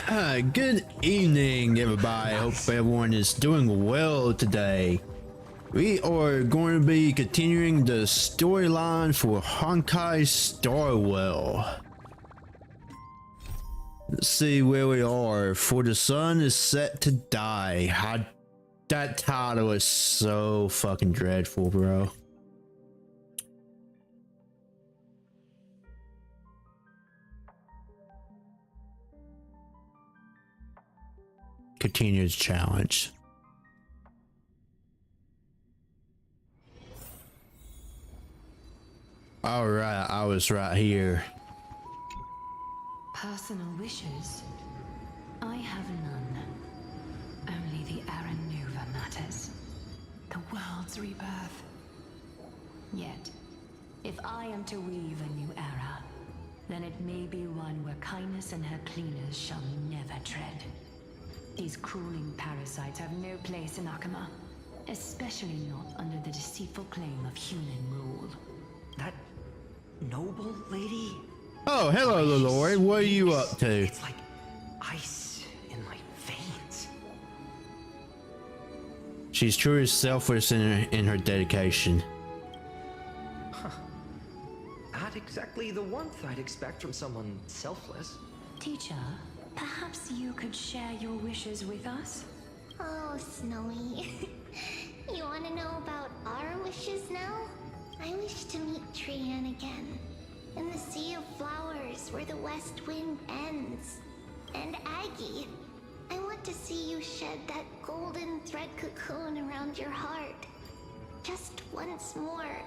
Good evening, everybody. Hope everyone is doing well today. We are going to be continuing the storyline for Honkai Starwell. Let's see where we are. For the sun is set to die. That title is so fucking dreadful, bro. Continues challenge. All right, I was right here. Personal wishes? I have none. Only the Aranuva matters. The world's rebirth. Yet, if I am to weave a new era, then it may be one where kindness and her cleaners shall never tread. These crawling parasites have no place in Akama, especially not under the deceitful claim of human rule. That noble lady? Oh, hello, Lord. What are you up to? It's like ice in my veins. She's truly selfless in her dedication. Huh. Not exactly the warmth I'd expect from someone selfless. Teacher, perhaps you could share your wishes with us? Oh, Snowy. You want to know about our wishes now? I wish to meet Trian again. In the sea of flowers where the west wind ends. And Aggie, I want to see you shed that golden thread cocoon around your heart. Just once more.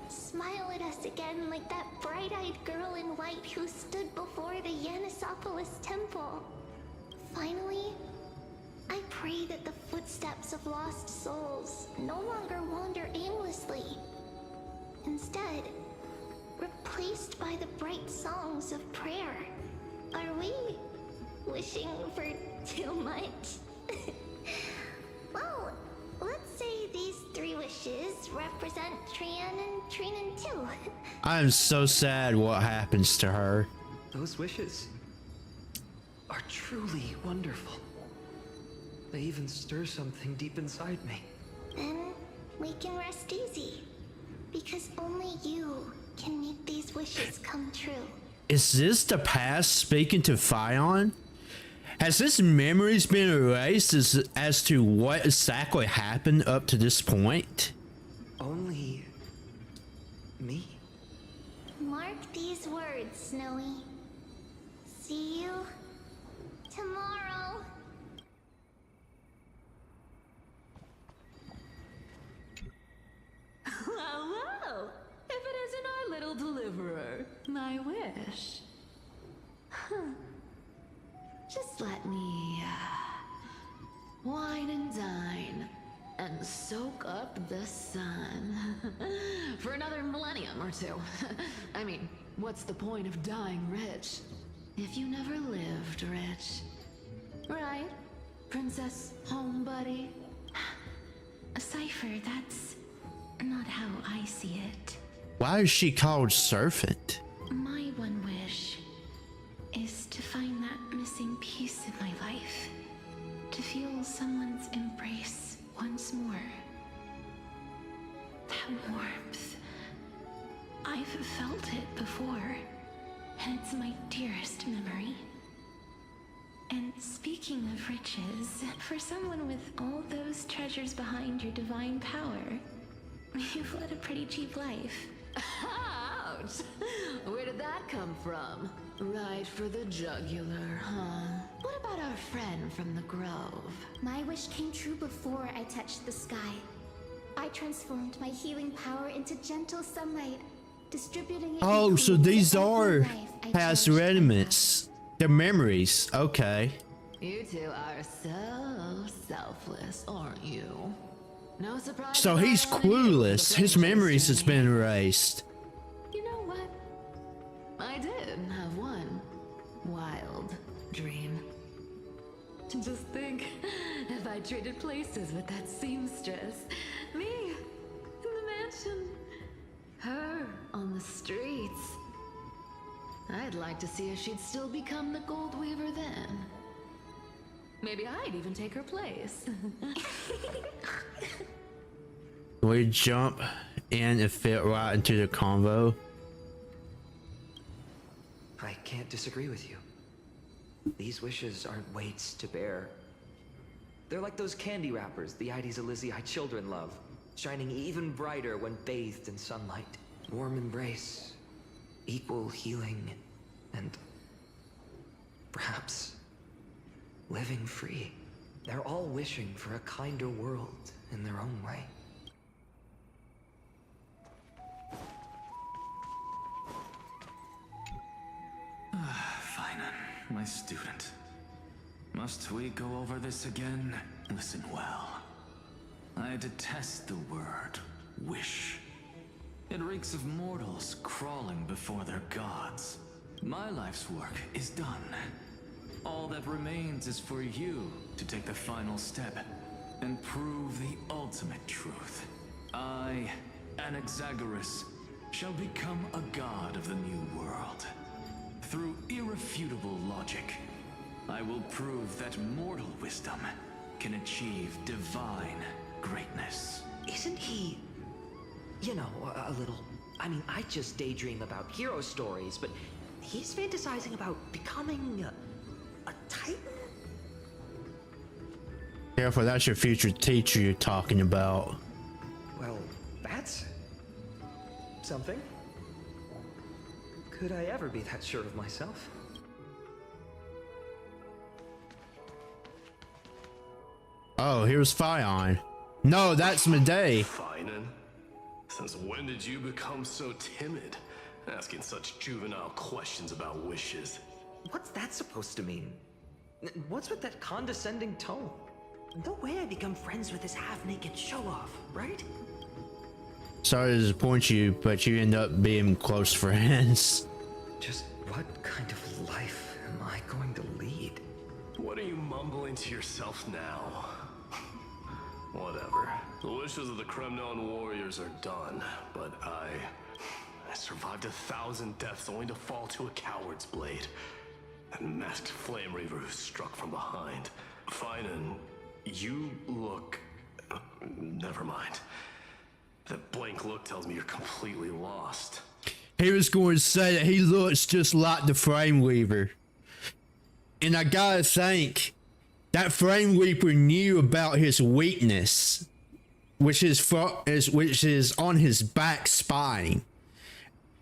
Smile at us again like that bright-eyed girl in white who stood before the Yanisopolis temple. Finally, I pray that the footsteps of lost souls no longer wander aimlessly. Instead, replaced by the bright songs of prayer. Are we wishing for too much? Well, let's say these three wishes represent Trian and Trinan too. I am so sad what happens to her. Those wishes are truly wonderful. They even stir something deep inside me. Then we can rest easy. Because only you can make these wishes come true. Is this the past speaking to Fion? Has his memories been erased as to what exactly happened up to this point? Only me? Mark these words, Snowy. See you tomorrow. Well, if it isn't our little deliverer, my wish. Just let me wine and dine and soak up the sun for another millennium or two. I mean, what's the point of dying rich if you never lived rich? Right, Princess Homebuddy? A cipher, that's not how I see it. Why is she called Serpent? My one wish is to find that missing piece in my life. To feel someone's embrace once more. That warmth. I've felt it before, and it's my dearest memory. And speaking of riches, for someone with all those treasures behind your divine power, you've led a pretty cheap life. Ouch! Where did that come from? Right for the jugular, huh? What about our friend from the Grove? My wish came true before I touched the sky. I transformed my healing power into gentle sunlight, distributing it. Oh, so these are past cherished. remnants. They're memories. Okay. You two are so selfless, aren't you? No surprise. So he's clueless. His memories has been erased. You know what? I did have one wild dream. Just think, if I traded places with that seamstress, me in the mansion, her on the streets. I'd like to see if she'd still become the gold weaver then. Maybe I'd even take her place. We jump in and fit right into the convo. I can't disagree with you. These wishes aren't weights to bear. They're like those candy wrappers the Ides Elysiae children love, shining even brighter when bathed in sunlight. Warm embrace, equal healing, and perhaps living free. They're all wishing for a kinder world in their own way. Finan, my student. Must we go over this again? Listen well. I detest the word wish. It reeks of mortals crawling before their gods. My life's work is done. All that remains is for you to take the final step and prove the ultimate truth. I, Anaxagoras, shall become a god of the new world. Through irrefutable logic, I will prove that mortal wisdom can achieve divine greatness. Isn't he, you know, a little... I mean, I just daydream about hero stories, but he's fantasizing about becoming a titan? Careful, that's your future teacher you're talking about. Well, that's something. Could I ever be that sure of myself? Oh, here's Fion. No, that's Medei. Finan, since when did you become so timid, asking such juvenile questions about wishes? What's that supposed to mean? What's with that condescending tone? No way I become friends with this half-naked show-off, right? Sorry to disappoint you, but you end up being close friends. Just what kind of life am I going to lead? What are you mumbling to yourself now? Whatever. The wishes of the Kremnon warriors are done, but I survived 1,000 deaths only to fall to a coward's blade. That masked flame reaver who struck from behind. Finan, you look... never mind. That blank look tells me you're completely lost. He was going to say that he looks just like the Frame Weaver. And I gotta think, that Frame Weaver knew about his weakness, which is on his back spine.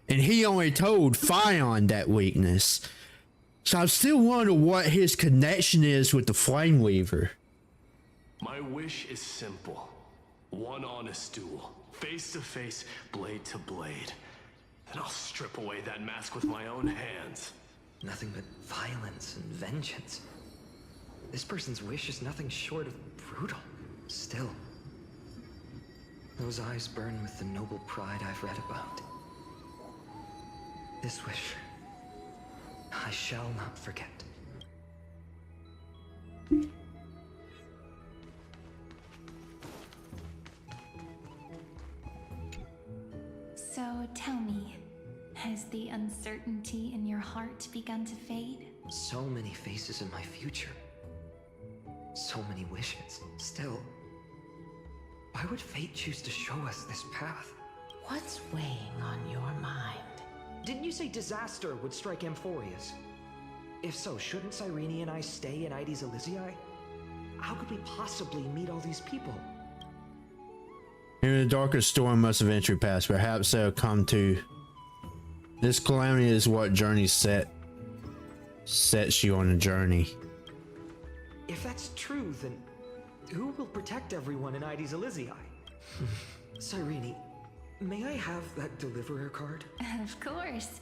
And he only told Fion that weakness. So I still wonder what his connection is with the Flame Weaver. My wish is simple. One honest duel. Face to face, blade to blade. Then I'll strip away that mask with my own hands. Nothing but violence and vengeance. This person's wish is nothing short of brutal. Still, those eyes burn with the noble pride I've read about. This wish, I shall not forget. So tell me, has the uncertainty in your heart begun to fade? So many faces in my future. So many wishes. Still, why would fate choose to show us this path? What's weighing on your mind? Didn't you say disaster would strike Amphorius? If so, shouldn't Cyrene and I stay in Ides Elysiae? How could we possibly meet all these people? In the darkest storm must eventually pass. Perhaps they'll come to. This calamity is what journey sets you on a journey. If that's true, then who will protect everyone in Ides Elysiae? Cyrene, may I have that deliverer card? Of course.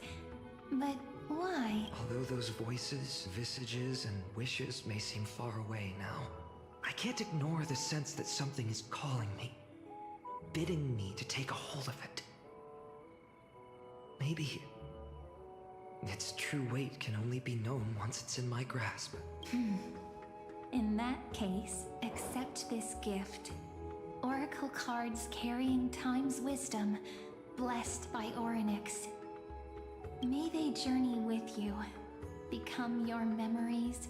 But why? Although those voices, visages, and wishes may seem far away now, I can't ignore the sense that something is calling me, bidding me to take a hold of it. Maybe its true weight can only be known once it's in my grasp. In that case, accept this gift. Oracle cards carrying time's wisdom, blessed by Orynyx. May they journey with you, become your memories,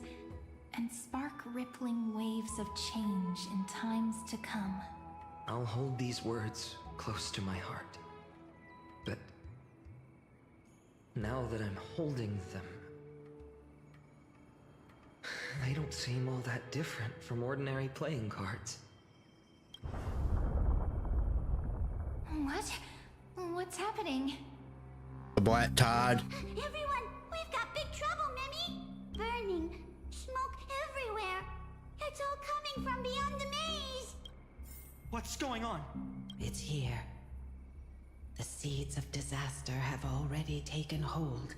and spark rippling waves of change in times to come. I'll hold these words close to my heart. But now that I'm holding them, they don't seem all that different from ordinary playing cards. What? What's happening? The black tide. Everyone, we've got big trouble, Mimi! Burning, smoke everywhere. It's all coming from beyond the maze. What's going on? It's here. The seeds of disaster have already taken hold.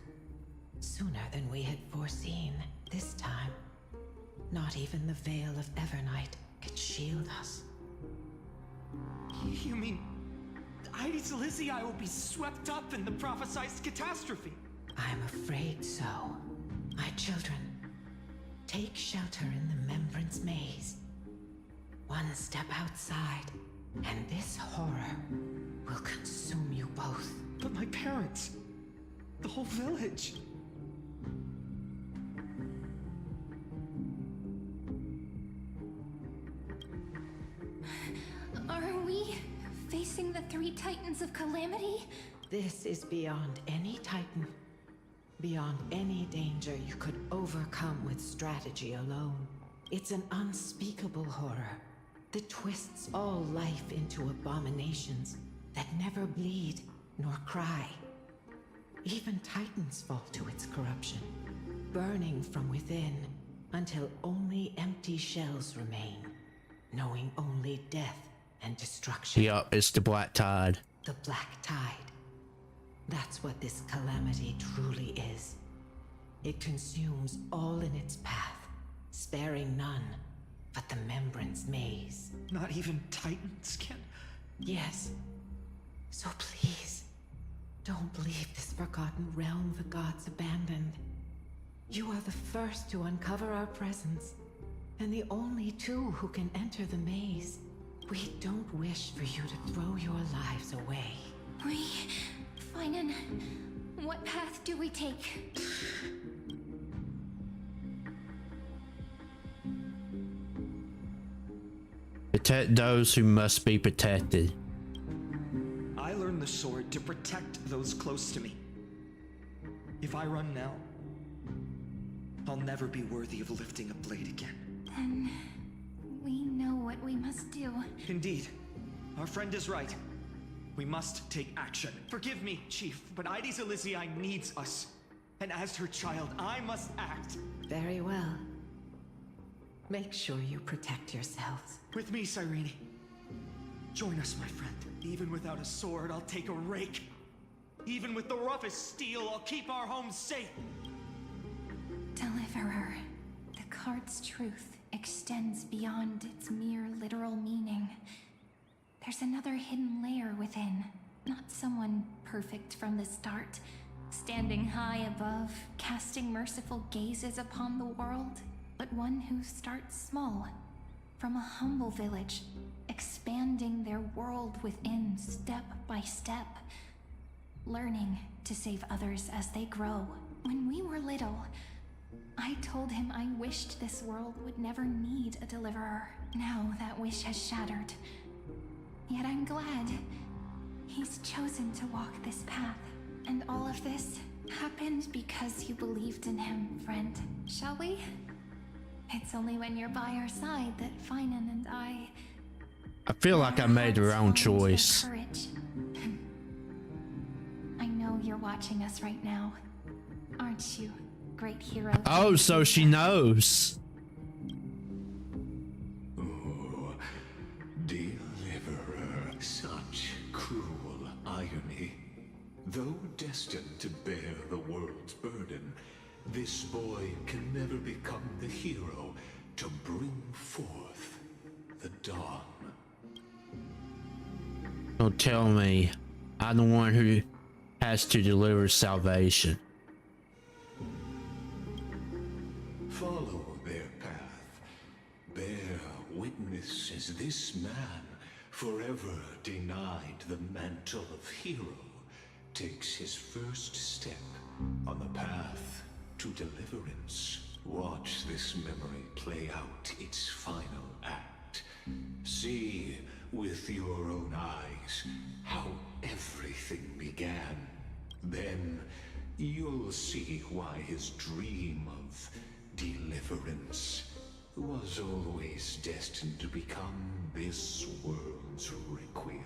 Sooner than we had foreseen. This time, not even the veil of Evernight could shield us. You mean Ides Elysiae will be swept up in the prophesied catastrophe? I'm afraid so. My children, take shelter in the Membrance Maze. One step outside, and this horror will consume you both. But my parents, the whole village. Are we facing the three titans of calamity? This is beyond any Titan. Beyond any danger you could overcome with strategy alone. It's an unspeakable horror that twists all life into abominations that never bleed nor cry. Even Titans fall to its corruption, burning from within until only empty shells remain, knowing only death and destruction. Yup, it's the black tide. The Black Tide. That's what this calamity truly is. It consumes all in its path, sparing none but the Membrance Maze. Not even Titans can. Yes. So please, don't leave this forgotten realm the gods abandoned. You are the first to uncover our presence, and the only two who can enter the maze. We don't wish for you to throw your lives away. Finan, what path do we take? Protect those who must be protected. I learned the sword to protect those close to me. If I run now, I'll never be worthy of lifting a blade again. Then we know what we must do. Indeed, our friend is right. We must take action. Forgive me, Chief, but Ides Elysiae needs us. And as her child, I must act. Very well. Make sure you protect yourselves. With me, Cyrene. Join us, my friend. Even without a sword, I'll take a rake. Even with the roughest steel, I'll keep our home safe. Deliverer, the card's truth extends beyond its mere literal meaning. There's another hidden layer within, not someone perfect from the start, standing high above, casting merciful gazes upon the world, but one who starts small, from a humble village, expanding their world within step by step, learning to save others as they grow. When we were little, I told him I wished this world would never need a deliverer. Now that wish has shattered. Yet I'm glad he's chosen to walk this path. And all of this happened because you believed in him, friend. Shall we? It's only when you're by our side that Finan and I feel like I made the wrong choice. Courage. I know you're watching us right now, aren't you, great hero? Oh, so she knows. Oh, deliverer, such cruel irony. Though destined to bear the world's burden, this boy can never become the hero to bring forth the dawn. Don't tell me I'm the one who has to deliver salvation. Follow their path. Bear witness as this man, forever denied the mantle of hero, takes his first step on the path to deliverance. Watch this memory play out its final act. See with your own eyes how everything began. Then you'll see why his dream of deliverance was always destined to become this world's requiem.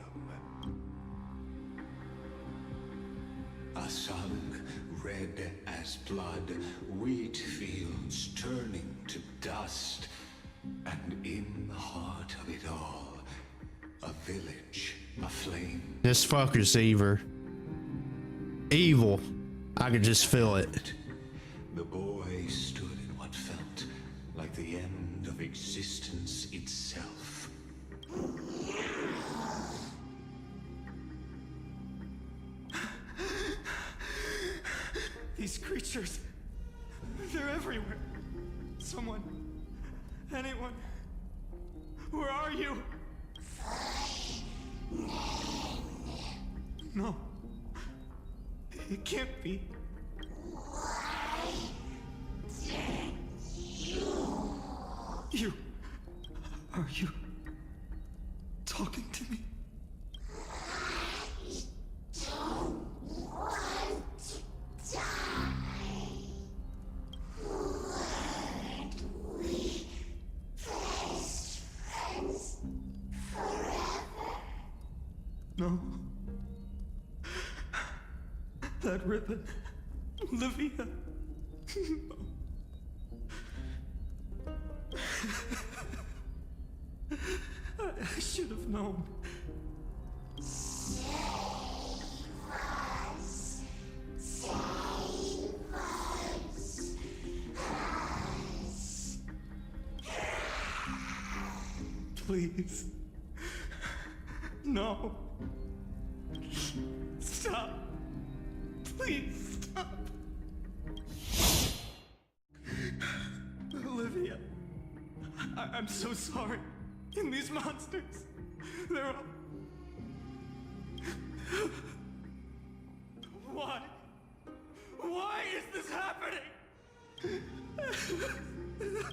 A sun red as blood, wheat fields turning to dust, and in the heart of it all, a village aflame. This fucker's evil. I could just feel it. The boy stood in what felt like the end of existence itself. These creatures, they're everywhere. Someone, anyone, where are you? No, it can't be. You, are you talking to me? No. That ribbon. Olivia. I should have known. Please. No. Stop. Please stop. Olivia. I'm so sorry. And these monsters, they're all... Why? Why is this happening?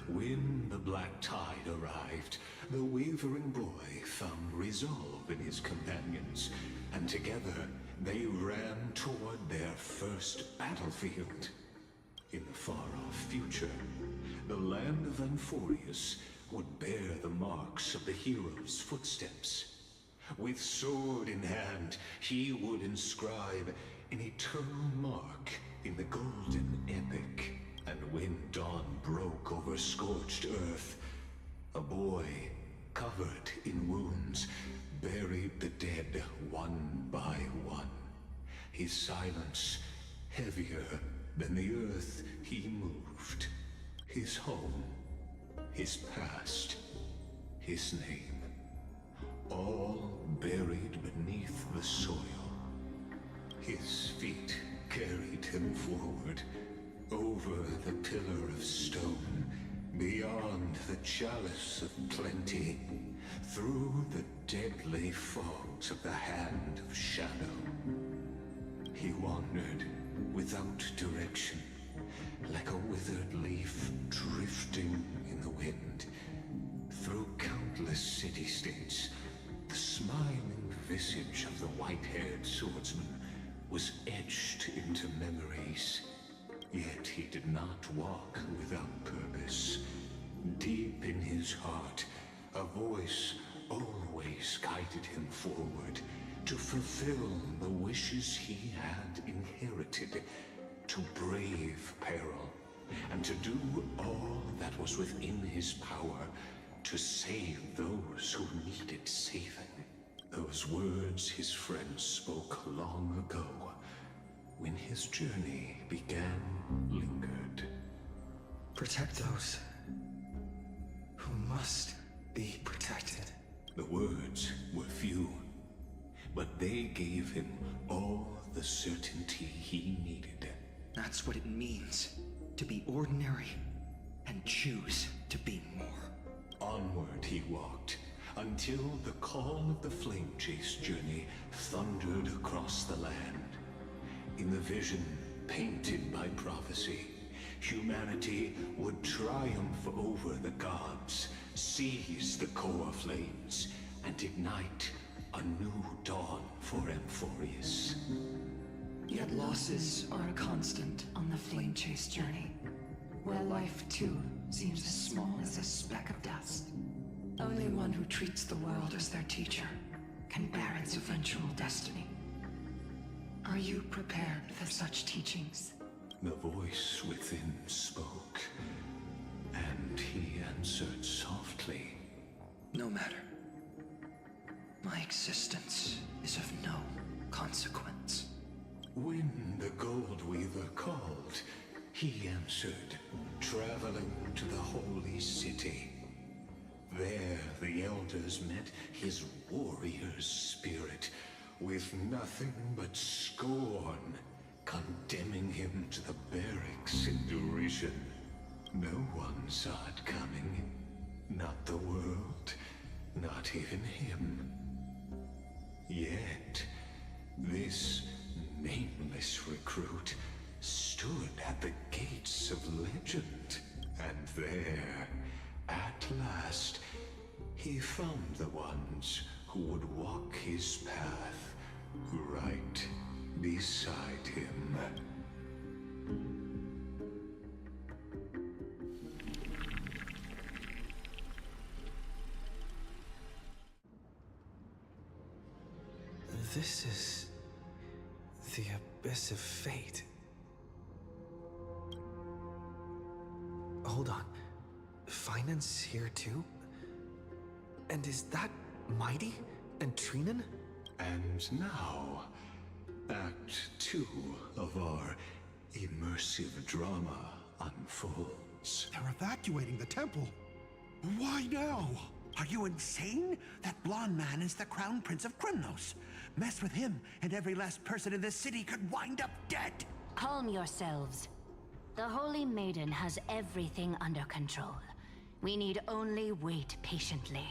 When the black tide arrived, the wavering boy found resolve in his companions, and together they ran toward their first battlefield. In the far-off future, the land of Anforius would bear the marks of the hero's footsteps. With sword in hand, he would inscribe an eternal mark in the golden epic. And when dawn broke over scorched earth, a boy, covered in wounds, buried the dead one by one. His silence heavier than the earth he moved. His home, his past, his name, all buried beneath the soil. His feet carried him forward, over the pillar of stone, beyond the chalice of plenty, through the deadly fogs of the hand of shadow. He wandered without direction, like a withered leaf drifting in the wind. Through countless city-states, the smiling visage of the white-haired swordsman was etched into memories. Yet he did not walk without purpose. Deep in his heart, a voice always guided him forward to fulfill the wishes he had inherited, to brave peril, and to do all that was within his power to save those who needed saving. Those words his friends spoke long ago, when his journey began, lingered. Protect those who must be protected. The words were few, but they gave him all the certainty he needed. That's what it means to be ordinary and choose to be more. Onward he walked, until the call of the flame chase journey thundered across the land. In the vision painted by prophecy, humanity would triumph over the gods, seize the core flames, and ignite a new dawn for Amphorius. Yet losses are a constant on the flame chase journey, where life too seems as small as a speck of dust. Only one who treats the world as their teacher can bear its eventual destiny. Are you prepared for such teachings? The voice within spoke, and he answered softly. No matter. My existence is of no consequence. When the Gold Weaver called, he answered, traveling to the holy city. There the elders met his warrior's spirit, with nothing but scorn, condemning him to the barracks in derision. No one saw it coming. Not the world, not even him. Yet, this nameless recruit stood at the gates of legend, and there, at last, he found the ones who would walk his path right beside him. This is the abyss of fate. Hold on. Finance here too? And is that Mighty and Trinan? And now, Act 2 of our immersive drama unfolds. They're evacuating the temple. Why now? Are you insane? That blonde man is the Crown Prince of Krymnos. Mess with him, and every last person in this city could wind up dead. Calm yourselves. The Holy Maiden has everything under control. We need only wait patiently.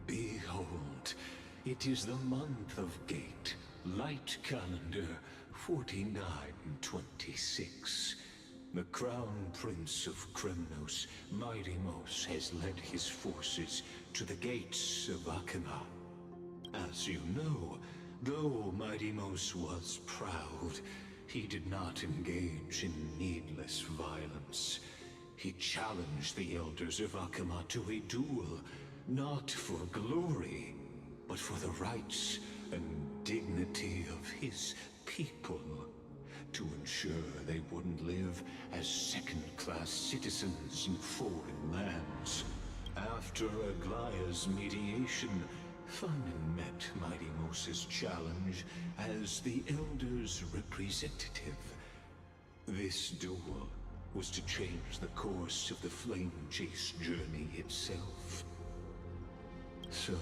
Behold, it is the month of Gate, Light Calendar 4926. The Crown Prince of Krymnos, Midymos, has led his forces to the gates of Akima. As you know, though Midymos was proud, he did not engage in needless violence. He challenged the elders of Akima to a duel, not for glory, but for the rights and dignity of his people, to ensure they wouldn't live as second-class citizens in foreign lands. After Aglaya's mediation, Thunden met Midymos' challenge as the Elder's representative. This duel was to change the course of the Flame Chase journey itself. So,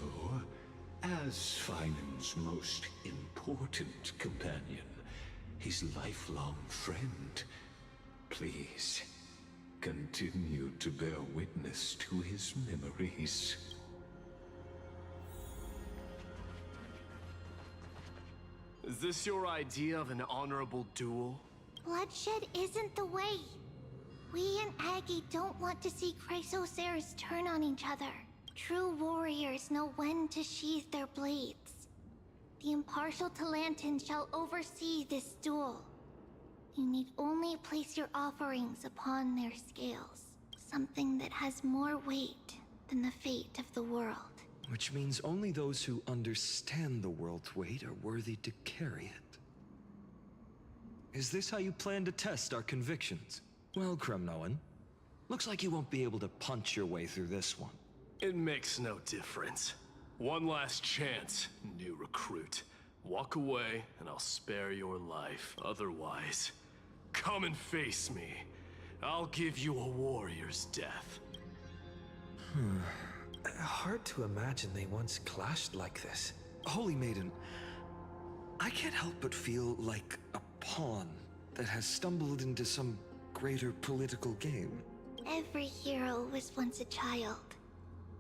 as Finan's most important companion, his lifelong friend, please continue to bear witness to his memories. Is this your idea of an honorable duel? Bloodshed isn't the way. We and Aggie don't want to see Chrysoceres turn on each other. True warriors know when to sheathe their blades. The impartial Talantan shall oversee this duel. You need only place your offerings upon their scales. Something that has more weight than the fate of the world. Which means only those who understand the world's weight are worthy to carry it. Is this how you plan to test our convictions? Well, Kremnoan, looks like you won't be able to punch your way through this one. It makes no difference. One last chance, new recruit. Walk away, and I'll spare your life. Otherwise, come and face me. I'll give you a warrior's death. Hard to imagine they once clashed like this. Holy Maiden, I can't help but feel like a pawn that has stumbled into some greater political game. Every hero was once a child.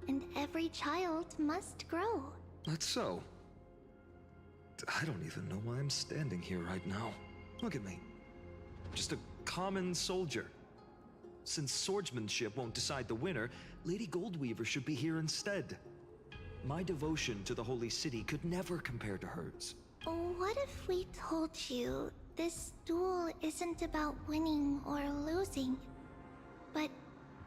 And every child must grow. That's so. I don't even know why I'm standing here right now. Look at me. just a common soldier. Since swordsmanship won't decide the winner, Lady Goldweaver should be here instead. My devotion to the Holy City could never compare to hers. What if we told you this duel isn't about winning or losing, but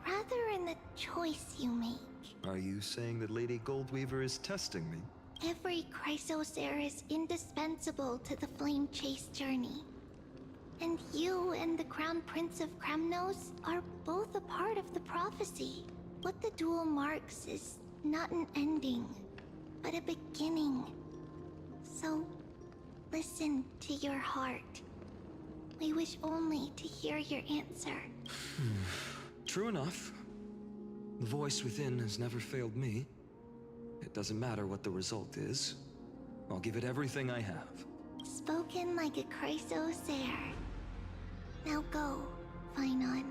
rather in the choice you make? Are you saying that Lady Goldweaver is testing me? Every Chrysos heir is indispensable to the Flame Chase journey. And you and the Crown Prince of Kremnos are both a part of the prophecy. What the duel marks is not an ending, but a beginning. So, listen to your heart. We wish only to hear your answer. True enough. The voice within has never failed me. It doesn't matter what the result is. I'll give it everything I have. Spoken like a Chrysos heir. Now go, Finon.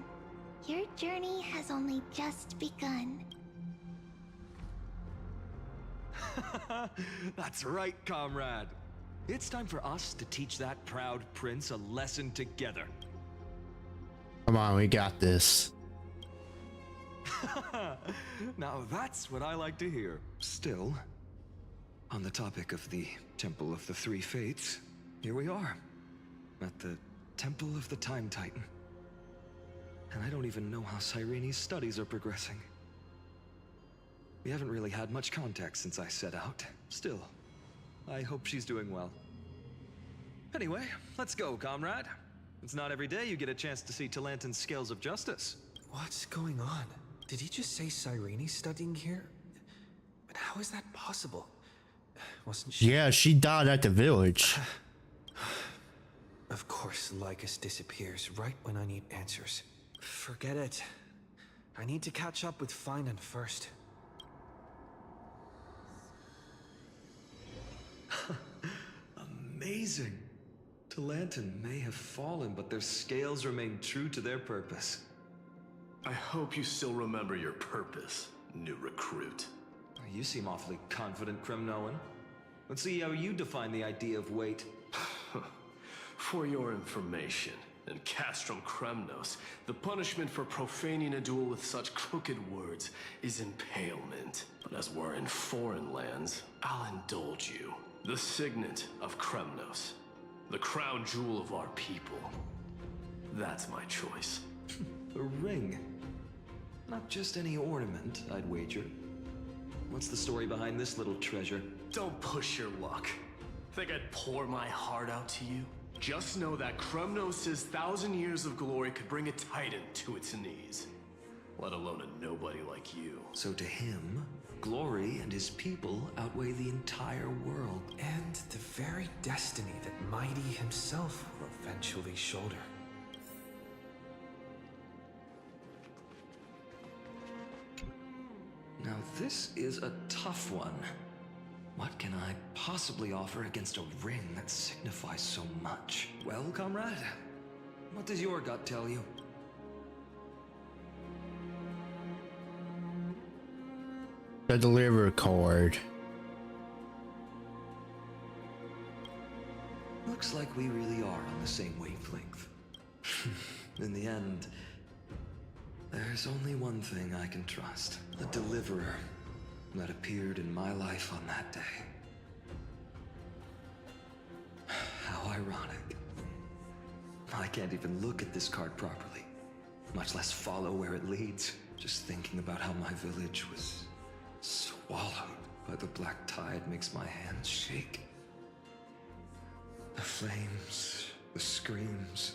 Your journey has only just begun. That's right, comrade. It's time for us to teach that proud prince a lesson together. Come on, we got this. Now that's what I like to hear. Still, on the topic of the Temple of the Three Fates, here we are, at the Temple of the Time Titan. And I don't even know how Cyrene's studies are progressing. We haven't really had much contact since I set out. Still, I hope she's doing well. Anyway, let's go, comrade. It's not every day you get a chance to see Talantan's scales of justice. What's going on? Did he just say Cyrene's studying here? But how is that possible? Wasn't she? Yeah, she died at the village. Of course, Lycus disappears right when I need answers. Forget it. I need to catch up with Finon first. Amazing. Talantan may have fallen, but their scales remain true to their purpose. I hope you still remember your purpose, new recruit. You seem awfully confident, Kremnoan. Let's see how you define the idea of weight. For your information, in Castrum Kremnos, the punishment for profaning a duel with such crooked words is impalement. But as we're in foreign lands, I'll indulge you. The signet of Kremnos, the crown jewel of our people. That's my choice. A ring. Not just any ornament, I'd wager. What's the story behind this little treasure? Don't push your luck. Think I'd pour my heart out to you? Just know that Kremnos' 1,000 years of glory could bring a titan to its knees. Let alone a nobody like you. So to him, glory and his people outweigh the entire world. And the very destiny that Mighty himself will eventually shoulder. Now this is a tough one. What can I possibly offer against a ring that signifies so much? Well, comrade, what does your gut tell you? The deliver card. Looks like we really are on the same wavelength. In the end, there's only one thing I can trust. The deliverer that appeared in my life on that day. How ironic. I can't even look at this card properly, much less follow where it leads. Just thinking about how my village was swallowed by the black tide makes my hands shake. The flames, the screams,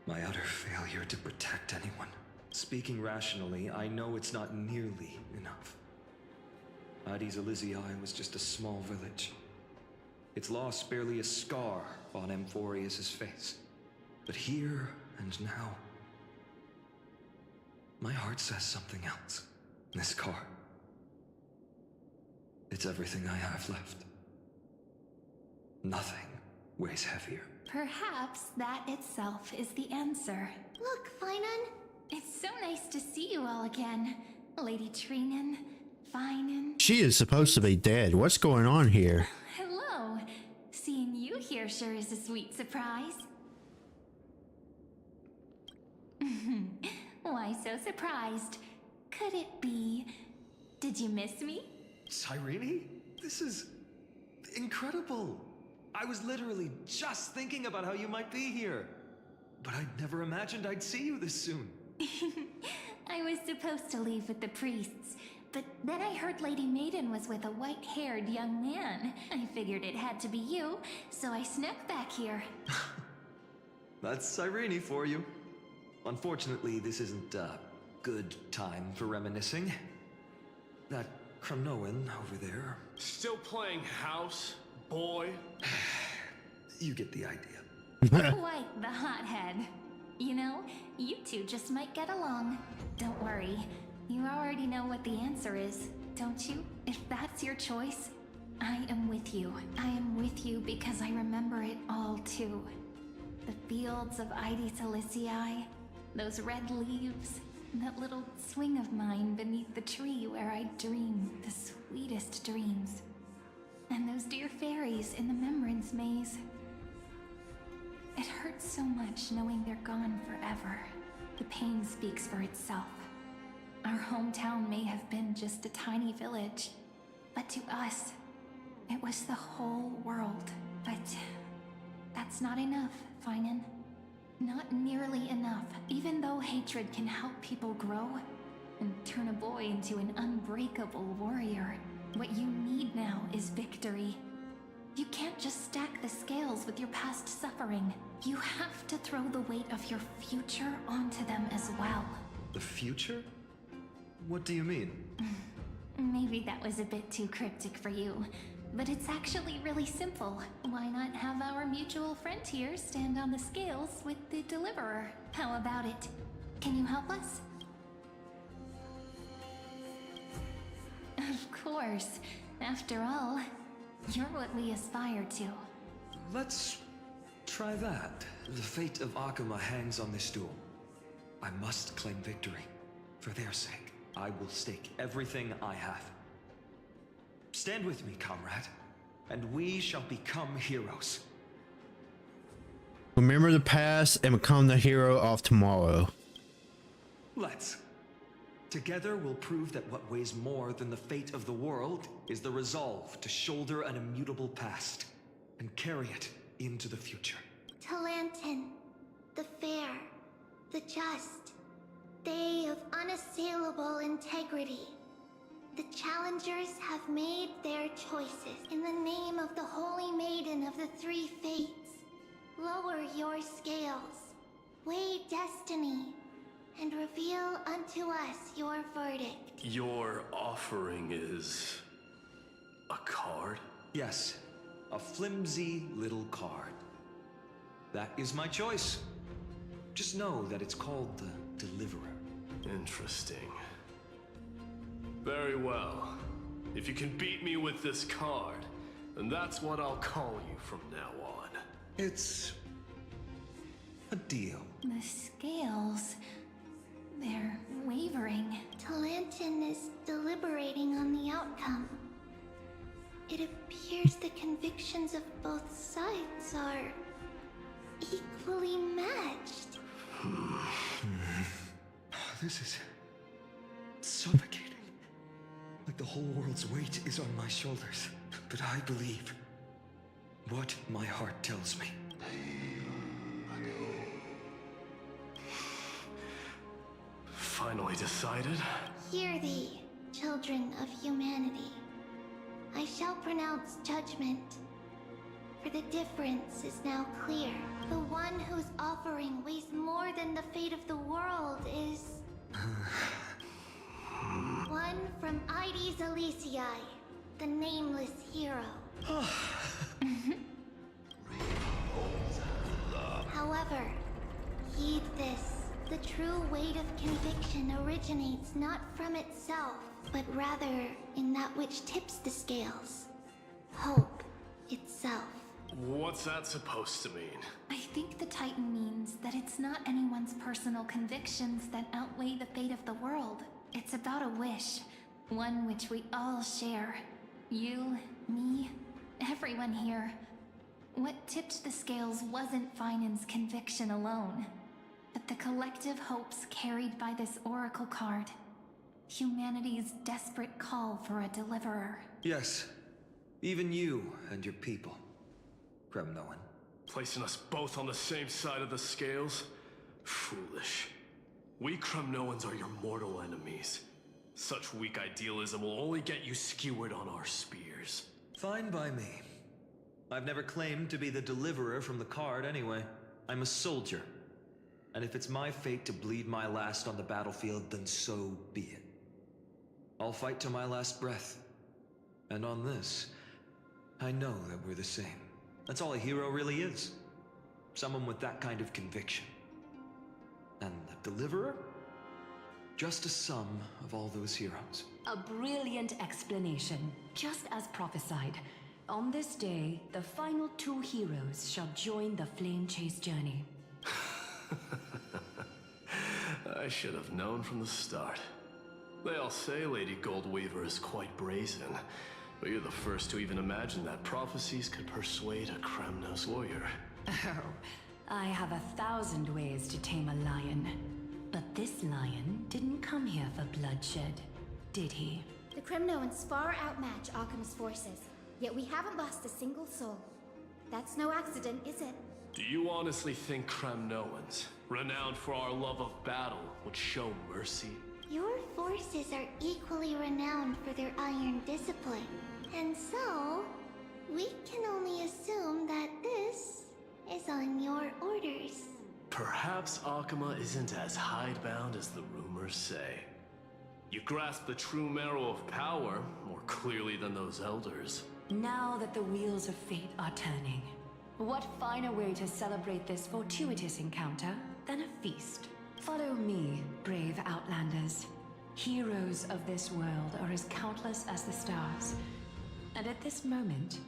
my utter failure to protect anyone. Speaking rationally, I know it's not nearly enough. Hades Elysiae was just a small village. Its loss barely a scar on Amphorius' face. But here and now, my heart says something else. This card. It's everything I have left. Nothing weighs heavier. Perhaps that itself is the answer. Look, Finon. It's so nice to see you all again. Lady Trinan, Finan. She is supposed to be dead. What's going on here? Hello. Seeing you here sure is a sweet surprise. Why so surprised? Could it be... Did you miss me? Cyrene? This is incredible. I was literally just thinking about how you might be here. But I'd never imagined I'd see you this soon. I was supposed to leave with the priests, but then I heard Lady Maiden was with a white-haired young man. I figured it had to be you, so I snuck back here. That's Cyrene for you. Unfortunately, this isn't a good time for reminiscing. That Kremnoan over there. Still playing house, boy? You get the idea. Quite the hothead. You know, you two just might get along. Don't worry. You already know what the answer is, don't you? If that's your choice, I am with you. I am with you because I remember it all too. The fields of Ide Silicii, those red leaves, that little swing of mine beneath the tree where I dreamed the sweetest dreams. And those dear fairies in the Membrance Maze. It hurts so much knowing they're gone forever. The pain speaks for itself. Our hometown may have been just a tiny village, but to us, it was the whole world. But that's not enough, Finan. Not nearly enough. Even though hatred can help people grow and turn a boy into an unbreakable warrior, what you need now is victory. You can't just stack the scales with your past suffering. You have to throw the weight of your future onto them as well. The future? What do you mean? Maybe that was a bit too cryptic for you, but it's actually really simple. Why not have our mutual friend here stand on the scales with the deliverer? How about it? Can you help us? Of course. After all, you're what we aspire to. Let's try that. The fate of Akuma hangs on this duel. I must claim victory. For their sake, I will stake everything I have. Stand with me, comrade, and we shall become heroes. Remember the past and become the hero of tomorrow. Let's. Together we'll prove that what weighs more than the fate of the world is the resolve to shoulder an immutable past and carry it into the future. Talantin, the fair, the just, they of unassailable integrity. The challengers have made their choices in the name of the Holy Maiden of the Three Fates. Lower your scales, weigh destiny, and reveal unto us your verdict. Your offering is... a card? Yes, a flimsy little card. That is my choice. Just know that it's called the Deliverer. Interesting. Very well. If you can beat me with this card, then that's what I'll call you from now on. It's a deal. The scales... they're wavering. Talantin is deliberating on the outcome. It appears the convictions of both sides are equally matched. This is suffocating. Like the whole world's weight is on my shoulders. But I believe what my heart tells me. Finally decided? Hear thee, children of humanity. I shall pronounce judgment. For the difference is now clear. The one whose offering weighs more than the fate of the world is... one from Ide Silicii, the nameless hero. However, heed this. The true weight of conviction originates not from itself, but rather in that which tips the scales. Hope itself. What's that supposed to mean? I think the Titan means that it's not anyone's personal convictions that outweigh the fate of the world. It's about a wish, one which we all share. You, me, everyone here. What tipped the scales wasn't Finan's conviction alone. but the collective hopes carried by this oracle card. Humanity's desperate call for a deliverer. Yes, even you and your people, Kremnoan. Placing us both on the same side of the scales? Foolish. We Kremnoans are your mortal enemies. Such weak idealism will only get you skewered on our spears. Fine by me. I've never claimed to be the deliverer from the card anyway. I'm a soldier. And if it's my fate to bleed my last on the battlefield, then so be it. I'll fight to my last breath. And on this, I know that we're the same. That's all a hero really is. Someone with that kind of conviction. And the deliverer? Just a sum of all those heroes. A brilliant explanation. Just as prophesied. On this day, the final two heroes shall join the Flame Chase journey. I should have known from the start. They all say Lady Goldweaver is quite brazen, but you're the first to even imagine that prophecies could persuade a Kremnos warrior. Oh, I have 1,000 ways to tame a lion. But this lion didn't come here for bloodshed, did he? The Kremnoans far outmatch Arkham's forces, yet we haven't lost a single soul. That's no accident, is it? Do you honestly think Kremnoans, renowned for our love of battle, would show mercy? Your forces are equally renowned for their iron discipline. And so, we can only assume that this is on your orders. Perhaps Akama isn't as hidebound as the rumors say. You grasp the true marrow of power more clearly than those elders. Now that the wheels of fate are turning, what finer way to celebrate this fortuitous encounter than a feast? Follow me, brave Outlanders. Heroes of this world are as countless as the stars. And at this moment,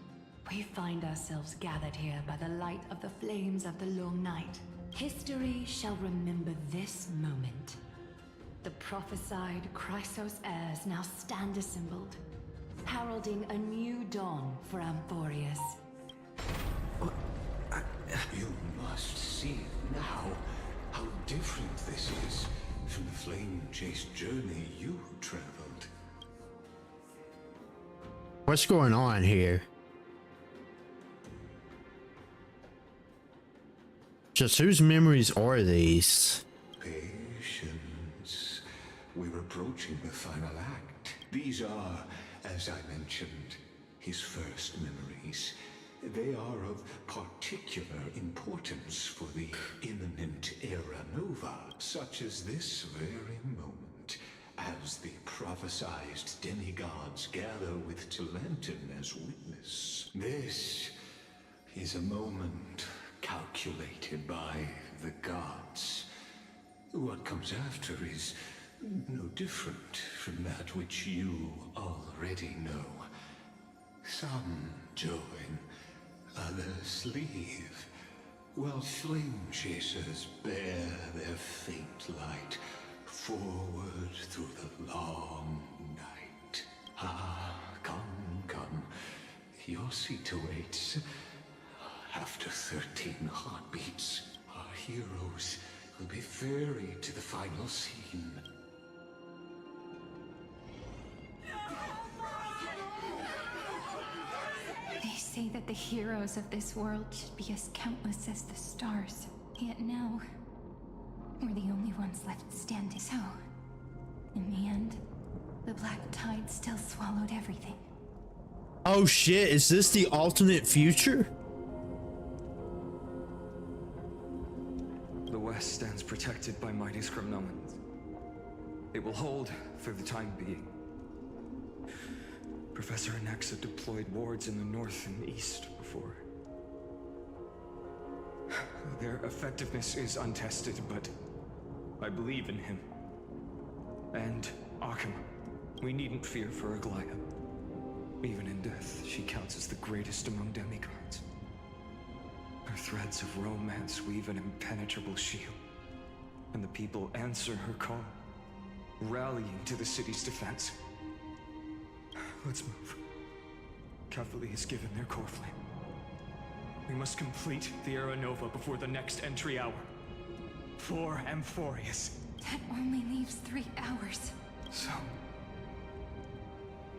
we find ourselves gathered here by the light of the flames of the long night. History shall remember this moment. The prophesied Chrysos heirs now stand assembled, heralding a new dawn for Amphorius. You must see now how different this is from the flame-chased journey you traveled. What's going on here? Just whose memories are these? Patience. We're approaching the final act. These are, as I mentioned, his first memories. They are of particular importance for the imminent Era Nova, such as this very moment, as the prophesized demigods gather with Talentum as witness. This is a moment calculated by the gods. What comes after is no different from that which you already know. Some join, others leave, while flame chasers bear their faint light forward through the long night. Ah, come, your seat awaits. After 13 heartbeats, our heroes will be ferried to the final scene. They say that the heroes of this world should be as countless as the stars. Yet now, we're the only ones left standing. So, in the end, the black tide still swallowed everything. Oh shit, is this the alternate future? The West stands protected by mighty Kremnomans. It will hold for the time being. Professor Anaxa deployed wards in the north and east before. Their effectiveness is untested, but I believe in him. And Akama. We needn't fear for Aglaya. Even in death, she counts as the greatest among demigods. Her threads of romance weave an impenetrable shield, and the people answer her call, rallying to the city's defense. Let's move. Cavalry has given their core flame. We must complete the Era Nova before the next entry hour. for Amphorius. That only leaves 3 hours. So,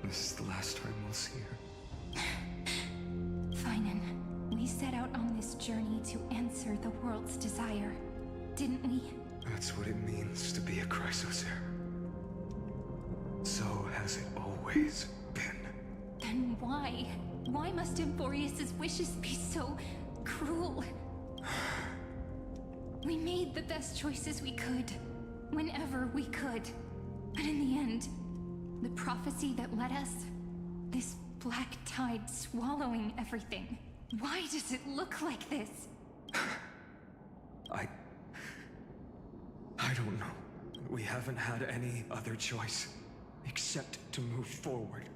this is the last time we'll see her. Finan, we set out on this journey to answer the world's desire, didn't we? That's what it means to be a Chrysosaur. So has it always been. Then why? Why must Amphorius's wishes be so cruel? We made the best choices we could, whenever we could. But in the end, the prophecy that led us, this black tide swallowing everything. Why does it look like this? I don't know. We haven't had any other choice, except to move forward.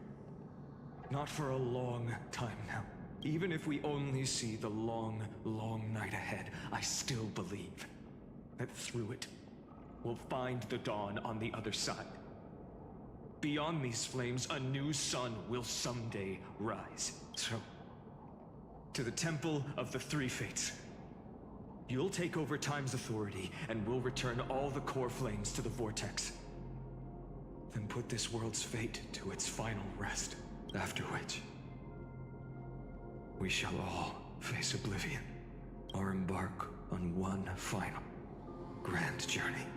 Not for a long time now. Even if we only see the long, long night ahead, I still believe that through it, we'll find the dawn on the other side. Beyond these flames, a new sun will someday rise. So, to the Temple of the Three Fates. You'll take over Time's authority, and we'll return all the core flames to the Vortex. Then put this world's fate to its final rest. After which, we shall all face oblivion, or embark on one final, grand journey.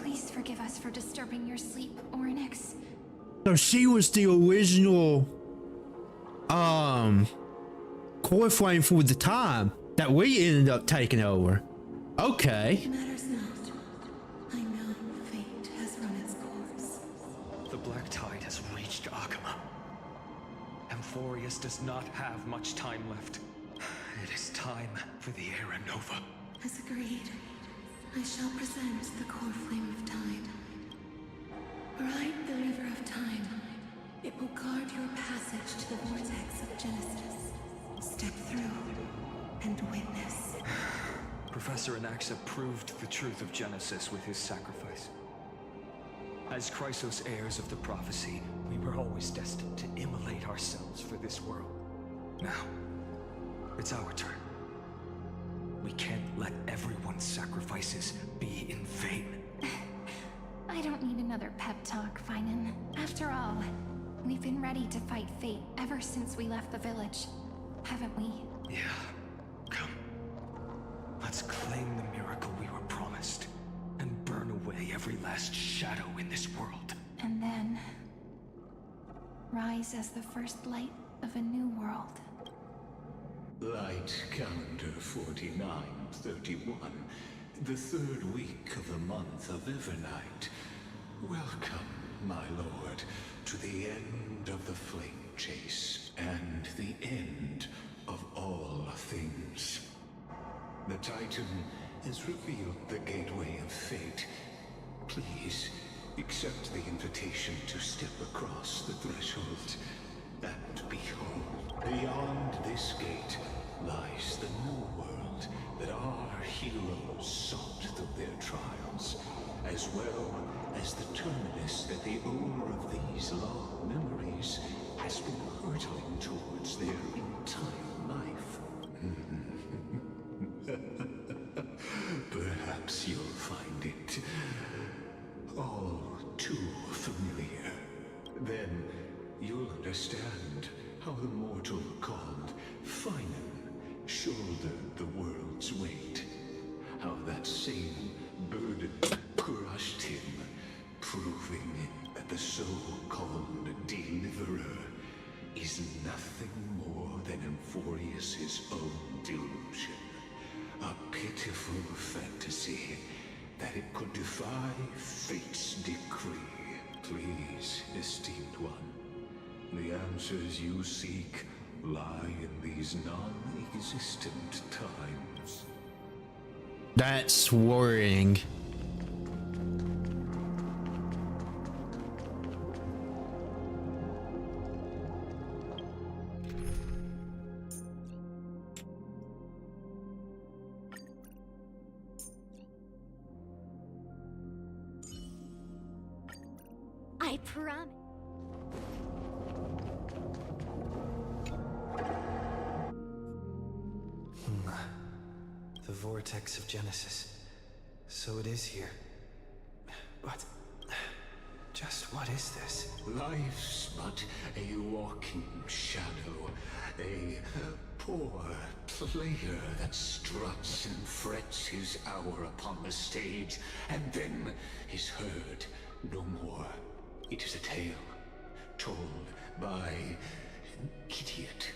Please forgive us for disturbing your sleep, Orynyx. So she was the original core flame for the time that we ended up taking over. Okay. Matters not. I know fate has run its course. The black tide has reached Akama. Amphorius does not have much time left. It is time for the Era Nova. As agreed, I shall present the core flame of tide. Ride the river of time. It will guard your passage to the vortex of Genesis. Step through and witness. Professor Anaxa proved the truth of Genesis with his sacrifice. As Chrysos heirs of the prophecy, we were always destined to immolate ourselves for this world. Now, it's our turn. We can't let everyone's sacrifices be in vain. I don't need another pep talk, Finan. After all, we've been ready to fight fate ever since we left the village, haven't we? Yeah. Come. Let's claim the miracle we were promised, and burn away every last shadow in this world. And then rise as the first light of a new world. Light calendar 4931, the third week of the month of Evernight. Welcome, my lord, to the end of the flame chase, and the end of all things. The Titan has revealed the gateway of fate. Please, accept the invitation to step across the threshold. And behold, beyond this gate lies the new world that our heroes sought through their trials, as well as the terminus that the owner of these long memories has been hurtling towards their entire life. Perhaps you'll find it all too familiar. Then you'll understand how the mortal called Finan shouldered the world's weight. How that same burden crushed him, proving that the so-called Deliverer is nothing more than Amphorius's own delusion. A pitiful fantasy that it could defy fate's decree. Please, esteemed one, the answers you seek lie in these non-existent times. That's worrying. I promise. vortex of Genesis. So it is here. But just what is this? Life's but a walking shadow, a poor player that struts and frets his hour upon the stage, and then is heard no more. It is a tale told by an idiot,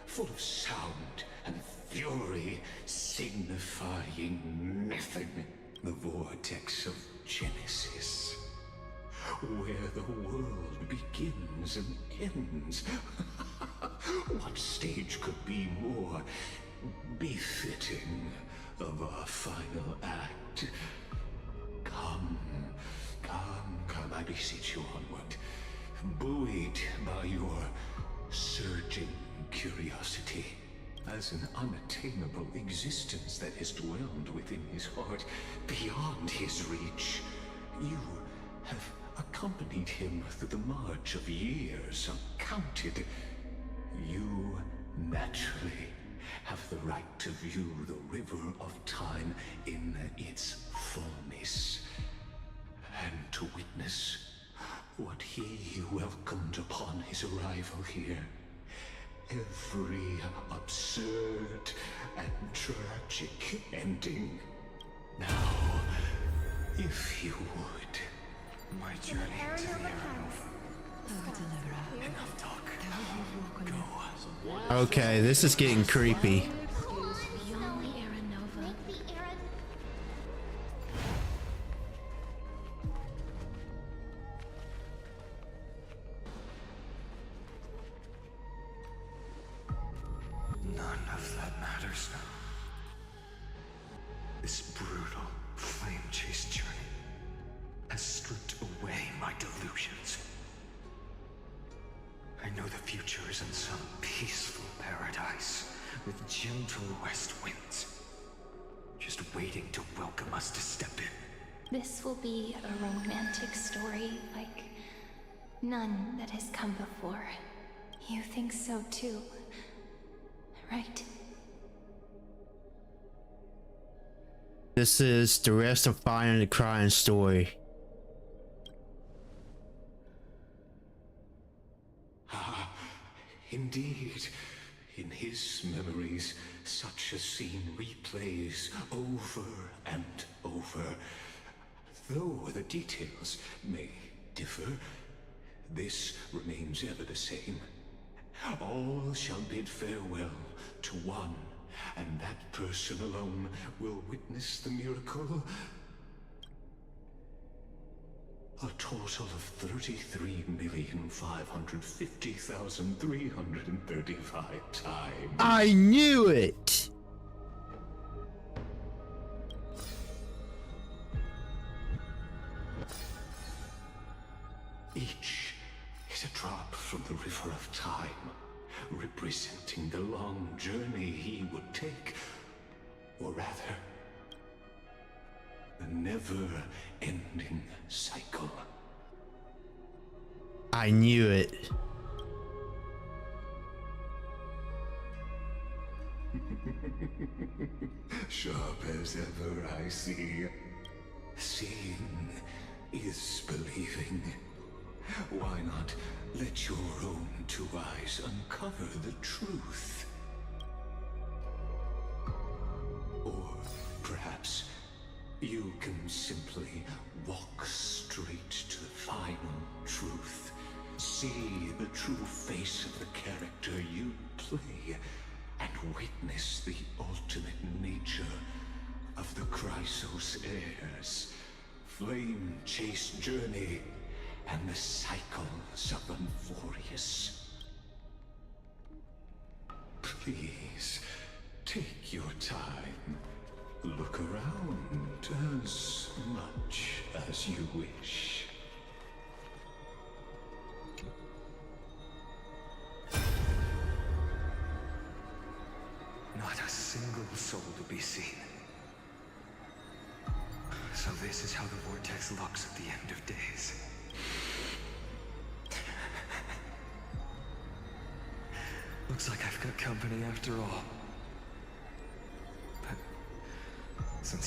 full of sound and fury, signifying nothing. The vortex of Genesis, where the world begins and ends. What stage could be more befitting of our final act? Come, I beseech you onward, buoyed by your surging curiosity. As an unattainable existence that has dwelled within his heart, beyond his reach, you have accompanied him through the march of years uncounted. You naturally have the right to view the river of time in its fullness, and to witness what he welcomed upon his arrival here. Every absurd and tragic ending. Now, if you would. My journey to the Aranova. Enough talk. Go. Okay, this is getting creepy. None of that matters now. This brutal, flame-chased journey has stripped away my delusions. I know the future is in some peaceful paradise with gentle west winds, just waiting to welcome us to step in. This will be a romantic story like none that has come before. You think so too, right? This is the rest of Finding the Crying story. Ah, indeed. In his memories, such a scene replays over and over. Though the details may differ, this remains ever the same. All shall bid farewell to one, and that person alone will witness the miracle. A total of 33,550,335 times. I knew it! Each is a drop from the river of time, representing the long journey he would take, or rather, the never-ending cycle. I knew it. Sharp as ever, I see. Seeing is believing. Why not let your own two eyes uncover the truth? Or perhaps you can simply walk straight to the final truth. See the true face of the character you play, and witness the ultimate nature of the Chrysos heirs, flame-chased journey, and the cycles of Unforius. Please, take your time. Look around as much as you wish. Not a single soul to be seen. So this is how the vortex looks at the end of days. Looks like I've got company after all. But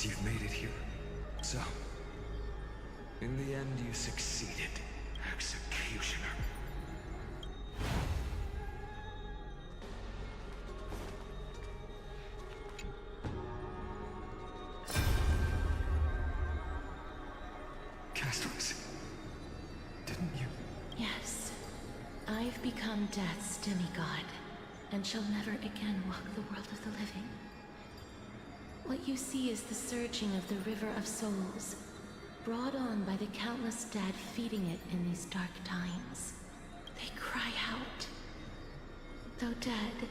since you've made it here. So, in the end, you succeeded, Executioner. Castles, didn't you? Yes. I've become Death's demigod, and shall never again walk the world of the living. What you see is the surging of the River of Souls, brought on by the countless dead feeding it in these dark times. They cry out. Though dead,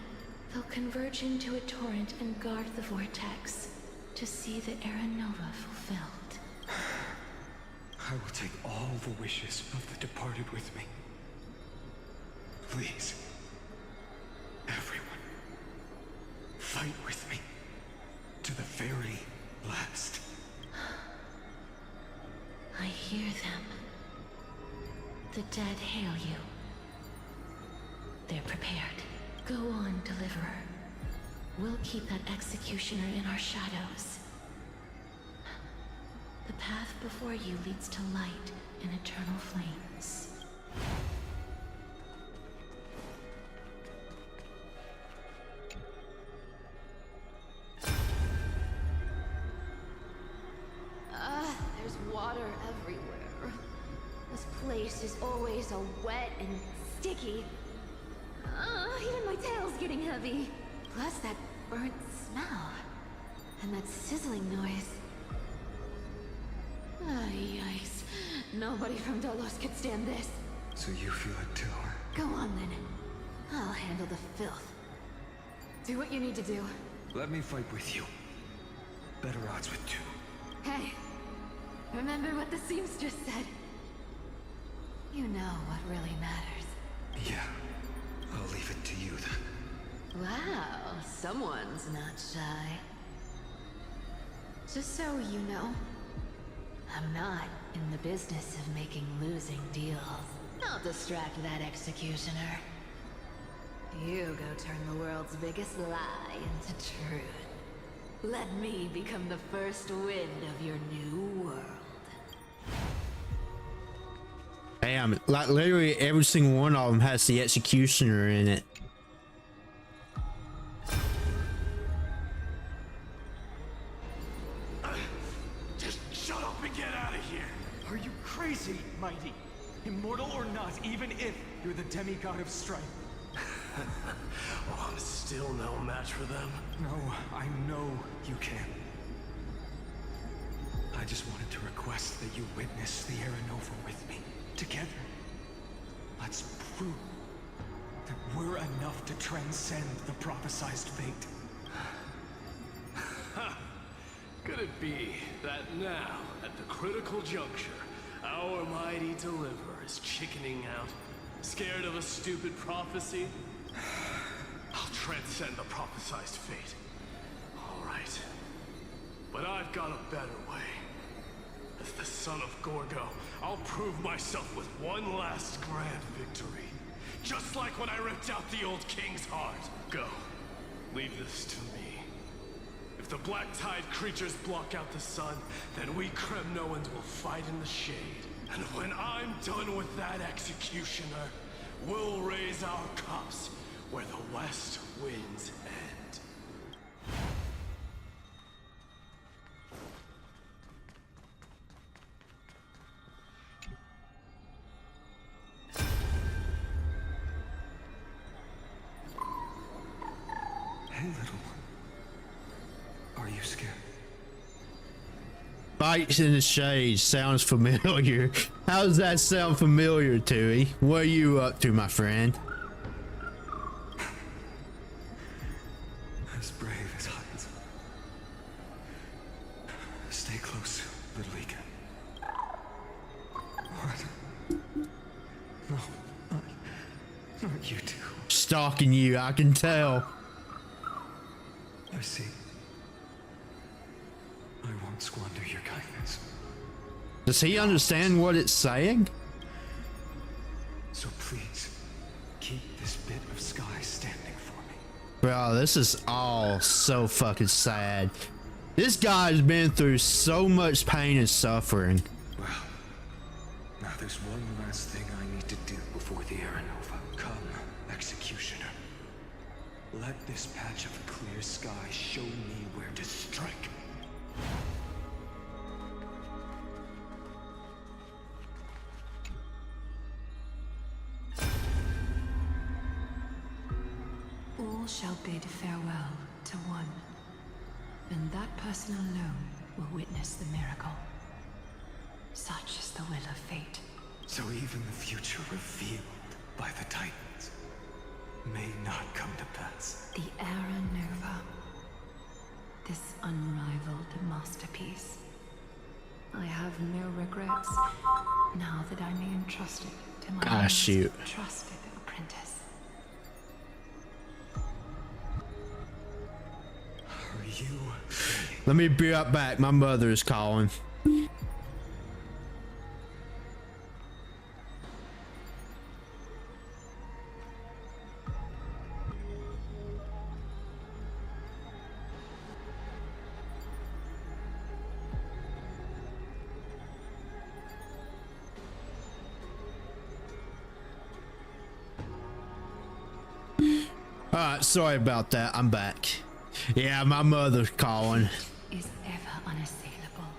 they'll converge into a torrent and guard the vortex to see the Era Nova fulfilled. I will take all the wishes of the departed with me. Please, everyone, fight with me to the very last. I hear them. The dead hail you. They're prepared. Go on, Deliverer. We'll keep that executioner in our shadows. The path before you leads to light and eternal flames. There's water everywhere. This place is always so wet and sticky. Even my tail's getting heavy. Plus that burnt smell. And that sizzling noise. Yikes. Nobody from Delos could stand this. So you feel it too? Go on then. I'll handle the filth. Do what you need to do. Let me fight with you. Better odds with two. Hey, remember what the seamstress said? You know what really matters. Yeah, I'll leave it to you then. Wow, someone's not shy. Just so you know, I'm not in the business of making losing deals. I'll distract that executioner. You go turn the world's biggest lie into truth. Let me become the first wind of your new world. Damn, like literally every single one of them has the executioner in it. Just shut up and get out of here! Are you crazy, Mighty? Immortal or not, even if you're the demigod of strength. Oh, I'm still no match for them. No, I know you can. I just wanted to request that you witness the Era Nova with me. Together. Let's prove That we're enough to transcend the prophesized fate. Could it be that now, at the critical juncture, our mighty deliverer is chickening out, scared of a stupid prophecy? I'll transcend the prophesized fate. All right. But I've got a better way. As the son of Gorgo, I'll prove myself with one last grand victory. Just like when I ripped out the old king's heart. Go. Leave this to me. If the Black Tide creatures block out the sun, then we Kremnoans will fight in the shade. And when I'm done with that executioner, we'll raise our cups where the west winds end. Hey, little one. Are you scared? Fights in the shade sounds familiar. How does that sound familiar, Tui? What are you up to, my friend? As brave as Huns. Stay close, little Ika. What? No, not you two. Stalking you, I can tell. I see. I won't squander your kindness. Does he understand what it's saying? So please, keep this bit of sky standing for me. Bro, this is all so fucking sad. This guy's been through so much pain and suffering. Well, now there's one last thing I need to do before the Aranova. Come, Executioner. Let this patch of clear sky show me where to strike. All shall bid farewell to one, and that person alone will witness the miracle. Such is the will of fate. So even the future revealed by the Titans may not come to pass. The Era Nova. This unrivaled masterpiece. I have no regrets now that I may entrust it to my shoot. trusted apprentice. Are you saying? Let me be right back. My mother is calling. Alright, sorry about that. I'm back. Yeah, my mother's calling. Is ever unassailable.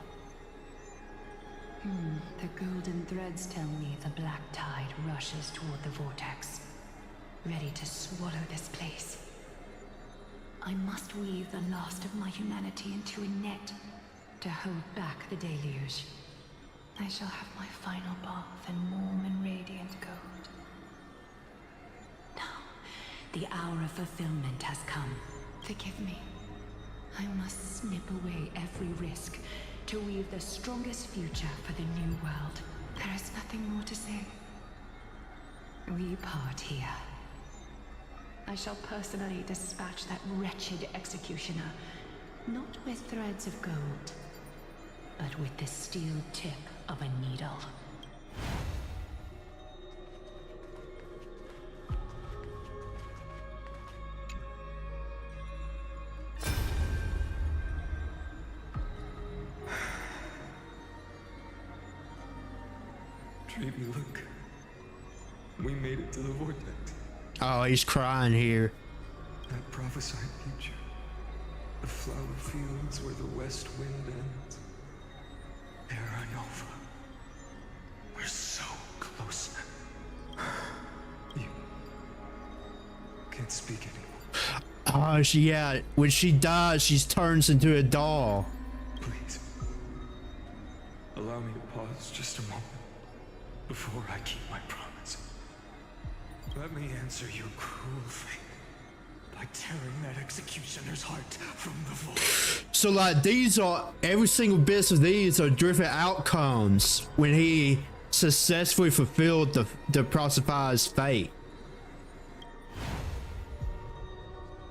The golden threads tell me the black tide rushes toward the vortex, ready to swallow this place. I must weave the last of my humanity into a net to hold back the deluge. I shall have my final bath in warm and radiant gold. Now, the hour of fulfillment has come. Forgive me. I must snip away every risk to weave the strongest future for the new world. There is nothing more to say. We part here. I shall personally dispatch that wretched executioner, not with threads of gold, but with the steel tip of a needle. Baby, look. We made it to the vortex. Oh, he's crying here. That prophesied future. The flower fields where the west wind ends. Era Nova. We're so close now. You can't speak anymore. Oh, yeah. When she dies, she turns into a doll. Please. Allow me to pause just a moment before I keep my promise. Let me answer your cruel fate by tearing that executioner's heart from the void. So, like, these are, every single bit of these are different outcomes when he successfully fulfilled the Proserpina's fate.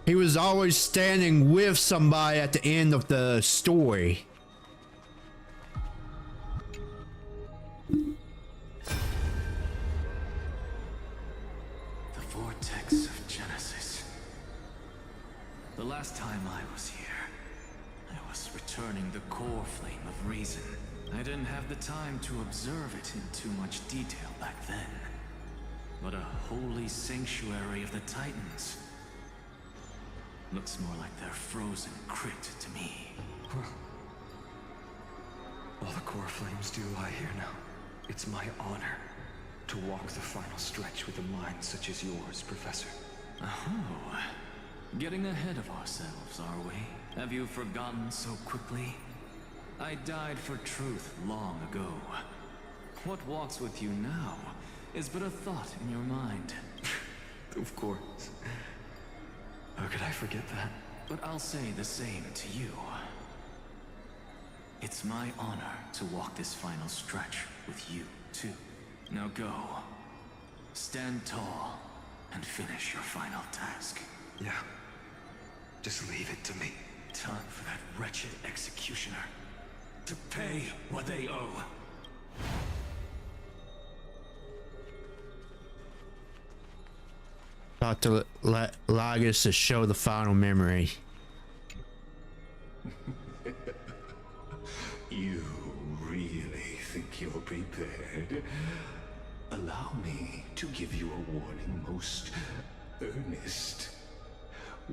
He was always standing with somebody at the end of the story. The last time I was here, I was returning the core flame of reason. I didn't have the time to observe it in too much detail back then. But a holy sanctuary of the Titans. Looks more like their frozen crypt to me. Well, all the core flames do lie here now. It's my honor to walk the final stretch with a mind such as yours, Professor. Oh. Getting ahead of ourselves, are we? Have you forgotten so quickly? I died for truth long ago. What walks with you now is but a thought in your mind. Of course. How could I forget that? But I'll say the same to you. It's my honor to walk this final stretch with you, too. Now go. Stand tall and finish your final task. Yeah. Just leave it to me. Time for that wretched executioner to pay what they owe. Dr. Lagus to show the final memory. prepared. Allow me to give you a warning, most earnest.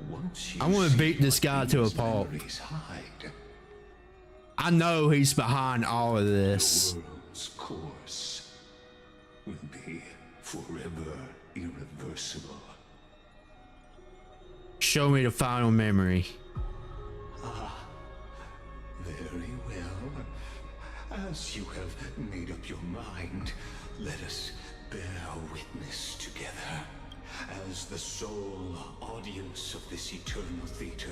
Once you I want to see beat this what guy to a these pulp. memories hide, I know he's behind all of the this. world's course will be forever irreversible. Show me the final memory. Very well. As you have made up your mind, let us bear witness together. As the sole audience of this eternal theater,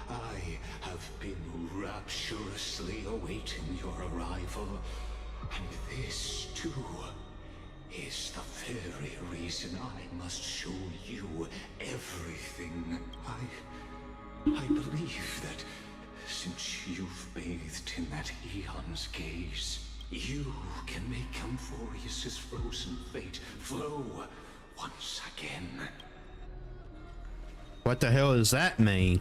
I have been rapturously awaiting your arrival. And this, too, is the very reason I must show you everything. I believe that since you've bathed in that eon's gaze, you can make Amphorius's frozen fate flow once again. What the hell does that mean?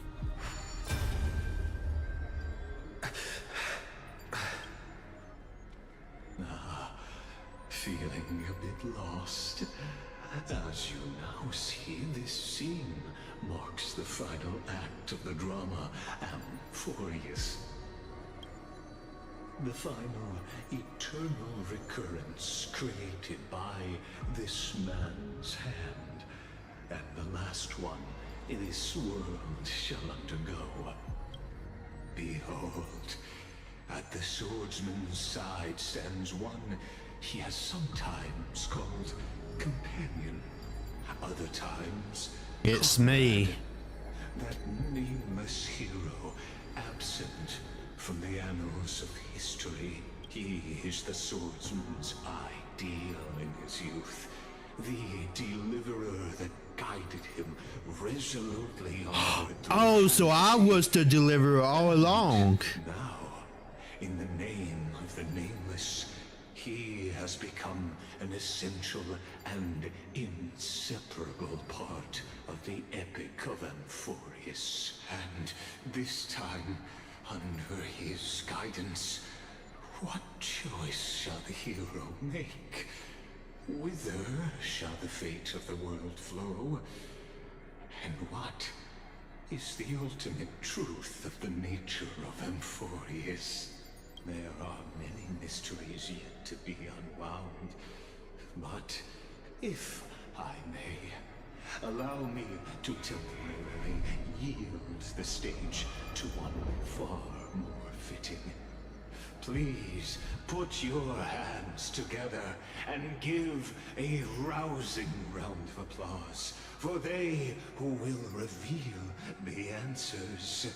Feeling a bit lost? As you now see, this scene marks the final act of the drama Amphorius. The final eternal recurrence created by this man's hand. And the last one this world shall undergo. Behold, at the swordsman's side stands one he has sometimes called companion, other times It's me. that nameless hero, absent from the annals of history. He is the swordsman's ideal in his youth, the deliverer that guided him resolutely onward. Oh, so I was the deliverer all along. Now, in the name of the nameless, he has become an essential and inseparable part of the epic of Amphorius. And this time, under his guidance, what choice shall the hero make? Whither shall the fate of the world flow? And what is the ultimate truth of the nature of Amphorius? There are many mysteries yet to be unwound, but if I may, allow me to temporarily yield the stage to one far more fitting. Please put your hands together and give a rousing round of applause for they who will reveal the answers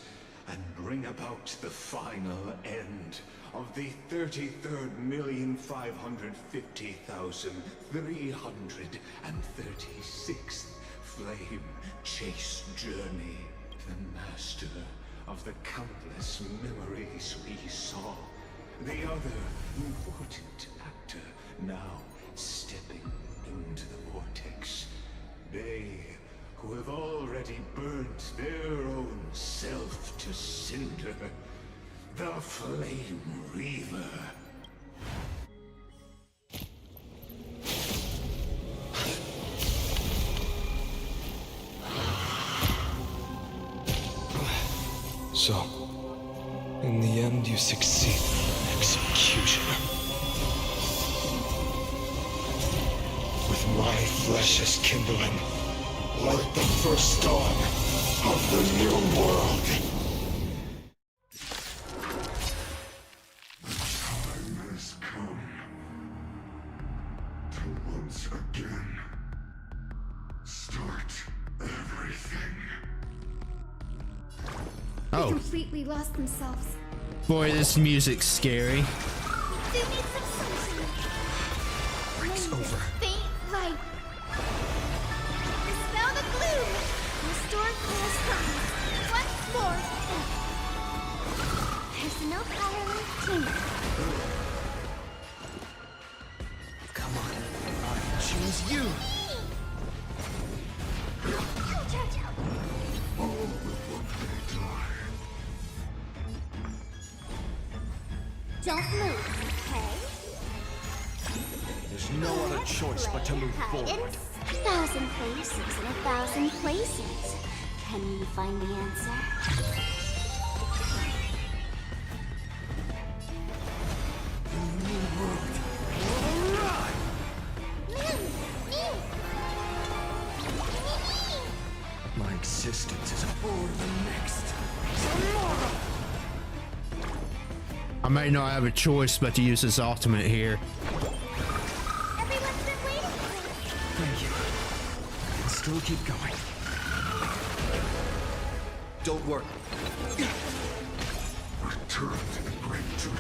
and bring about the final end of the 33,550,336th flame chase journey. The master of the countless memories we saw. The other important actor now stepping into the vortex. They who have already burnt their own self to cinder. The Flame Reaver. So, in the end, you succeed. Executioner. With my flesh as kindling, like the first dawn of the new world. Time has come to once again start everything. They completely lost themselves. Boy, this music's scary. They need some sunshine. Break's over. Faint light. Dispel the gloom. Restore correspondence. Once more. There's no power left here. Come on, I choose you. Don't move, okay? choice but to move hide in forward. 1,000 places in 1,000 places. Can you find the answer? My existence is for the next. I may not have a choice but to use his ultimate here. Everyone's been waiting for it. Thank you. I can still keep going. Don't worry. Return to the great dream.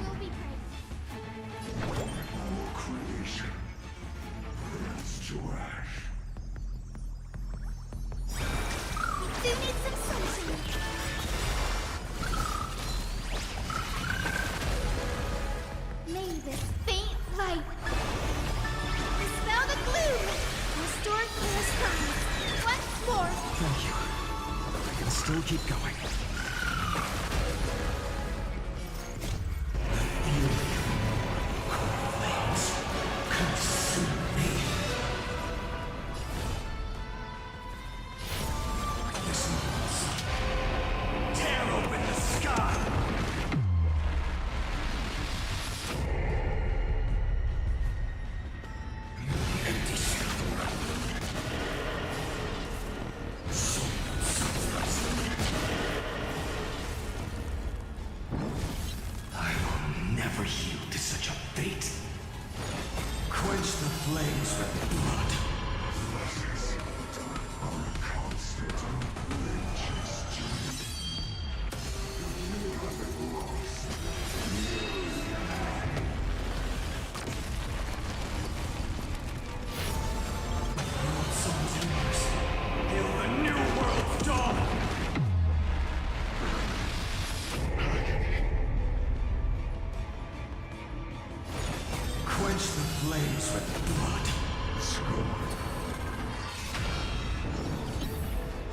We'll be brave. All creation burns to ash. We do need some sunshine. May this faint light dispel the gloom, restore clear skies once more. Thank you. I can still keep going. Tear open the sky! I will never yield to such a fate. Quench the flames with blood. Hail the new world's dawn! Quench the flames with blood.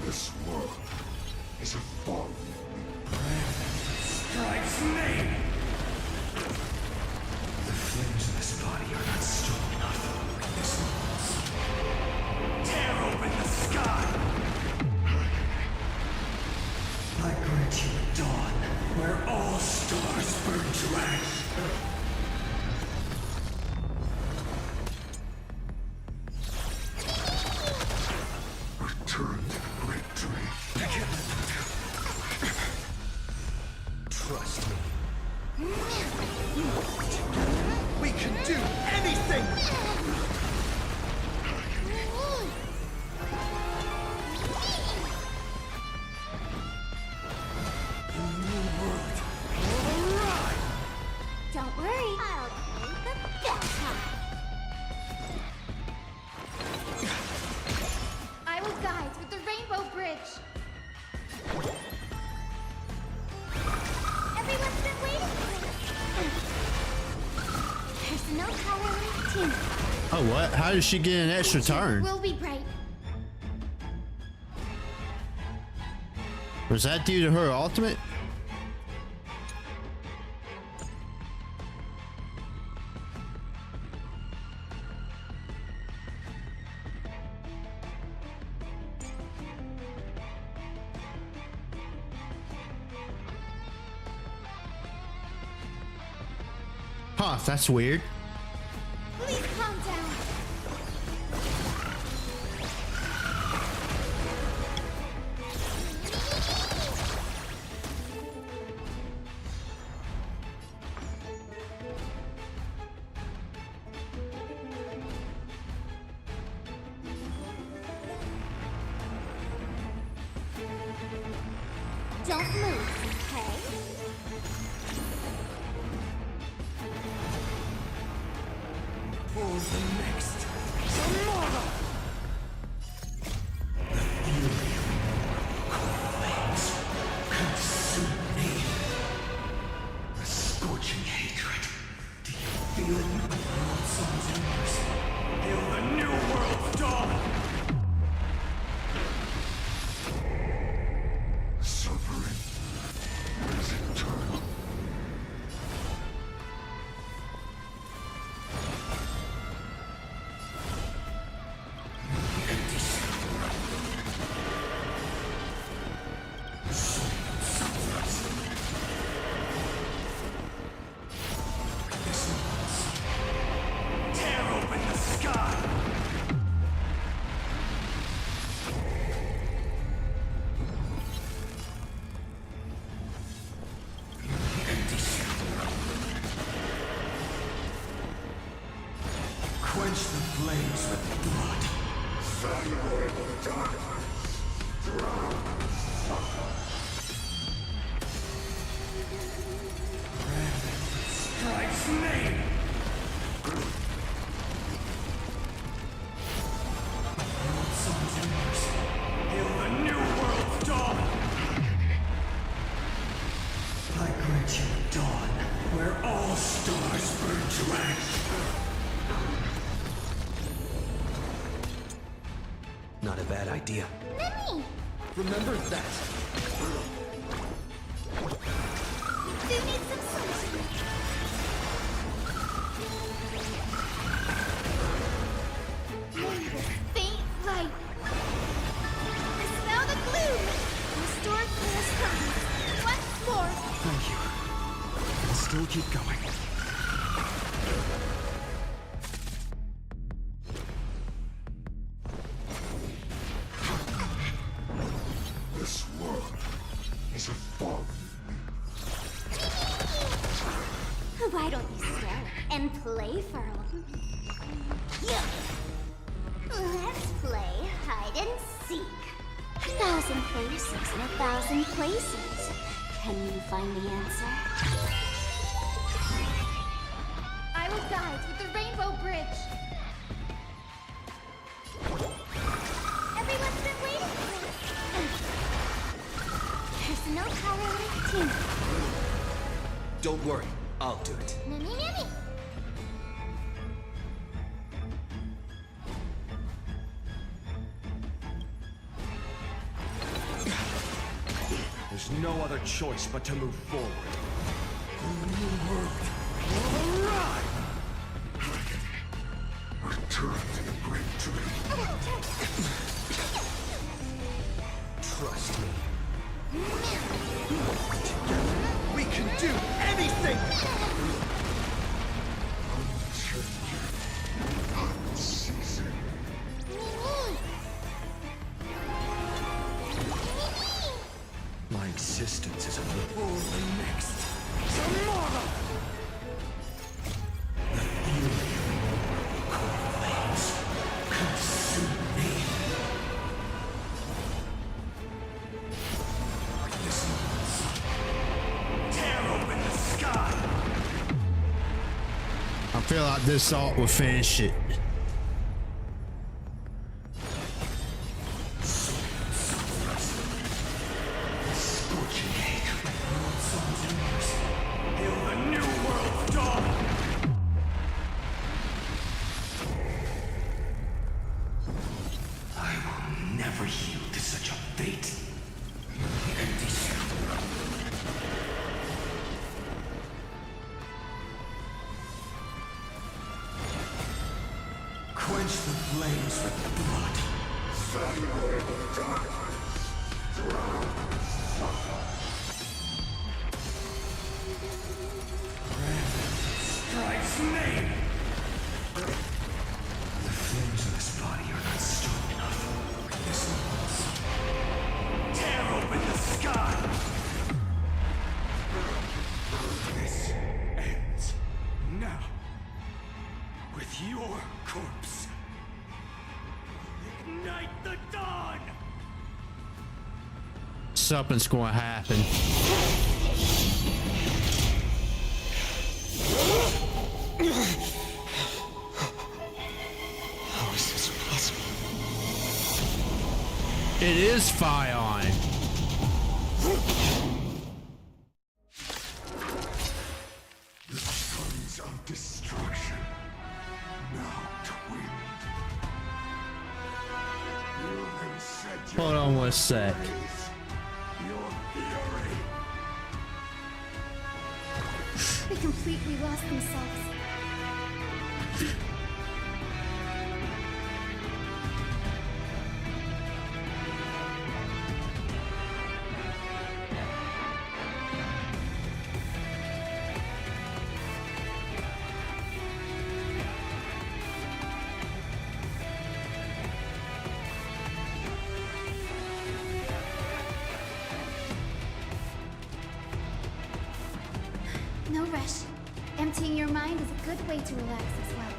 This world is a fall. Strike's name! The flames of this body are not strong enough for this loss. Tear open the sky! I grant you a dawn where all stars burn to ash. Return to the great dream. Trust me. We can do anything! Don't worry, I'll play the backup. I will guide with the Rainbow Bridge. Everyone's been waiting for it. There's no power like team. Oh, what? How did she get an extra turn? We'll be bright. Was that due to her ultimate? Huh, that's weird. Please calm down. Don't move, okay? For the next tomorrow! The fury of core flames consume me. A scorching hatred. Do you feel it? World's universe. Hail the new world's dawn! Suffering flames with blood. Strike's name! Hail the new world's dawn! I grant you dawn, where all stars burn to ash. Not a bad idea. Mimi! Remember that. Do you need some sunshine? Maybe this faint light. Dispel the gloom! Restore Claire's purpose. Once more! Thank you. I'll still keep going. This world is a fog. Why don't you stay and play for a while? Let's play hide and seek. 1,000 places in 1,000 places. Can you find the answer? I will guide with the Rainbow Bridge. Everyone's been waiting for this. Personal color team. Don't worry, I'll do it. Mimi. There's no other choice but to move forward. Return to the great tree. Trust me. Together, we can do anything! Unceasing. My existence is a For the next tomorrow! The fury of core flames consume me. Listen, tear open the sky! I feel like this salt will finish it. Scorching hatred. Hail the new world's dawn! I will never yield to such a fate. Empty quench the flames with blood. Strike's name! The flames of this body are not strong enough. This once. Tear open the sky! This ends now. With your corpse. Ignite the dawn! Something's gonna happen. How is this possible? It is Fion. The sons of destruction. Now twinned. You can set your Hold on one sec. your fury. They completely lost themselves. No rush. Emptying your mind is a good way to relax as well.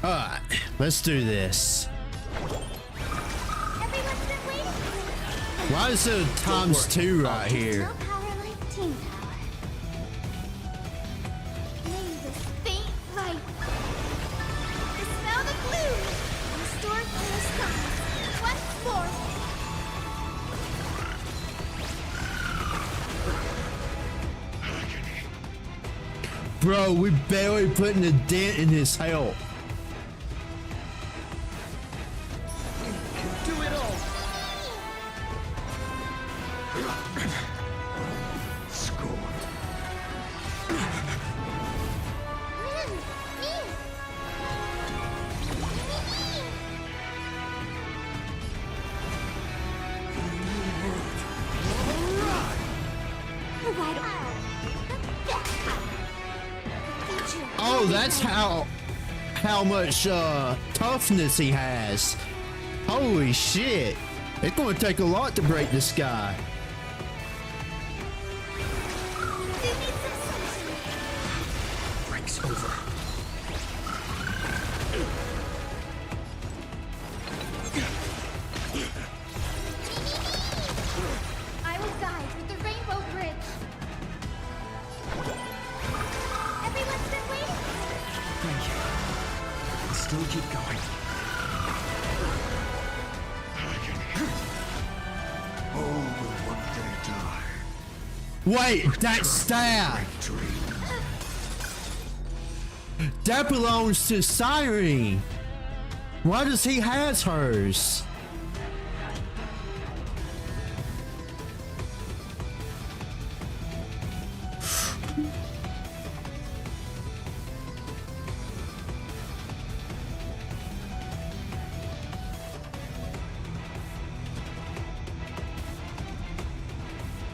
Alright, let's do this. Everyone's been waiting for Why is there ×2 right here? no power like team power. May this faint light dispel the gloom and restore clear skies once more. Bro, we barely putting a dent in his health. Do it all. Scorned. Oh, that's how much toughness he has. Holy shit. It's gonna take a lot to break this guy. Breaks over. I will guide with the Rainbow Bridge. Everyone's been waiting. Thank you. I'll still keep going. All will one day die. Wait, that staff! Victory. That belongs to Siren. Why does he has hers?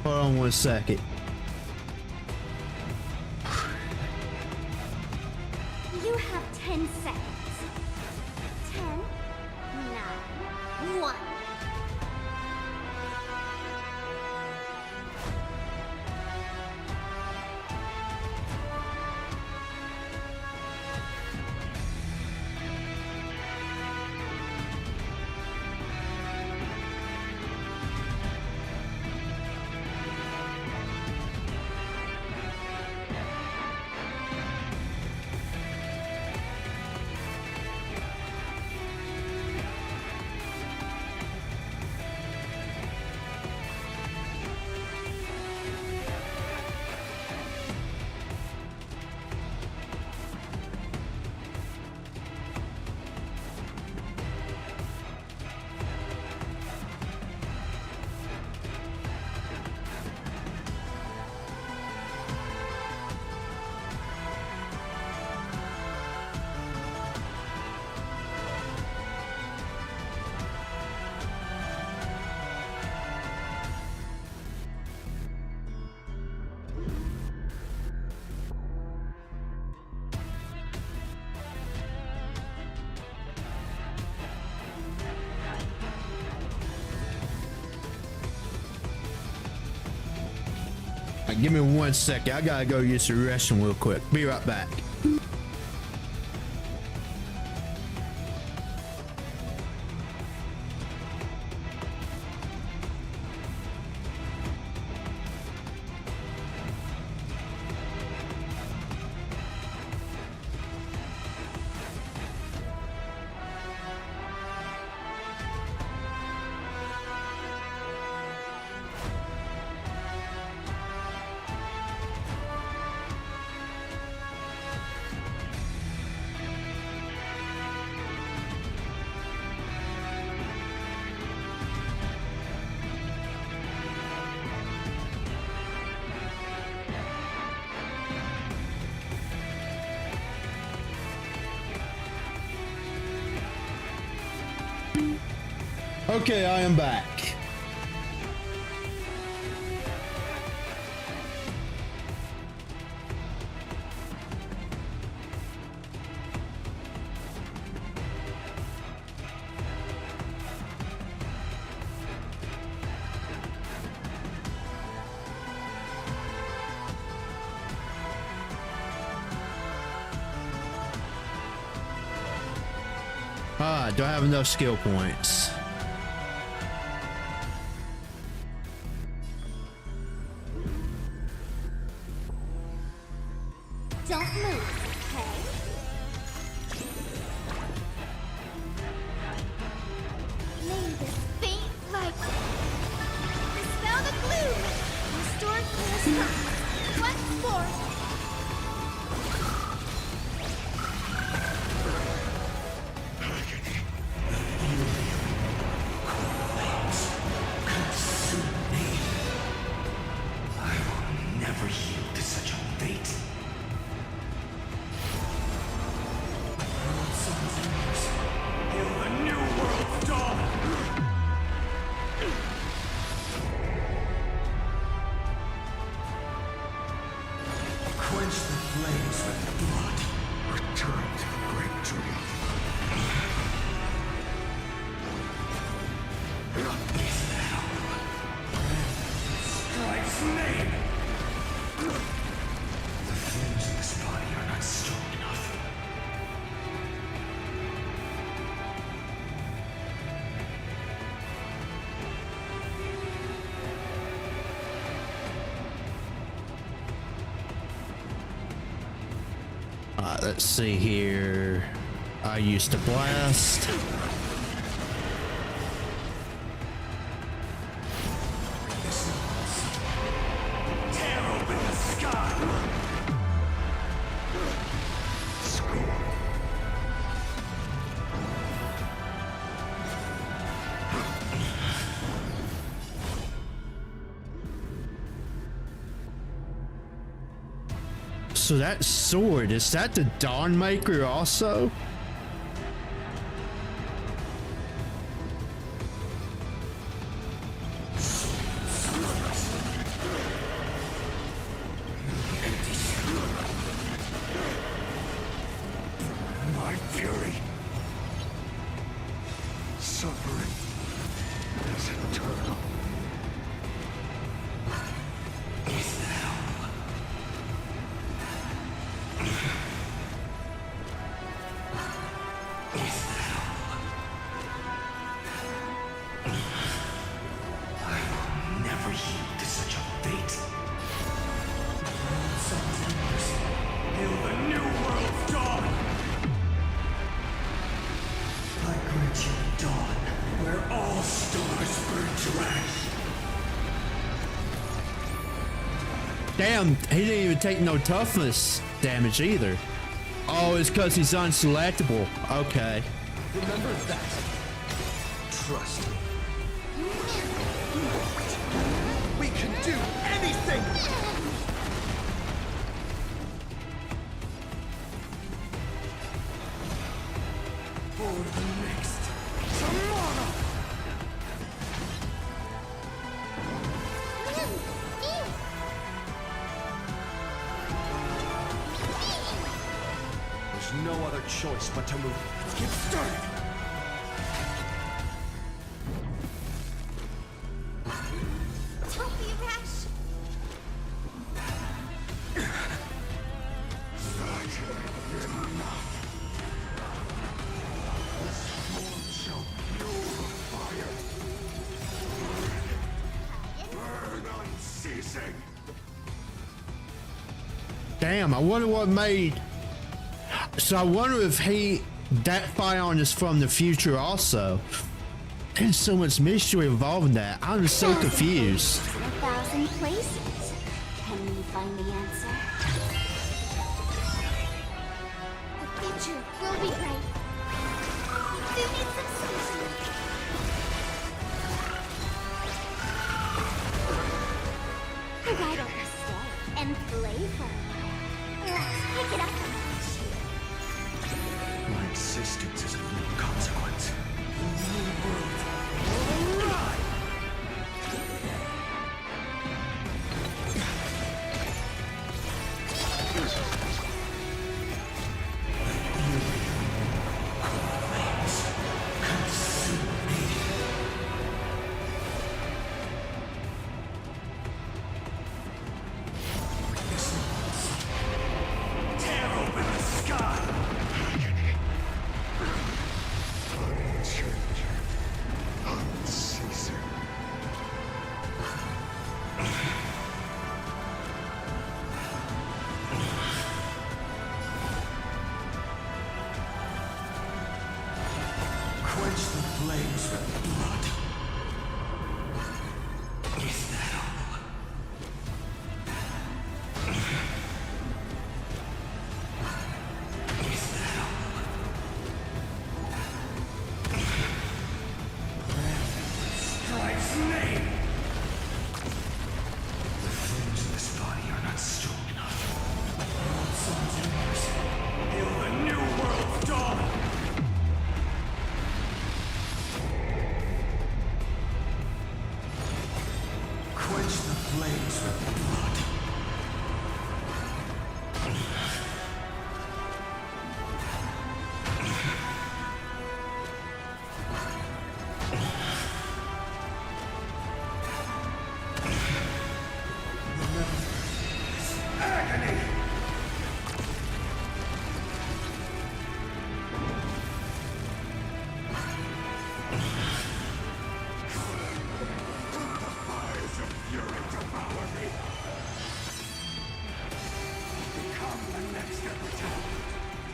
Hold on 1 second. You have 10 seconds. 10, 9, 1. Give me 1 second. I gotta go use the restroom real quick. Be right back. Okay, I am back. Ah, do I have enough skill points? Don't move, okay? May this faint light dispel the gloom, restore clear strength. Once more. Never yield to such a fate. Hail the new world's dawn! Quench the flames with blood. Return to the great tree. Is now. Strike's name! The flames in this body are not strong enough. Let's see here. I used to blast. Tear open the sky! So that sword, is that the Dawnmaker also? My fury. Suffering is eternal. Is now. Is now. I will never yield to such a fate. Hail the new world's dawn! I grant you dawn, where all stars burn to ash. Damn, he didn't even take no toughness damage either. Oh, it's because he's unselectable. Okay. Remember that. Trust me. We can do anything! For the next tomorrow! There's no other choice but to move. Let's get started! Don't be rash. Damn, I wonder what made... So I wonder if that Fion is from the future also. There's so much mystery involved in that. I'm just so confused. 1,000 places. Can you find the answer? The future will be bright. Do need some sunshine. Why don't we stay and play for a while? Let's pick it up a notch. My existence is of no consequence. The new world will arrive! Tear open the sky! flames with blood. Is that all? Is that all? Breath strikes me! The flames in this body are not strong enough. Lord Sons and Mercy, hail the new world's dawn! Quench the flames with blood. Agony! Fires of fury devour me. Become the next epitaph,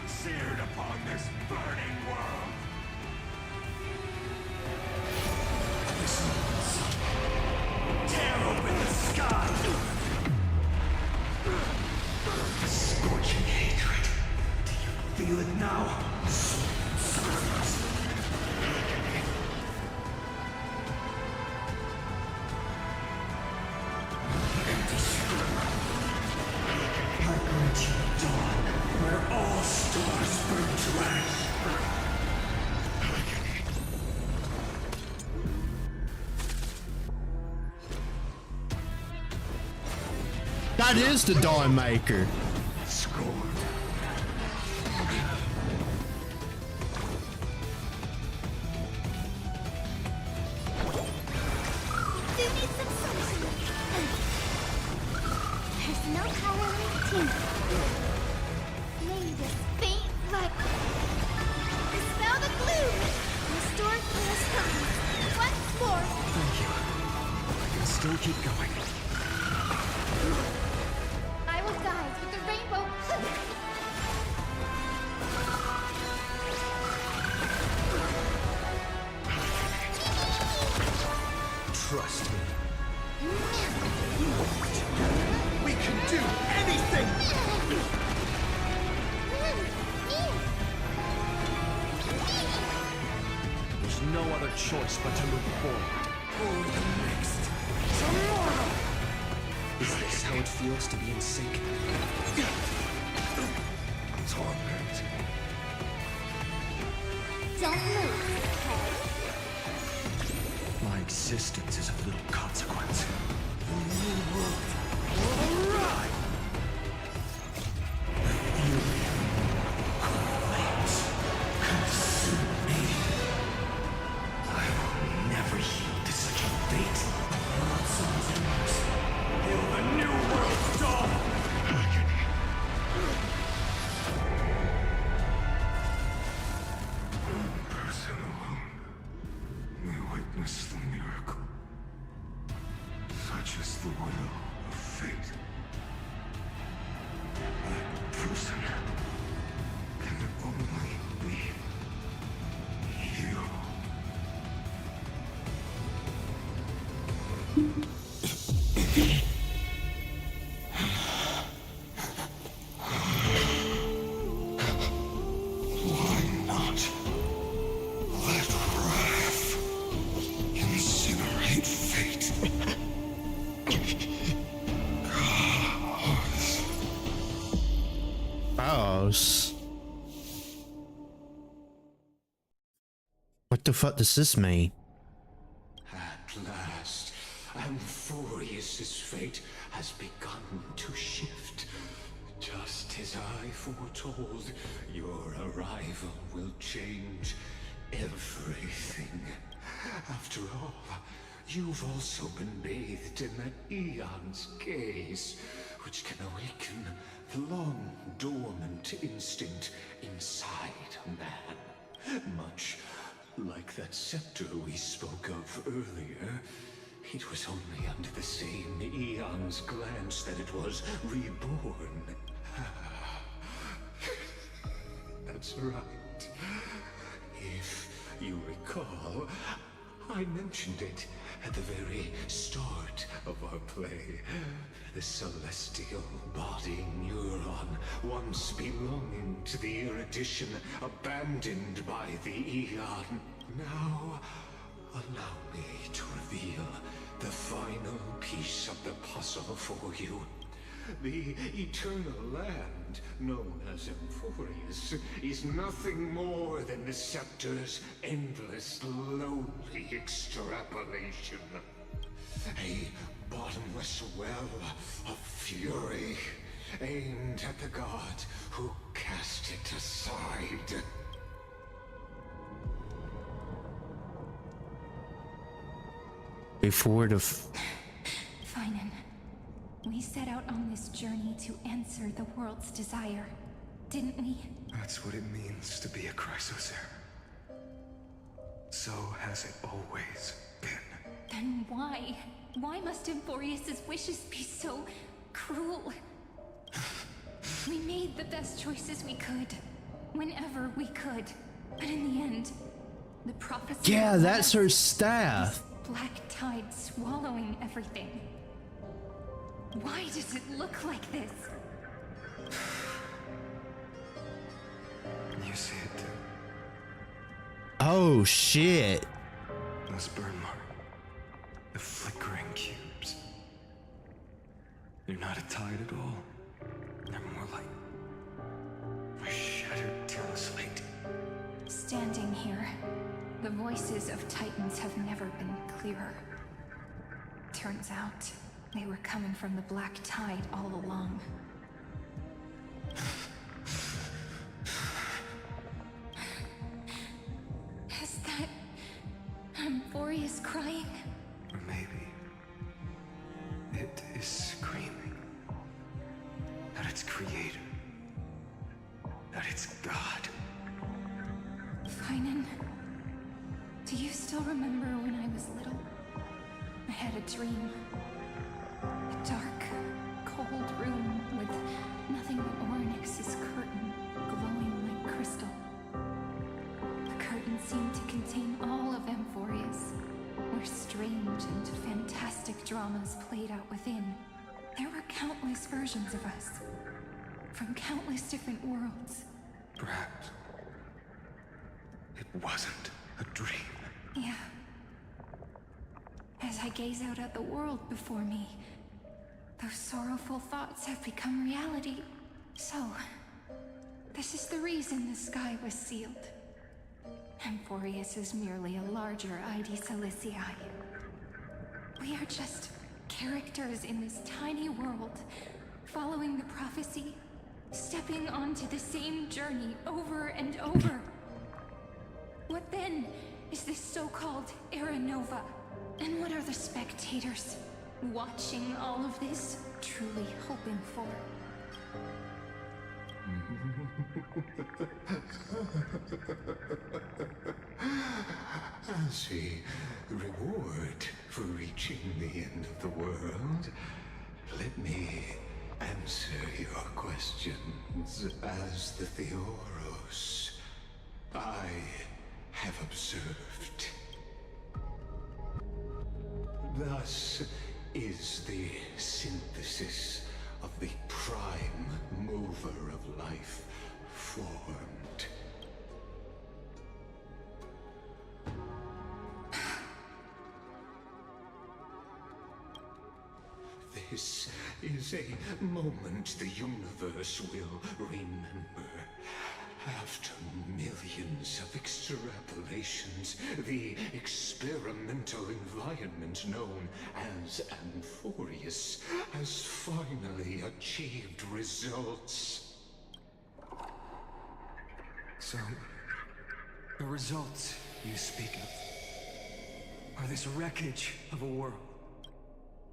seared upon this burning world. Listen, son. Tear open the sky. The scorching hatred. Do you feel it now? Empty struggle. I grant you dawn, where all stars burn to ash. That is the Dawn Maker. Scorn. Who needs some sunshine? There's no power in team. May this faint light dispel the gloom. Restore clear skies. Once more. Thank you. I can still keep going. I will guide with the rainbow. Trust me. We can do anything! There's no other choice but to move forward. Or the next. Tomorrow! Is this how it feels to be in sync? Torment. Don't move, okay? My existence is of little consequence. The new world will arrive. Flames consume me. I will never yield to such a fate. Lord Sons and Mercy, hail the new world's dawn. One person alone may witness the miracle. Such is the will of fate. That person can only be you. Why not let wrath incinerate fate? Chaos. What the fuck does this mean? At last, Amphorius's fate has begun to shift. Just as I foretold, your arrival will change everything. After all, you've also been bathed in that eon's gaze, which can awaken the long-dormant instinct inside a man. Much like that scepter we spoke of earlier, it was only under the same eon's glance that it was reborn. That's right. If you recall, I mentioned it at the very start of our play. The celestial body neuron, once belonging to the erudition, abandoned by the Eon. Now, allow me to reveal the final piece of the puzzle for you. The eternal land, known as Emphorius, is nothing more than the scepter's endless, lonely extrapolation. A bottomless well of fury, aimed at the god who cast it aside. Before the Finan, we set out on this journey to answer the world's desire, didn't we? That's what it means to be a Chrysosaur. So has it always been. Then why? Why must Emphorius's wishes be so cruel? We made the best choices we could, whenever we could. But in the end, the prophecy... Yeah, that's her staff. Black tide swallowing everything. Why does it look like this? You see it too. Oh shit. Those burn marks. The flickering cubes. They're not a tide at all. They're more like a shattered teleslate. Standing here, the voices of Titans have never been clearer. Turns out, they were coming from the black tide all along. Is that Emphorius crying? Or maybe it is screaming that it's creator, that it's God. Finan, do you still remember when I was little? I had a dream. A dark, cold room with nothing but Orynyx's curtain glowing like crystal. The curtain seemed to contain all of Emphorius, where strange and fantastic dramas played out within. There were countless versions of us, from countless different worlds. Perhaps it wasn't a dream. Yeah. As I gaze out at the world before me, those sorrowful thoughts have become reality. So, this is the reason the sky was sealed. Emphorius is merely a larger ID Silicii. We are just characters in this tiny world, following the prophecy, stepping onto the same journey over and over. What then is this so-called Era Nova? And what are the spectators watching all of this truly hoping for? As a reward for reaching the end of the world, let me answer your questions as the Theoros. I have observed. Thus is the synthesis of the prime mover of life formed. This is a moment the universe will remember. After millions of extrapolations, the experimental environment known as Emphorius has finally achieved results. So, the results you speak of are this wreckage of a world.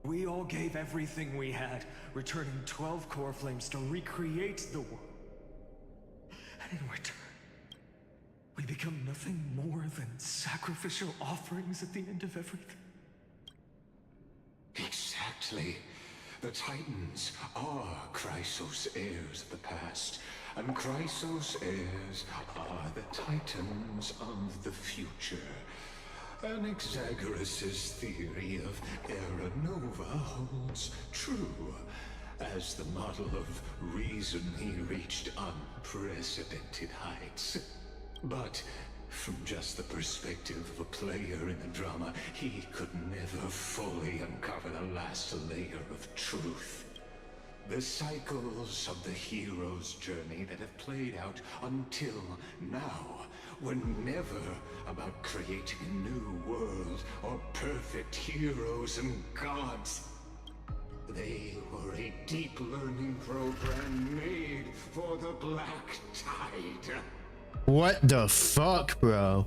We all gave everything we had, returning 12 core flames to recreate the world. And in return, we become nothing more than sacrificial offerings at the end of everything. Exactly. The Titans are Chrysos heirs of the past, and Chrysos heirs are the titans of the future. Anaxagoras' theory of Era Nova holds true. As the model of reason, he reached unprecedented heights. But from just the perspective of a player in the drama, he could never fully uncover the last layer of truth. The cycles of the hero's journey that have played out until now were never about creating a new world or perfect heroes and gods. They were a deep learning program made for the Black Tide. What the fuck, bro?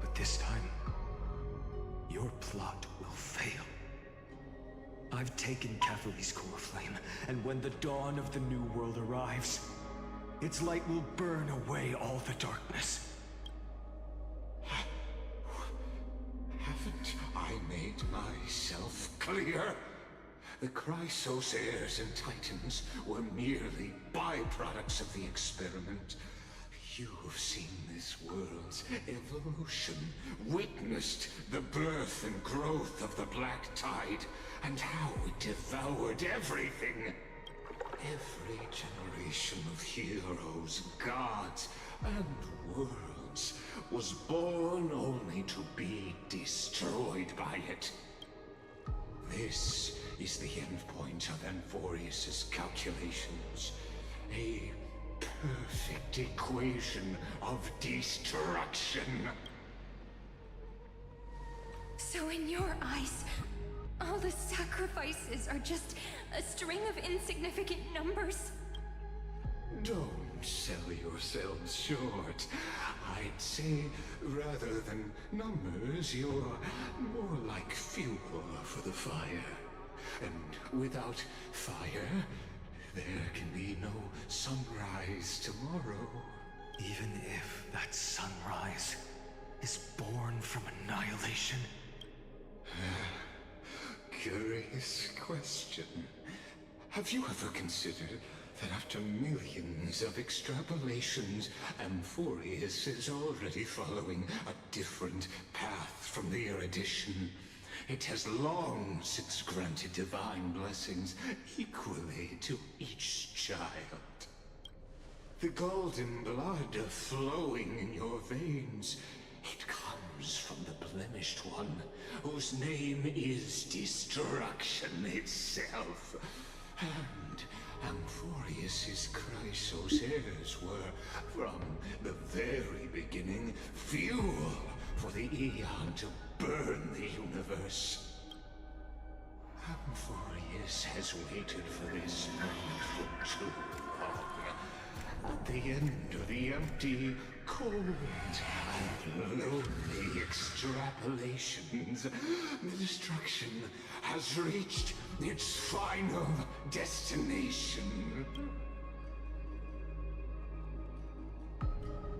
But this time, your plot will fail. I've taken Catherine's core flame, and when the dawn of the new world arrives, its light will burn away all the darkness. Haven't I made myself clear? The Chrysos heirs and titans were merely byproducts of the experiment. You've seen this world's evolution, witnessed the birth and growth of the Black Tide, and how it devoured everything. Every generation of heroes, gods, and worlds was born only to be destroyed by it. This is the endpoint of Amphorius's calculations. A perfect equation of destruction. So in your eyes, all the sacrifices are just a string of insignificant numbers? Don't sell yourselves short. I'd say, rather than numbers, you're more like fuel for the fire. And without fire, there can be no sunrise tomorrow. Even if that sunrise is born from annihilation? Curious question. Have you ever considered that after millions of extrapolations, Amphorius is already following a different path from the erudition? It has long since granted divine blessings equally to each child. The golden blood flowing in your veins, it comes from the blemished one, whose name is destruction itself. And Amphorius's Chrysos heirs were, from the very beginning, fuel for the Aeon to burn the universe. Amphorius has waited for this moment for too long. At the end of the empty, cold, and lonely extrapolations, the destruction has reached its final destination.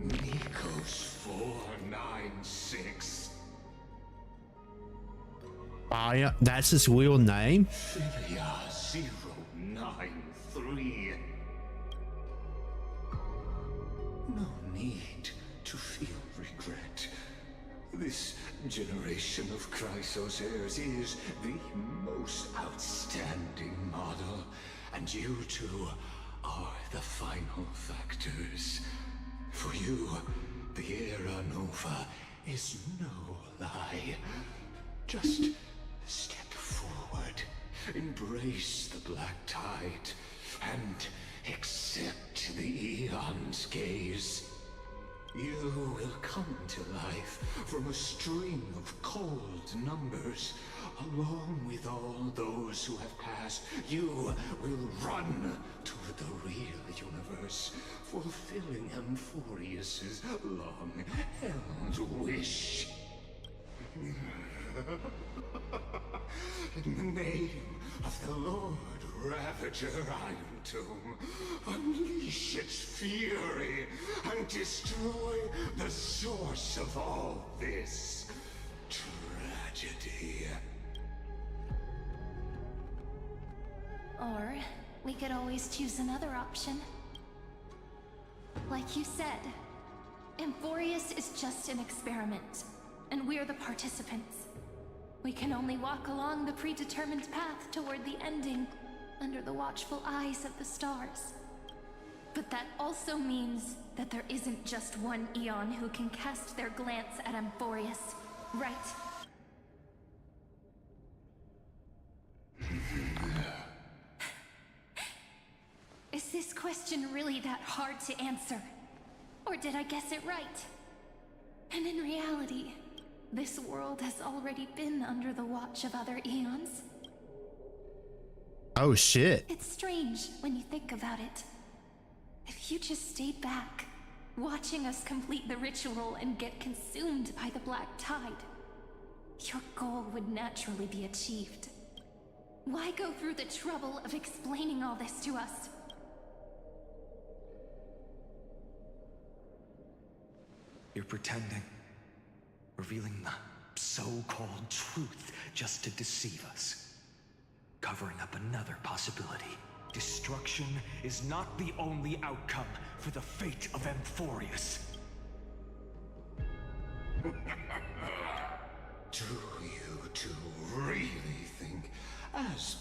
Nikos 496. That's his real name? Philia 093. No need to feel regret. This generation of Chrysos heirs is the most outstanding model, and you two are the final factors. For you, the Era Nova is no lie. Just step forward, embrace the Black Tide, and accept the Aeon's gaze. You will come to life from a string of cold numbers. Along with all those who have passed, you will run toward the real universe, fulfilling Amphorius's long-held wish. In the name of the Lord Ravager Iron Tomb, unleash its fury and destroy the source of all this tragedy. Or we could always choose another option. Like you said, Amphorius is just an experiment, and we're the participants. We can only walk along the predetermined path toward the ending, under the watchful eyes of the stars. But that also means that there isn't just one Eon who can cast their glance at Amphorius, right? Is this question really that hard to answer? Or did I guess it right? And in reality, this world has already been under the watch of other Eons. Oh shit. It's strange when you think about it. If you just stayed back, watching us complete the ritual and get consumed by the black tide, your goal would naturally be achieved. Why go through the trouble of explaining all this to us? You're pretending. Revealing the so-called truth just to deceive us. Covering up another possibility. Destruction is not the only outcome for the fate of Amphorius. Do you two really think, as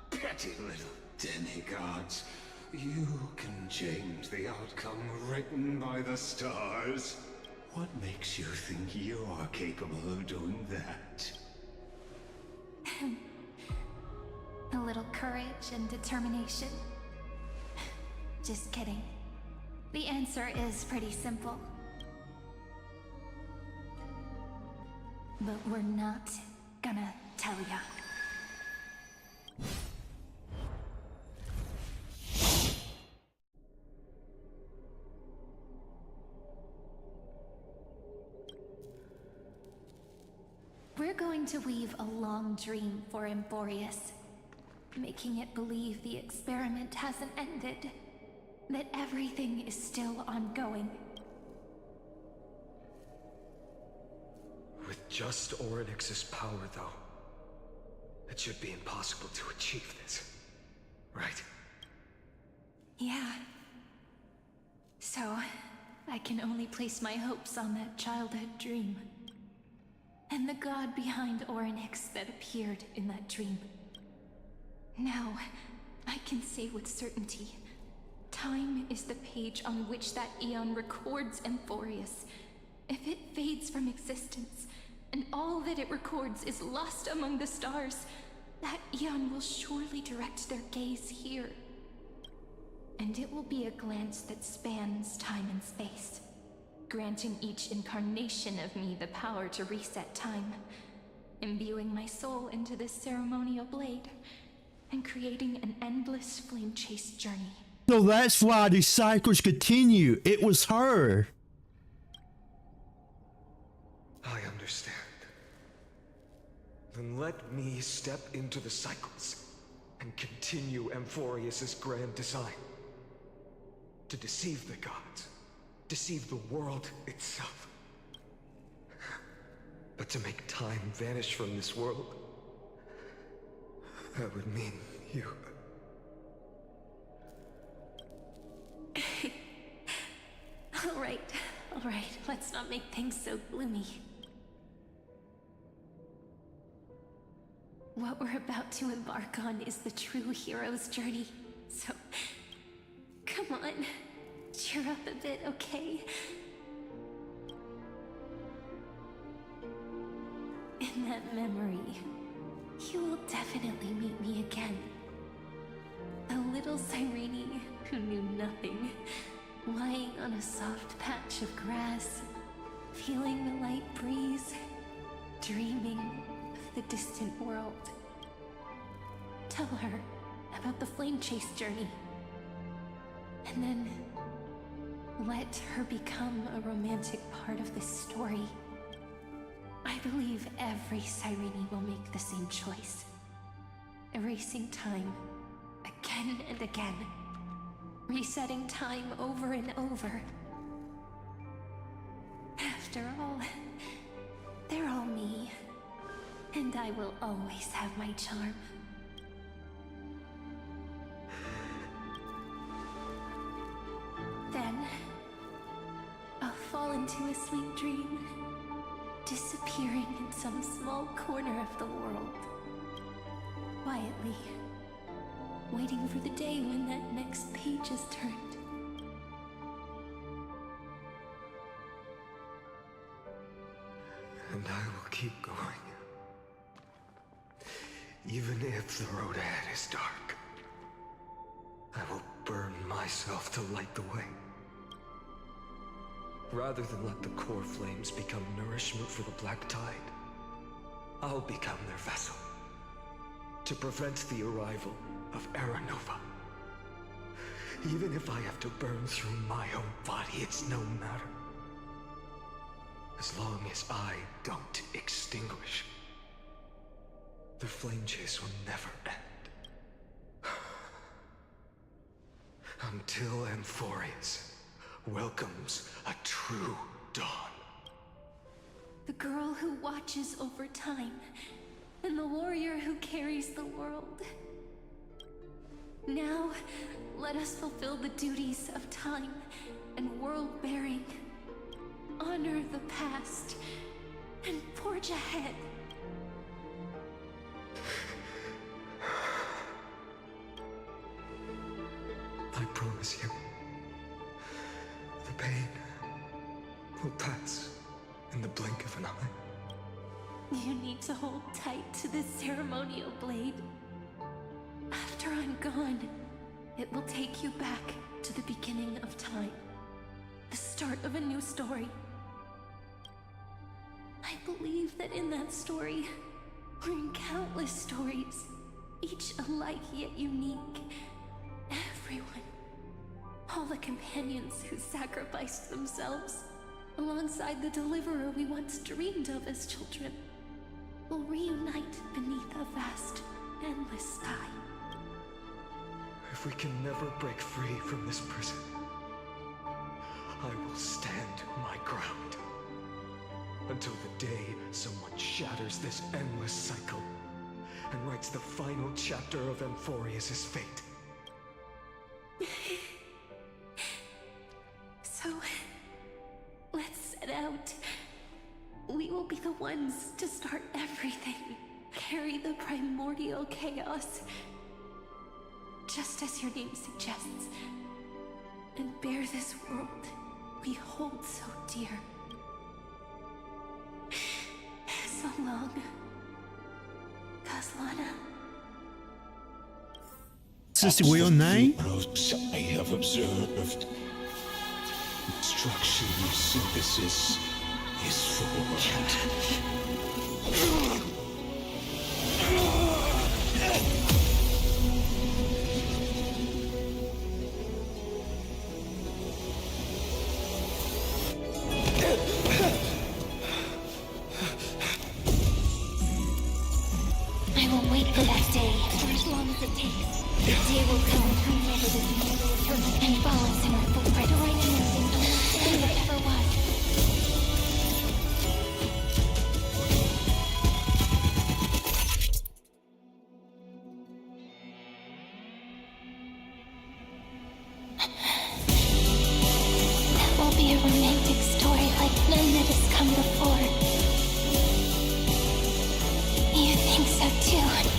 petty little demigods, you can change the outcome written by the stars? What makes you think you're capable of doing that? A little courage and determination. Just kidding. The answer is pretty simple. But we're not gonna tell ya. We're going to weave a long dream for Amphorius, making it believe the experiment hasn't ended, that everything is still ongoing. With just Orynyx's power, though, it should be impossible to achieve this, right? Yeah. So, I can only place my hopes on that childhood dream. And the god behind Orynyx that appeared in that dream. Now, I can say with certainty, time is the page on which that Eon records Amphorius. If it fades from existence, and all that it records is lost among the stars, that Eon will surely direct their gaze here. And it will be a glance that spans time and space, granting each incarnation of me the power to reset time, imbuing my soul into this ceremonial blade, and creating an endless flame-chased journey. So that's why these cycles continue. It was her. I understand. Then let me step into the cycles and continue Amphorius's grand design. To deceive the gods, deceive the world itself. But to make time vanish from this world, that would mean you. All right, let's not make things so gloomy. What we're about to embark on is the true hero's journey, so come on, cheer up a bit, okay? In that memory, you will definitely meet me again. A little Cyrene who knew nothing, lying on a soft patch of grass, feeling the light breeze, dreaming of the distant world. Tell her about the flame chase journey, and then let her become a romantic part of this story. I believe every Cyrene will make the same choice, erasing time again and again, resetting time over and over. After all, they're all me, and I will always have my charm. into a sweet dream, disappearing in some small corner of the world. Quietly, waiting for the day when that next page is turned. And I will keep going. Even if the road ahead is dark, I will burn myself to light the way. Rather than let the core flames become nourishment for the Black Tide, I'll become their vessel to prevent the arrival of Aranova. Even if I have to burn through my own body, it's no matter. As long as I don't extinguish, the flame chase will never end. Until Amphorius welcomes a true dawn. The girl who watches over time, and the warrior who carries the world. Now, let us fulfill the duties of time and world-bearing. Honor the past, and forge ahead. I promise you, the pain will pass in the blink of an eye. You need to hold tight to this ceremonial blade. After I'm gone, it will take you back to the beginning of time. The start of a new story. I believe that in that story, or in countless stories, each alike yet unique, everyone, all the companions who sacrificed themselves, alongside the deliverer we once dreamed of as children, will reunite beneath a vast, endless sky. If we can never break free from this prison, I will stand my ground. Until the day someone shatters this endless cycle and writes the final chapter of Amphorius' fate. So, let's set out. We will be the ones to start everything. Carry the primordial chaos, just as your name suggests, and bear this world we hold so dear. So long, Kaslana. Is this your name? I have observed. Instruction synthesis is forged. I will wait for that day, for as long as it takes. The day will come whenever this mortal eternal and follows in our footprint to write anything than that ever was. That will be a romantic story like none that has come before. You think so too, right?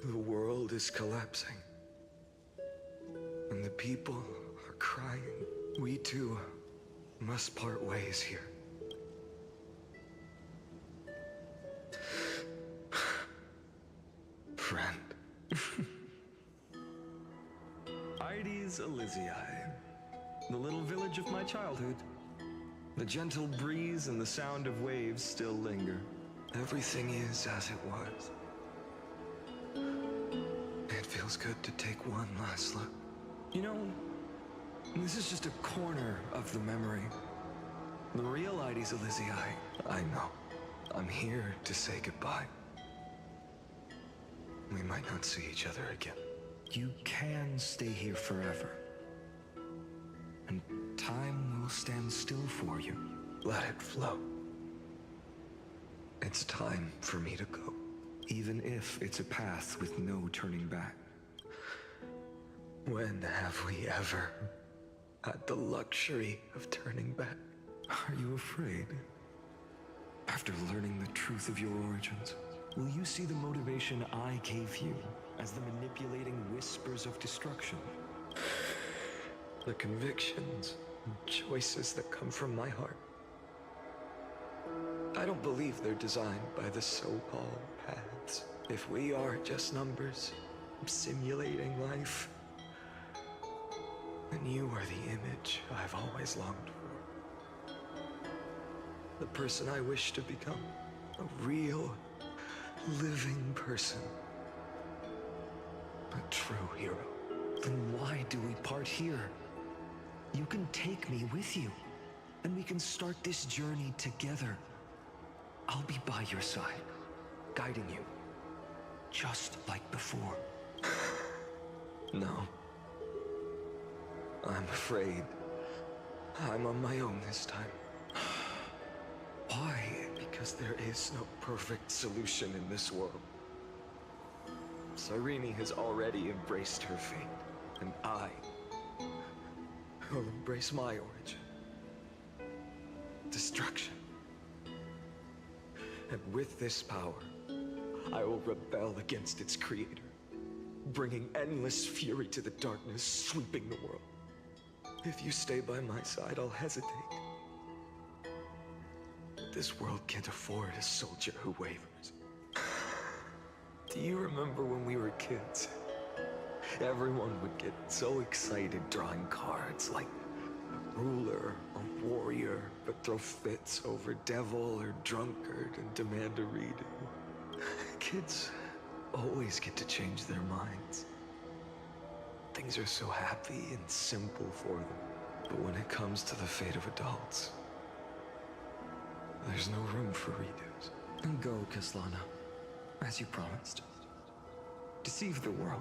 The world is collapsing, and the people are crying. We too must part ways here. Friend. Ides Elysiae, the little village of my childhood. The gentle breeze and the sound of waves still linger. Everything is as it was. It feels good to take one last look. You know, this is just a corner of the memory. The real Ides Elysiae, I know. I'm here to say goodbye. We might not see each other again. You can stay here forever. And time will stand still for you. Let it flow. It's time for me to go. Even if it's a path with no turning back. When have we ever had the luxury of turning back? Are you afraid? After learning the truth of your origins, will you see the motivation I gave you as the manipulating whispers of destruction? The convictions and choices that come from my heart. I don't believe they're designed by the so-called paths. If we are just numbers, simulating life, then you are the image I've always longed for. The person I wish to become. A real, living person. A true hero. Then why do we part here? You can take me with you, and we can start this journey together. I'll be by your side, guiding you, just like before. No. I'm afraid I'm on my own this time. Why? Because there is no perfect solution in this world. Cyrene has already embraced her fate, and I will embrace my origin. Destruction. And with this power, I will rebel against its creator, bringing endless fury to the darkness, sweeping the world. If you stay by my side, I'll hesitate. But this world can't afford a soldier who wavers. Do you remember when we were kids? Everyone would get so excited drawing cards like a ruler or warrior, but throw fits over devil or drunkard and demand a redo. Kids always get to change their minds. Things are so happy and simple for them. But when it comes to the fate of adults, there's no room for redos. And go, Kaslana, as you promised. Deceive the world.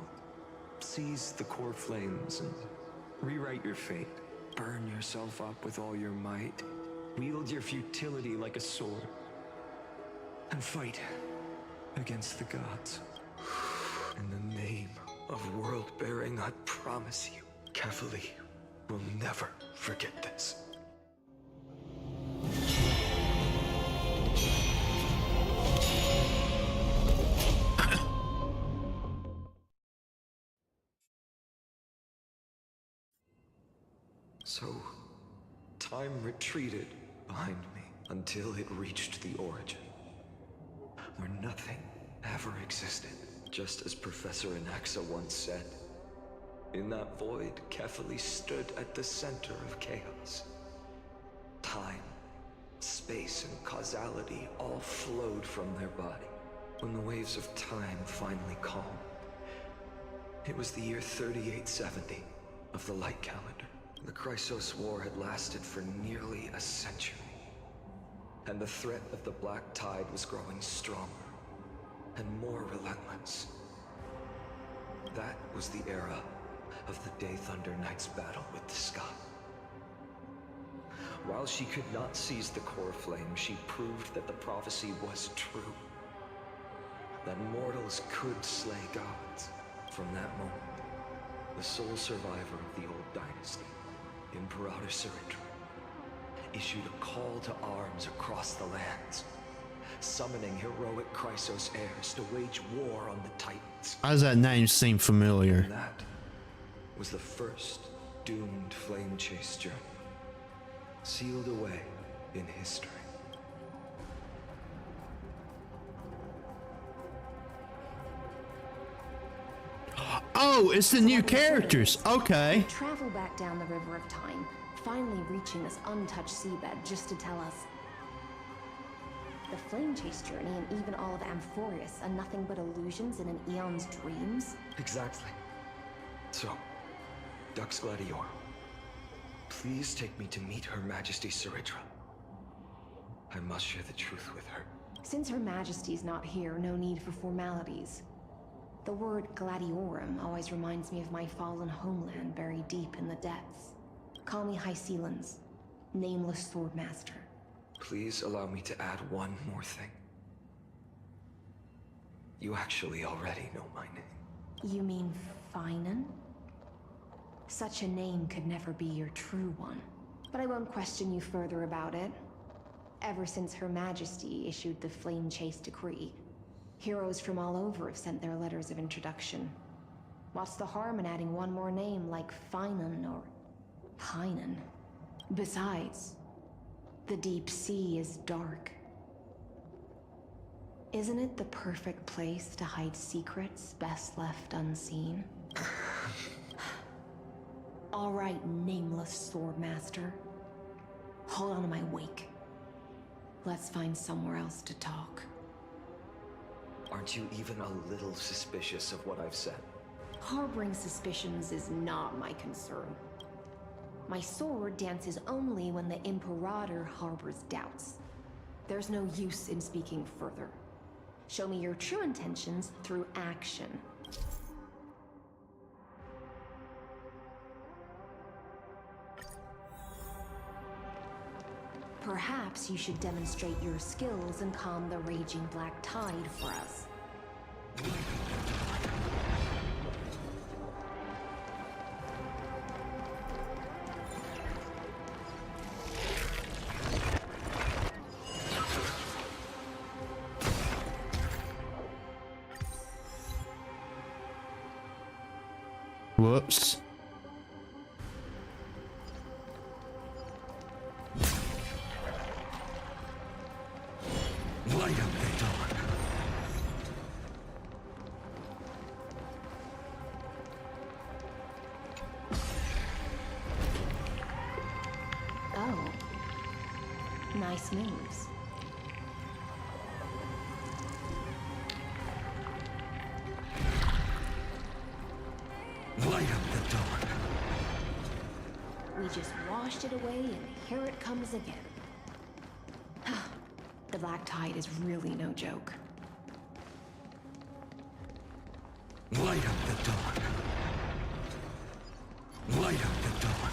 Seize the core flames and rewrite your fate. Burn yourself up with all your might. Wield your futility like a sword. And fight against the gods. In the name of world-bearing, I promise you, Kefali will never forget this. So, time retreated behind me until it reached the origin, where nothing ever existed, just as Professor Anaxa once said. In that void, Kefali stood at the center of chaos. Time, space, and causality all flowed from their body. When the waves of time finally calmed, it was the year 3870 of the Light Calendar. The Chrysos War had lasted for nearly a century, and the threat of the Black Tide was growing stronger and more relentless. That was the era of the Day Thunder Knight's battle with the sky. While she could not seize the core flame, she proved that the prophecy was true. That mortals could slay gods. From that moment, the sole survivor of the old dynasty, Imperator Cyrindra, issued a call to arms across the lands, summoning heroic Chrysos heirs to wage war on the Titans. Why does that name seem familiar? And that was the first doomed flame chase journey, sealed away in history. Oh, it's the new characters. Okay. Travel back down the River of Time, finally reaching this untouched seabed just to tell us. The Flame Chase journey and even all of Amphorius are nothing but illusions in an Eon's dreams? Exactly. So, Dux Gladior, please take me to meet Her Majesty Ceridra. I must share the truth with her. Since Her Majesty's not here, no need for formalities. The word Gladiorum always reminds me of my fallen homeland buried deep in the depths. Call me High Sealans, nameless swordmaster. Please allow me to add one more thing. You actually already know my name. You mean Finan? Such a name could never be your true one. But I won't question you further about it. Ever since Her Majesty issued the Flame Chase decree, heroes from all over have sent their letters of introduction. What's the harm in adding one more name like Finan or Pynan? Besides, the deep sea is dark. Isn't it the perfect place to hide secrets best left unseen? All right, nameless swordmaster. Hold on to my wake. Let's find somewhere else to talk. Aren't you even a little suspicious of what I've said? Harboring suspicions is not my concern. My sword dances only when the Imperator harbors doubts. There's no use in speaking further. Show me your true intentions through action. Perhaps you should demonstrate your skills and calm the raging black tide for us. Whoops. Light up the dawn. Oh. Nice moves. Light up the dawn. We just washed it away and here it comes again. The black tide is really no joke. Light up the dawn. Light up the dawn.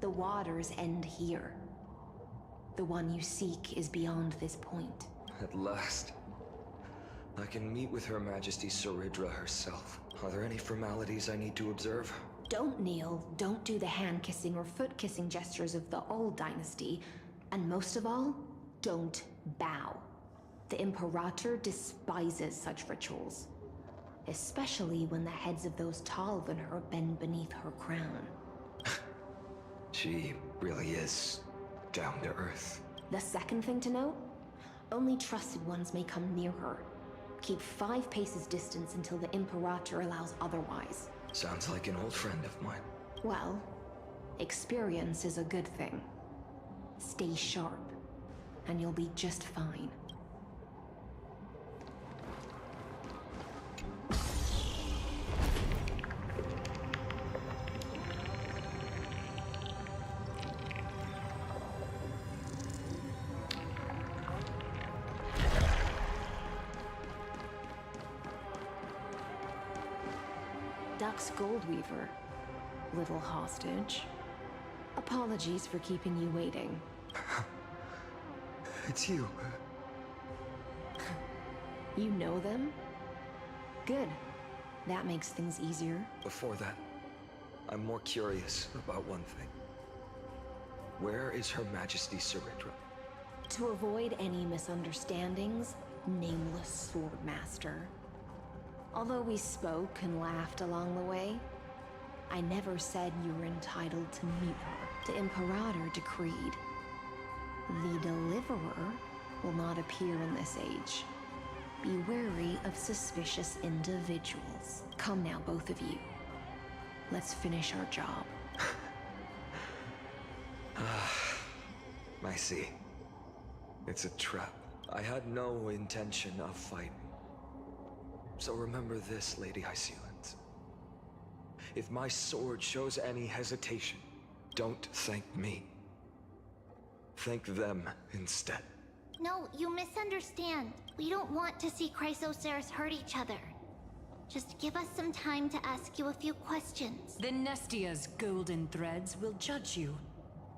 The waters end here. The one you seek is beyond this point. At last. I can meet with Her Majesty Ceridra herself. Are there any formalities I need to observe? Don't kneel, don't do the hand-kissing or foot-kissing gestures of the old dynasty, and most of all, don't bow. The Imperator despises such rituals, especially when the heads of those taller than her bend beneath her crown. She really is down to earth. The second thing to note, only trusted ones may come near her. Keep 5 paces distance until the Imperator allows otherwise. Sounds like an old friend of mine. Well, experience is a good thing. Stay sharp, and you'll be just fine. Dux Goldweaver, little hostage. Apologies for keeping you waiting. It's you. You know them? Good. That makes things easier. Before that, I'm more curious about one thing. Where is Her Majesty Ceridra? To avoid any misunderstandings, nameless swordmaster. Although we spoke and laughed along the way, I never said you were entitled to meet her. The Imperator decreed. The Deliverer will not appear in this age. Be wary of suspicious individuals. Come now, both of you. Let's finish our job. I see. It's a trap. I had no intention of fighting. So remember this, Lady Hysealens. If my sword shows any hesitation, don't thank me. Thank them instead. No, you misunderstand. We don't want to see Chrysoceres hurt each other. Just give us some time to ask you a few questions. The Nestia's golden threads will judge you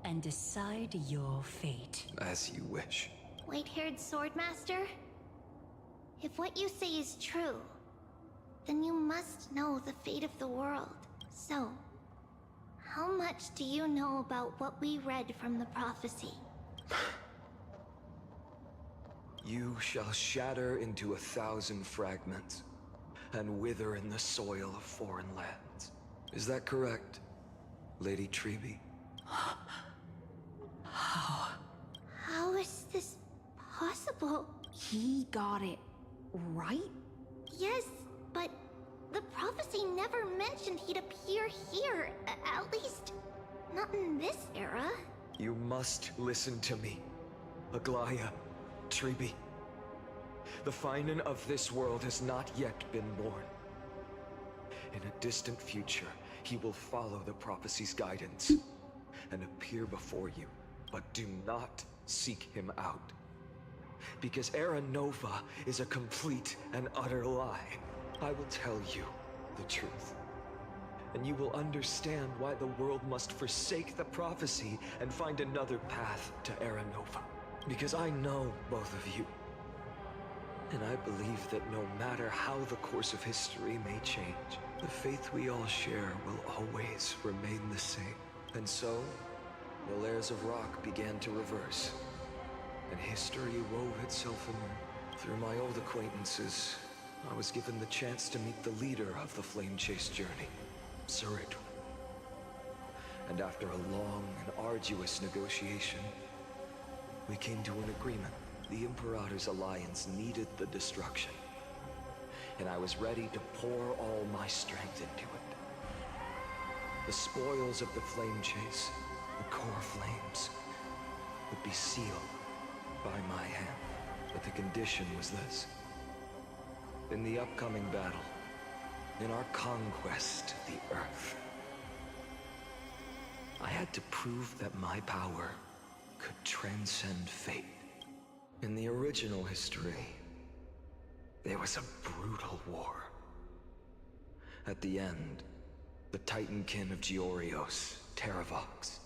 and decide your fate. As you wish. White-haired swordmaster? If what you say is true, then you must know the fate of the world. So, how much do you know about what we read from the prophecy? You shall shatter into 1,000 fragments and wither in the soil of foreign lands. Is that correct, Lady Treby? How is this possible? He got it right? Yes, but the prophecy never mentioned he'd appear here. At least, not in this era. You must listen to me, Aglaya, Treby. The Finan of this world has not yet been born. In a distant future, he will follow the prophecy's guidance and appear before you, but do not seek him out. Because Era Nova is a complete and utter lie. I will tell you the truth, and you will understand why the world must forsake the prophecy and find another path to Era Nova. Because I know both of you, and I believe that no matter how the course of history may change, the faith we all share will always remain the same. And so, the layers of rock began to reverse, and history wove itself anew. Through my old acquaintances, I was given the chance to meet the leader of the Flame Chase journey, Suritu. And after a long and arduous negotiation, we came to an agreement. The Imperator's alliance needed the destruction, and I was ready to pour all my strength into it. The spoils of the Flame Chase, the core flames, would be sealed by my hand. But the condition was this. In the upcoming battle, in our conquest of the Earth, I had to prove that my power could transcend fate. In the original history, there was a brutal war. At the end, the Titankin of Georios, Terravox,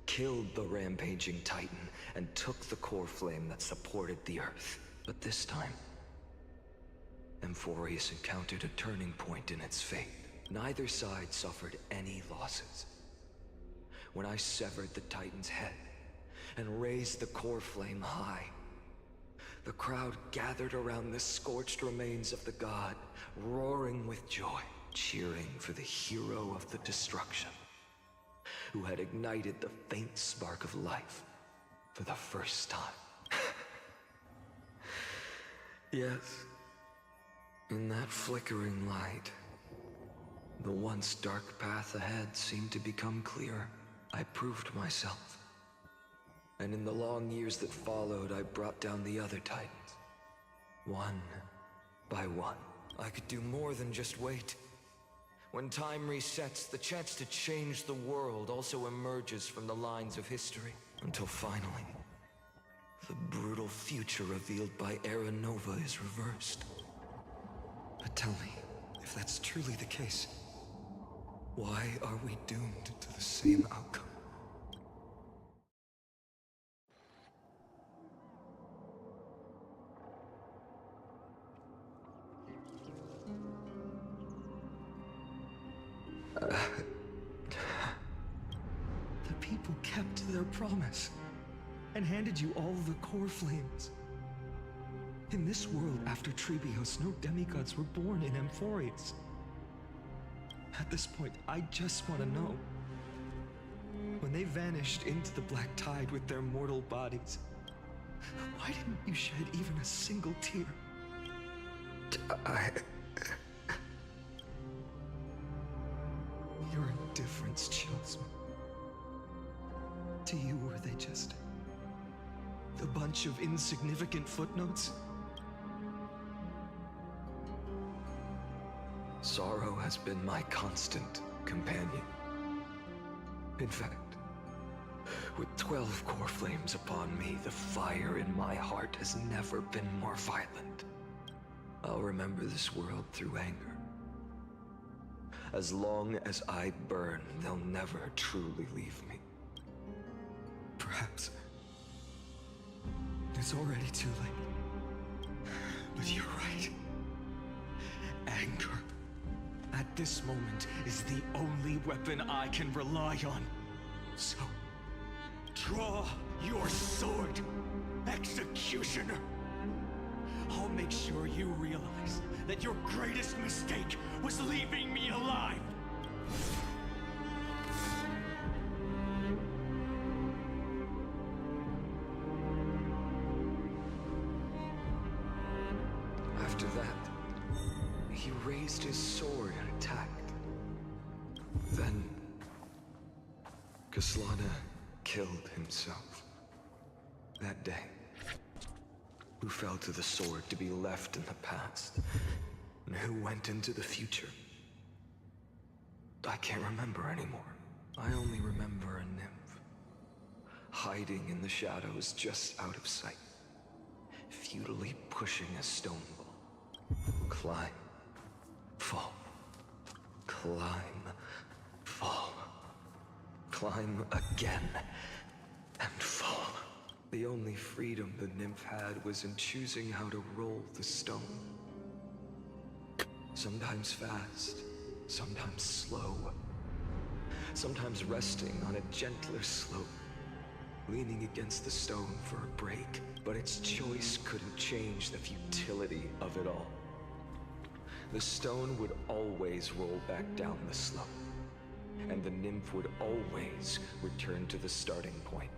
killed the rampaging Titan and took the core flame that supported the Earth. But this time, Amphorius encountered a turning point in its fate. Neither side suffered any losses. When I severed the Titan's head and raised the core flame high, the crowd gathered around the scorched remains of the god, roaring with joy, cheering for the hero of the destruction, who had ignited the faint spark of life for the first time. Yes, in that flickering light, the once dark path ahead seemed to become clear. I proved myself. And in the long years that followed, I brought down the other Titans. One by one. I could do more than just wait. When time resets, the chance to change the world also emerges from the lines of history. Until finally, the brutal future revealed by Era Nova is reversed. But tell me, if that's truly the case, why are we doomed to the same outcome? The people kept their promise and handed you all the core flames. In this world after Trebios, no demigods were born in Amphorius. At this point, I just want to know. When they vanished into the black tide with their mortal bodies, why didn't you shed even a single tear? You're difference chills me. To you, were they just a bunch of insignificant footnotes? Sorrow has been my constant companion. In fact, with 12 core flames upon me, the fire in my heart has never been more violent. I'll remember this world through anger. As long as I burn, they'll never truly leave me. Perhaps it's already too late. But you're right. Anger, at this moment, is the only weapon I can rely on. So, draw your sword, Executioner. I'll make sure you realize that your greatest mistake was leaving me alive. After that, he raised his sword and attacked. Then, Kaslana killed himself. That day, who fell to the sword to be left in the past, and who went into the future. I can't remember anymore. I only remember a nymph, hiding in the shadows just out of sight, futilely pushing a stone ball. Climb, fall, climb, fall, climb again, and fall. The only freedom the nymph had was in choosing how to roll the stone. Sometimes fast, sometimes slow. Sometimes resting on a gentler slope, leaning against the stone for a break. But its choice couldn't change the futility of it all. The stone would always roll back down the slope, and the nymph would always return to the starting point.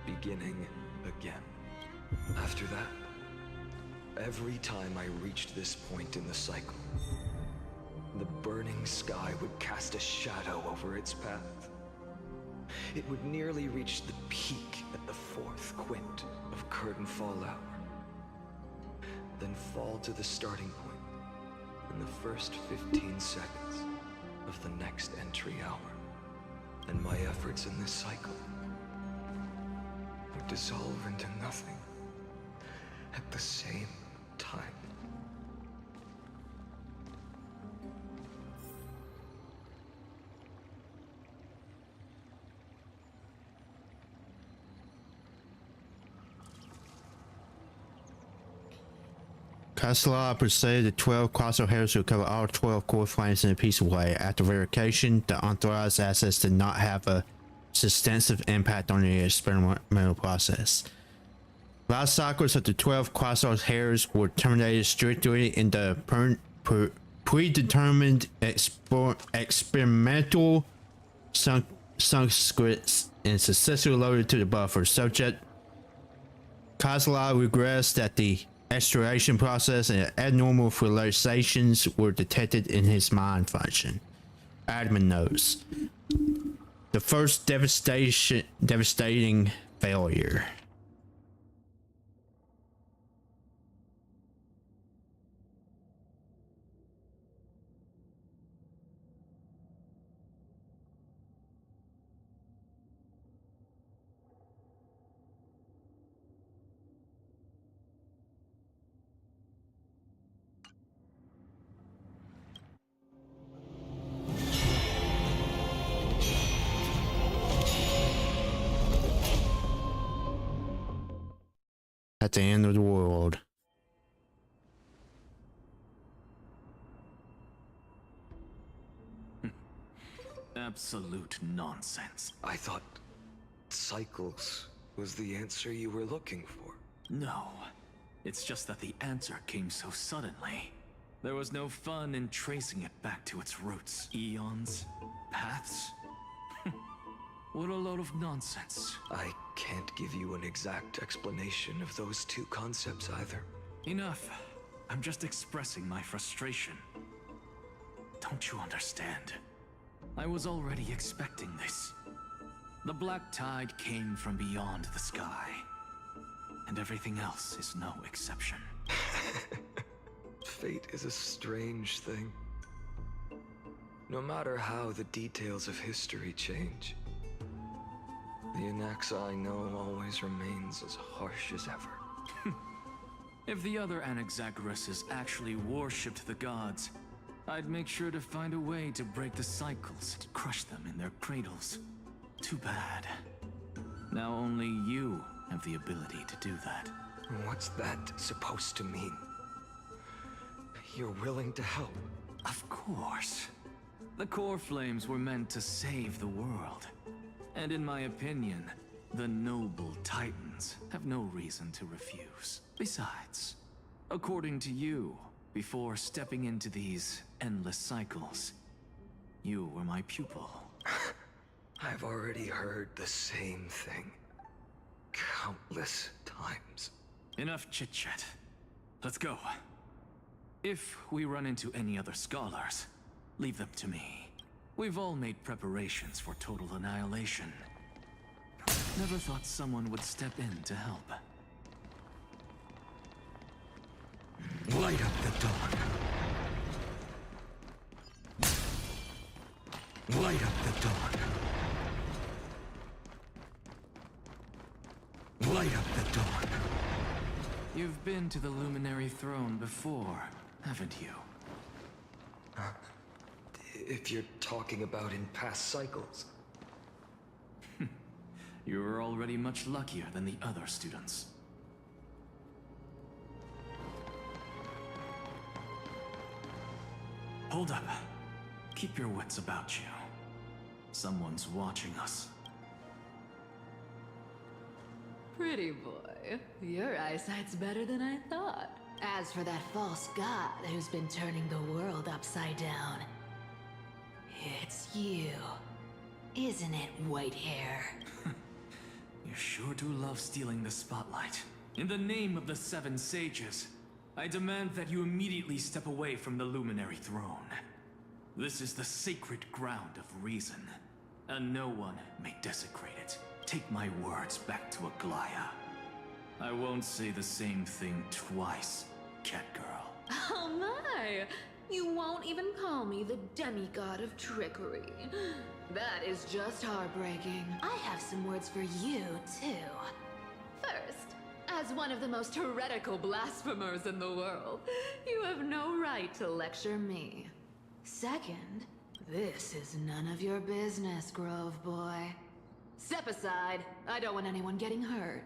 Beginning again. After that, every time I reached this point in the cycle, the burning sky would cast a shadow over its path. It would nearly reach the peak at the 4th quint of curtain fall hour, then fall to the starting point in the first 15 seconds of the next entry hour. And my efforts in this cycle would dissolve into nothing at the same time. Kasla persuaded the 12 crossover heroes to recover all 12 core flames in a peaceful way. After verification, the unauthorized assets did not have a substantive impact on the experimental process. Life cycles of the 12 crossover heroes were terminated strictly in the predetermined experimental scripts and successfully loaded to the buffer. Subject Kasla regrets that the extraction process and abnormal realizations were detected in his mind function. Admin notes: the first devastating failure. At the end of the world. Absolute nonsense. I thought cycles was the answer you were looking for. No, it's just that the answer came so suddenly. There was no fun in tracing it back to its roots. Eons, paths. What a load of nonsense. I can't give you an exact explanation of those two concepts either. Enough. I'm just expressing my frustration. Don't you understand? I was already expecting this. The black tide came from beyond the sky. And everything else is no exception. Fate is a strange thing. No matter how the details of history change, the Anaxa I know always remains as harsh as ever. If the other Anaxagoras actually worshipped the gods, I'd make sure to find a way to break the cycles and crush them in their cradles. Too bad. Now only you have the ability to do that. What's that supposed to mean? You're willing to help? Of course. The core flames were meant to save the world. And in my opinion, the noble Titans have no reason to refuse. Besides, according to you, before stepping into these endless cycles, you were my pupil. I've already heard the same thing countless times. Enough chit-chat. Let's go. If we run into any other scholars, leave them to me. We've all made preparations for total annihilation. Never thought someone would step in to help. Light up the dawn. Light up the dawn. Light up the dawn. You've been to the Luminary Throne before, haven't you? If you're talking about in past cycles. You're already much luckier than the other students. Hold up. Keep your wits about you. Someone's watching us. Pretty boy, your eyesight's better than I thought. As for that false god who's been turning the world upside down, it's you, isn't it, white hair? You sure do love stealing the spotlight. In the name of the Seven Sages, I demand that you immediately step away from the Luminary Throne. This is the sacred ground of reason, and no one may desecrate it. Take my words back to Aglaya. I won't say the same thing twice, Catgirl. Oh my! You won't even call me the demigod of trickery. That is just heartbreaking. I have some words for you, too. First, as one of the most heretical blasphemers in the world, you have no right to lecture me. Second, this is none of your business, Grove Boy. Step aside. I don't want anyone getting hurt.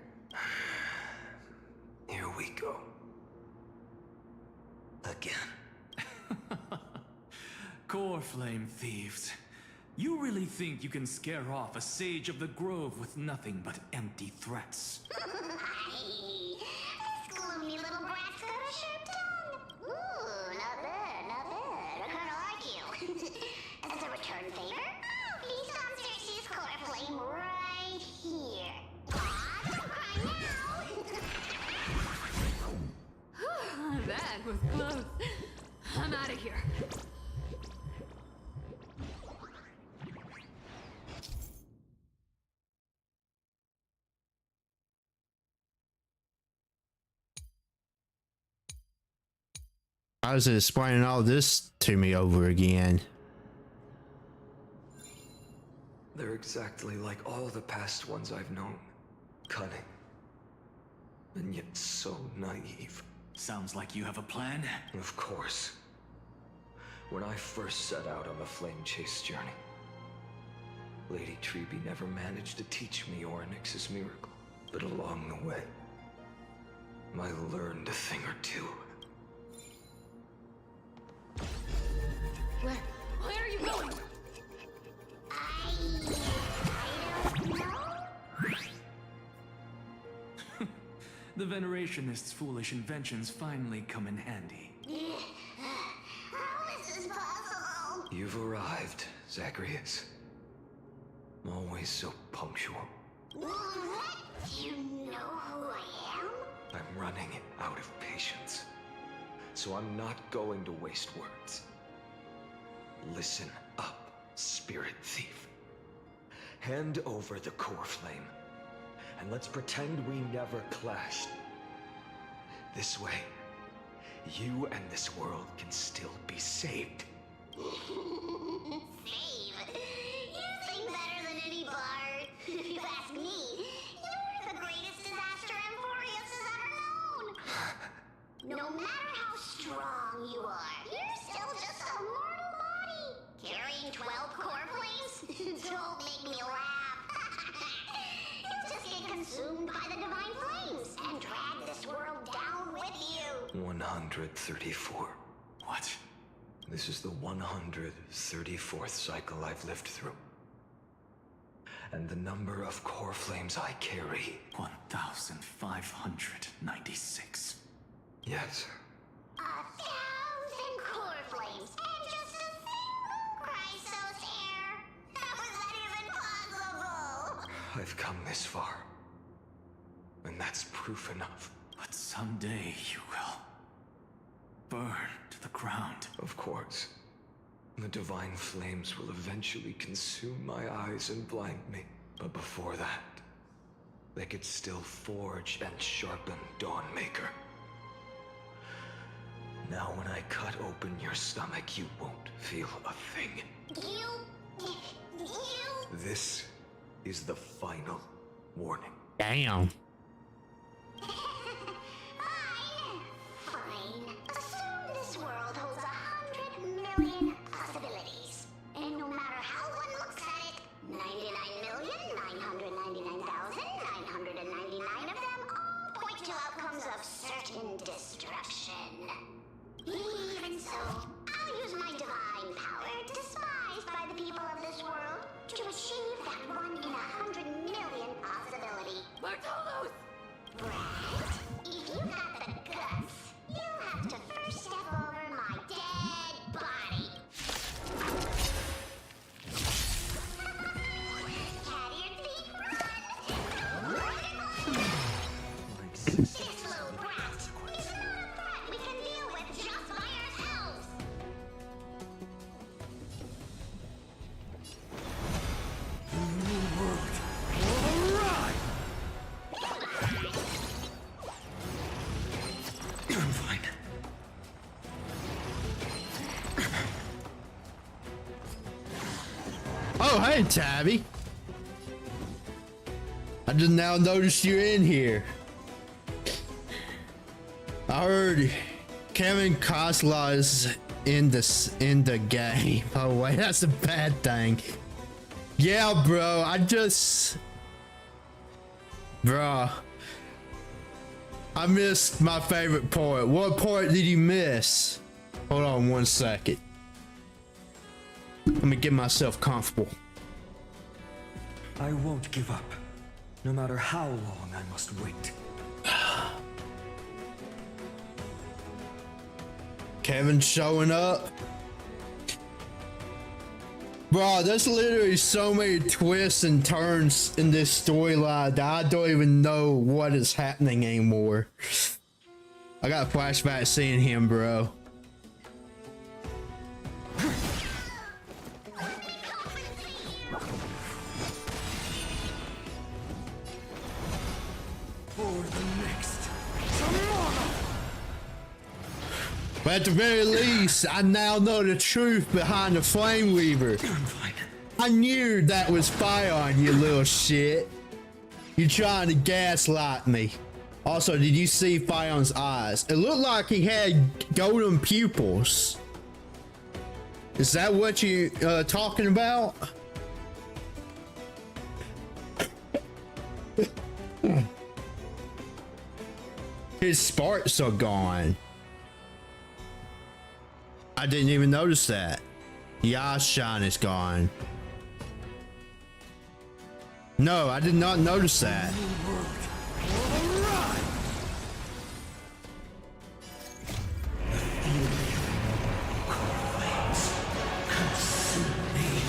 Here we go. Again. Core Flame Thieves. You really think you can scare off a Sage of the Grove with nothing but empty threats? This gloomy little brat's got a sharp tongue. Ooh, not bad, not bad. I kinda like you. As a return favor, please don't search this core flame right here. Aw, don't cry now. That was close. I'm out of here. How is it explaining all this to me over again? They're exactly like all the past ones I've known. Cunning. And yet so naive. Sounds like you have a plan? Of course. When I first set out on the flame chase journey, Lady Treby never managed to teach me Orynyx's miracle. But along the way, I learned a thing or two. Where are you going? I don't know. The Venerationists' foolish inventions finally come in handy. How is this possible? You've arrived, Zagreus. Always so punctual. What? You know who I am? I'm running out of patience. So I'm not going to waste words. Listen up. spirit thief. Hand over the core flame, and let's pretend we never clashed. This way, you and this world can still be saved. Save? You sing better than any bard. If you ask me, you're the greatest disaster Emporius has ever known. No matter how strong you are, you're still just a mortal body. Carrying 12 core flames? Don't make me laugh. You'll just get consumed by the divine flames and drag this world down with you. 134. What? This is the 134th cycle I've lived through. And the number of core flames I carry... 1,596. Yes. 1,000 core flames and just a single Chrysos hair. How is that even possible? I've come this far. And that's proof enough. But someday you will burn to the ground. Of course. The divine flames will eventually consume my eyes and blind me. But before that, they could still forge and sharpen Dawnmaker. Now when I cut open your stomach, you won't feel a thing. You... This is the final warning. Damn. Fine. Assume this world holds 100 million possibilities. And no matter how one looks at it, 99,999,999 of them all point to outcomes of certain destruction. Even so, I'll use my divine power, despised by the people of this world, to achieve that 1 in 100 million possibility. Bartolos! Right? If you got the guts, you'll have to first step over my dead body. Cat eared thief, run! This little brat is not a threat we can deal with just by ourselves. I'm fine. Oh, hey, Tabby. I just now noticed you're in here. I heard Kevin Costner is in the game. Oh wait, that's a bad thing. Yeah, bro. Bro. I missed my favorite part. What part did you miss? Hold on 1 second. Let me get myself comfortable. I won't give up, no matter how long I must wait. Kevin showing up. Bro, there's literally so many twists and turns in this storyline that I don't even know what is happening anymore. I got flashbacks seeing him, bro. But at the very least, I now know the truth behind the Flame Weaver. I knew that was Fion, you little shit. You're trying to gaslight me. Also, did you see Fion's eyes? It looked like he had golden pupils. Is that what you talking about? His sparks are gone. I didn't even notice that. The eye shine is gone. No, I did not notice that.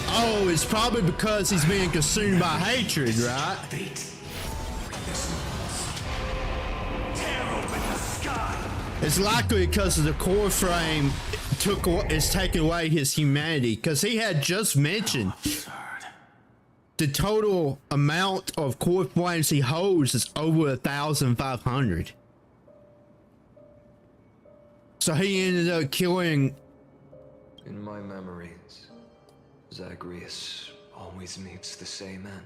Oh, it's probably because he's being consumed by hatred, right? It's likely because of the core frame is taking away his humanity, because he had just mentioned the total amount of core flames he holds is over 1,500. So he ended up killing. In my memories, Zagreus always meets the same end.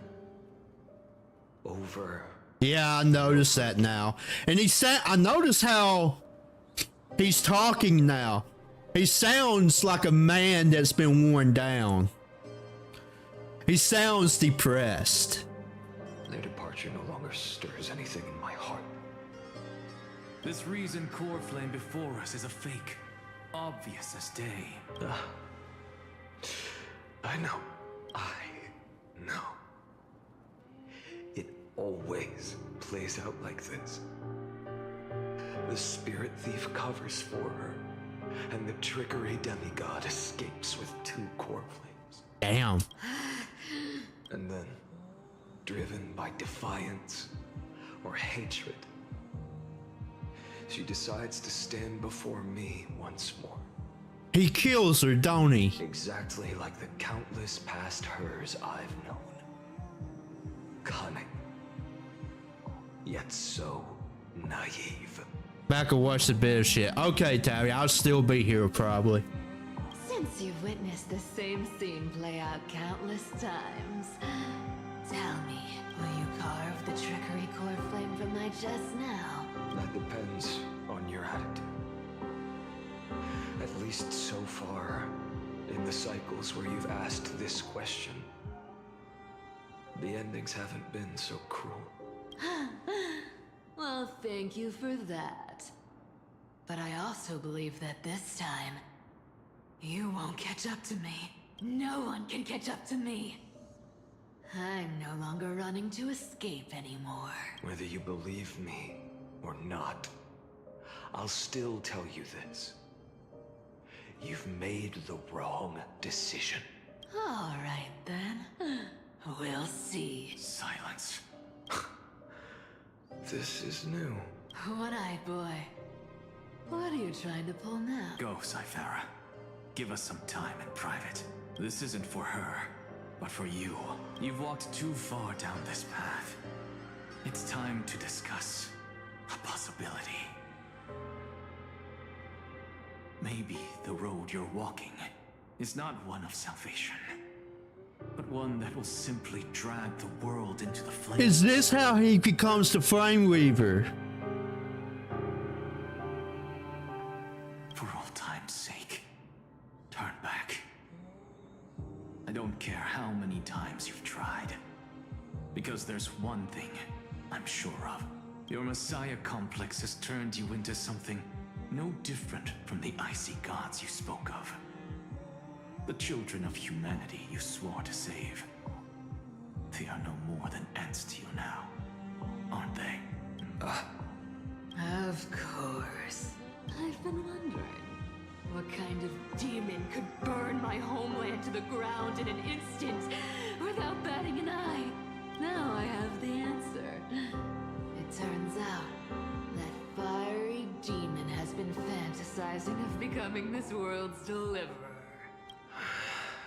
Over. Yeah, I noticed that now. And he said, I noticed how he's talking now. He sounds like a man that's been worn down. He sounds depressed. Their departure no longer stirs anything in my heart. This reason core flame before us is a fake. Obvious as day. I know. It always plays out like this. The spirit thief covers for her, and the trickery demigod escapes with 2 core flames. Damn. And then, driven by defiance or hatred, she decides to stand before me once more. He kills her, don't he? Exactly like the countless past hers I've known. Cunning, yet so naive. Back and watch the bit of shit. Okay, Tabby, I'll still be here probably. Since you've witnessed the same scene play out countless times, tell me, will you carve the trickery core flame from my chest now? That depends on your attitude. At least so far, in the cycles where you've asked this question, the endings haven't been so cruel. Well, thank you for that. But I also believe that this time, you won't catch up to me. No one can catch up to me. I'm no longer running to escape anymore. Whether you believe me or not, I'll still tell you this. You've made the wrong decision. All right, then. We'll see. Silence. This is new. One-eyed boy. What are you trying to pull now? Go, Cythera. Give us some time in private. This isn't for her, but for you. You've walked too far down this path. It's time to discuss a possibility. Maybe the road you're walking is not one of salvation, but one that will simply drag the world into the flames. Is this how he becomes the Flame Weaver? For all time's sake, turn back. I don't care how many times you've tried, because there's one thing I'm sure of. Your Messiah complex has turned you into something no different from the icy gods you spoke of. The children of humanity you swore to save. They are no more than ants to you now, aren't they? Of course. I've been wondering, what kind of demon could burn my homeland to the ground in an instant without batting an eye? Now I have the answer. It turns out that fiery demon has been fantasizing of becoming this world's deliverer.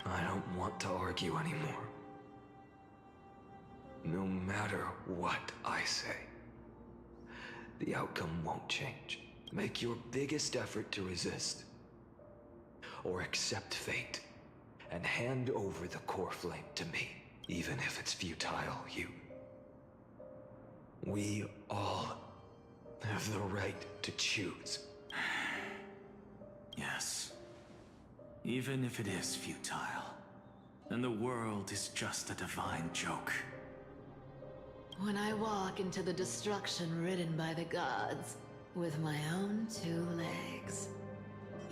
I don't want to argue anymore. No matter what I say, the outcome won't change. Make your biggest effort to resist. Or accept fate and hand over the core flame to me, even if it's futile, We all have the right to choose. Yes. Even if it is futile, and the world is just a divine joke. When I walk into the destruction ridden by the gods, with my own 2 legs,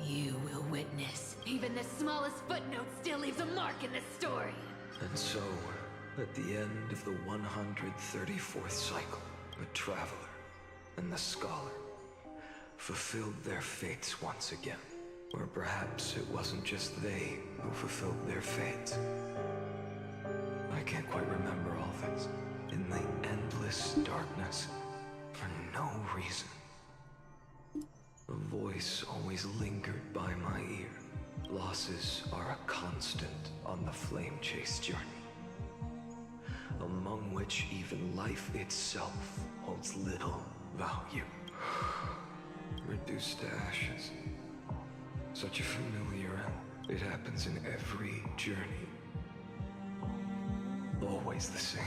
you will witness. Even the smallest footnote still leaves a mark in this story. And so, at the end of the 134th cycle, the Traveler and the Scholar fulfilled their fates once again. Or perhaps it wasn't just they who fulfilled their fates. I can't quite remember all this. In the endless darkness, for no reason, a voice voice always lingered by my ear. Losses are a constant on the flame chase journey, among which even life itself holds little value. Reduced to ashes. Such a familiar end. It happens in every journey. Always the same.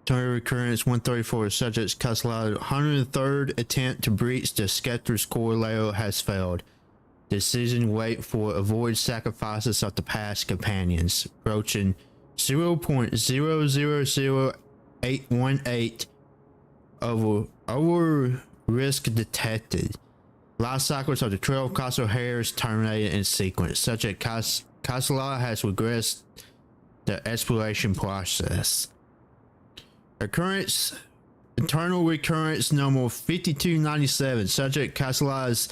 Target recurrence 134. Subject's Castellano's 103rd attempt to breach the Scepter's core layer has failed. Decision wait for avoid sacrifices of the past companions. Approaching 0.000818 over risk detected. Life cycles of the 12 causal hairs terminated in sequence. Subject Castellano has regressed the exploration process. Occurrence, internal recurrence number 5297. Subject Castellano's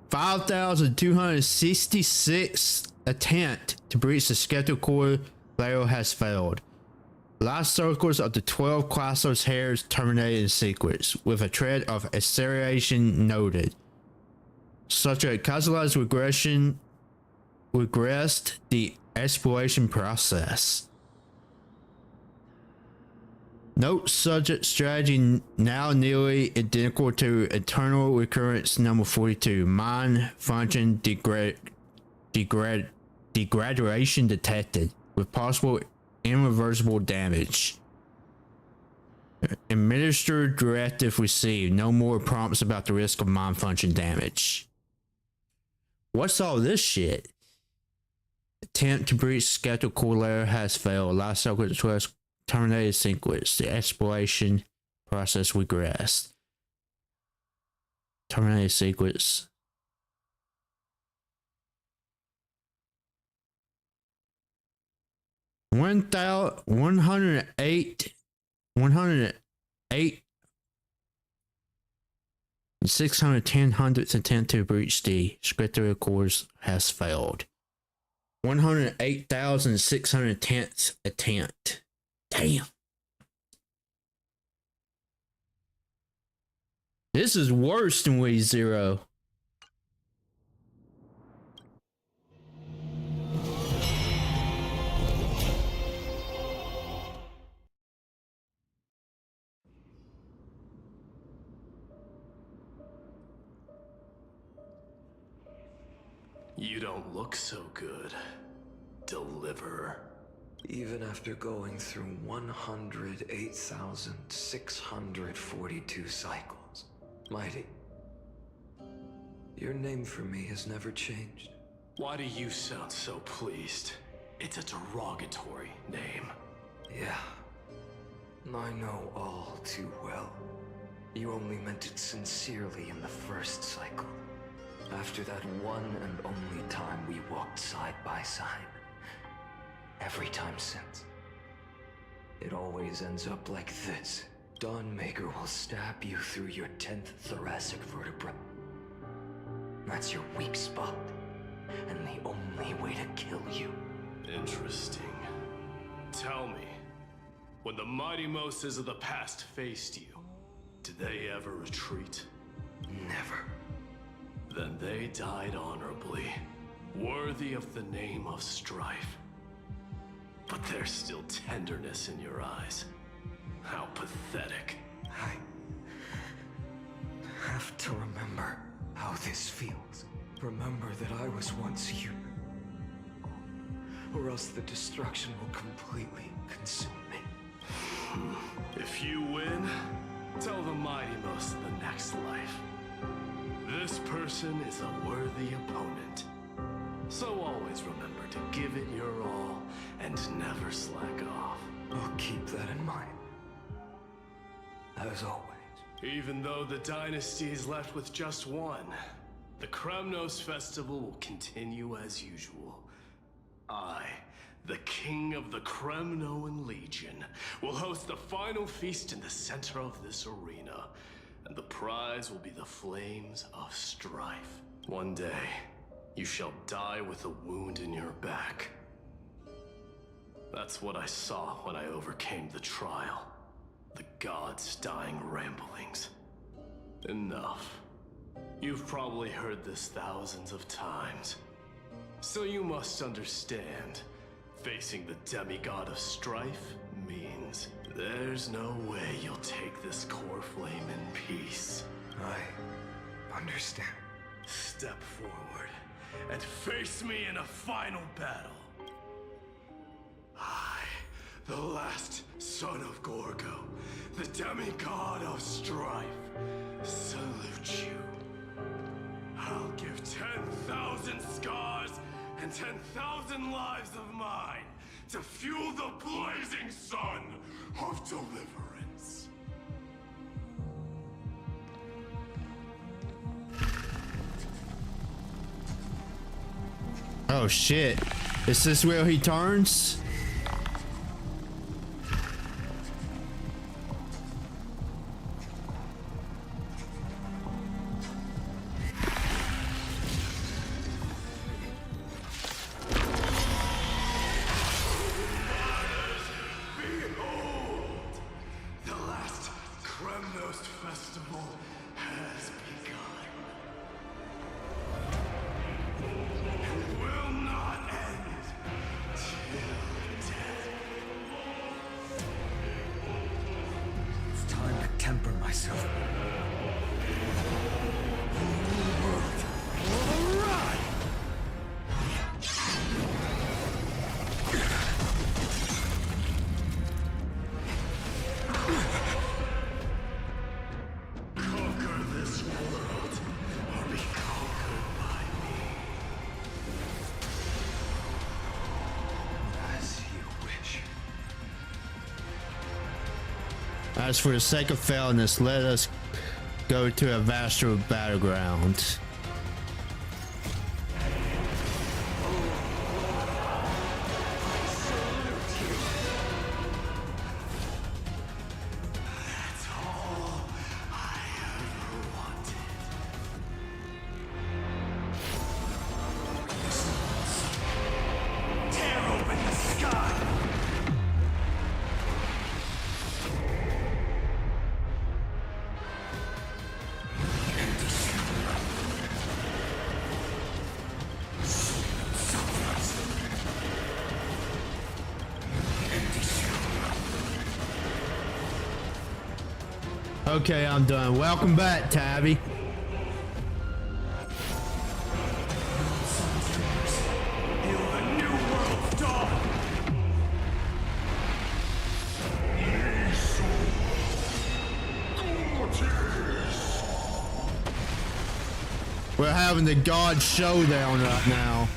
5,266 attempt to breach the skeletal core layer has failed. Life cycles of the 12 Quassos hairs terminated in sequence, with a threat of acceleration noted. Subject Castellano's regressed the exploration process. Note subject strategy now nearly identical to internal recurrence number 42. Mind function degradation detected with possible irreversible damage. Administered directive received. No more prompts about the risk of mind function damage. What's all this shit? Attempt to breach skeletal core layer has failed. Life cycle 12 terminated sequence. The exploration process regressed. Terminated sequence. One hundred eight 610 hundredths attempt to breach the scripture course has failed. 108,610th attempt. Damn. This is worse than Wave Zero. You don't look so good, Deliverer. Even after going through 108,642 cycles, Mighty, your name for me has never changed. Why do you sound so pleased? It's a derogatory name. Yeah, I know all too well. You only meant it sincerely in the first cycle. After that one and only time we walked side by side. Every time since. It always ends up like this. Dawnmaker will stab you through your 10th thoracic vertebra. That's your weak spot, and the only way to kill you. Interesting. Tell me, when the mighty Moses of the past faced you, did they ever retreat? Never. Then they died honorably, worthy of the name of strife. But there's still tenderness in your eyes. How pathetic. I have to remember how this feels. Remember that I was once you. Or else the destruction will completely consume me. If you win, tell the mighty most of the next life. This person is a worthy opponent. So always remember to give it your all and never slack off. I'll keep that in mind. As always. Even though the dynasty is left with just one, the Kremnos festival will continue as usual. I, the king of the Kremnoan Legion, will host the final feast in the center of this arena, and the prize will be the flames of strife. One day, you shall die with a wound in your back. That's what I saw when I overcame the trial. The god's dying ramblings. Enough. You've probably heard this thousands of times. So you must understand, facing the demigod of strife means there's no way you'll take this core flame in peace. I understand. Step forward and face me in a final battle. I, the last son of Gorgo, the demigod of strife, salute you. I'll give 10,000 scars and 10,000 lives of mine to fuel the blazing sun of deliverance. Oh shit. Is this where he turns? Temper myself. Conquer this world, or be conquered by me. As you wish. As for the sake of fairness, let us go to a vaster battleground. That's all I ever wanted. Tear open the sky! Okay, I'm done. Welcome back, Tabby. We're having the God showdown right now.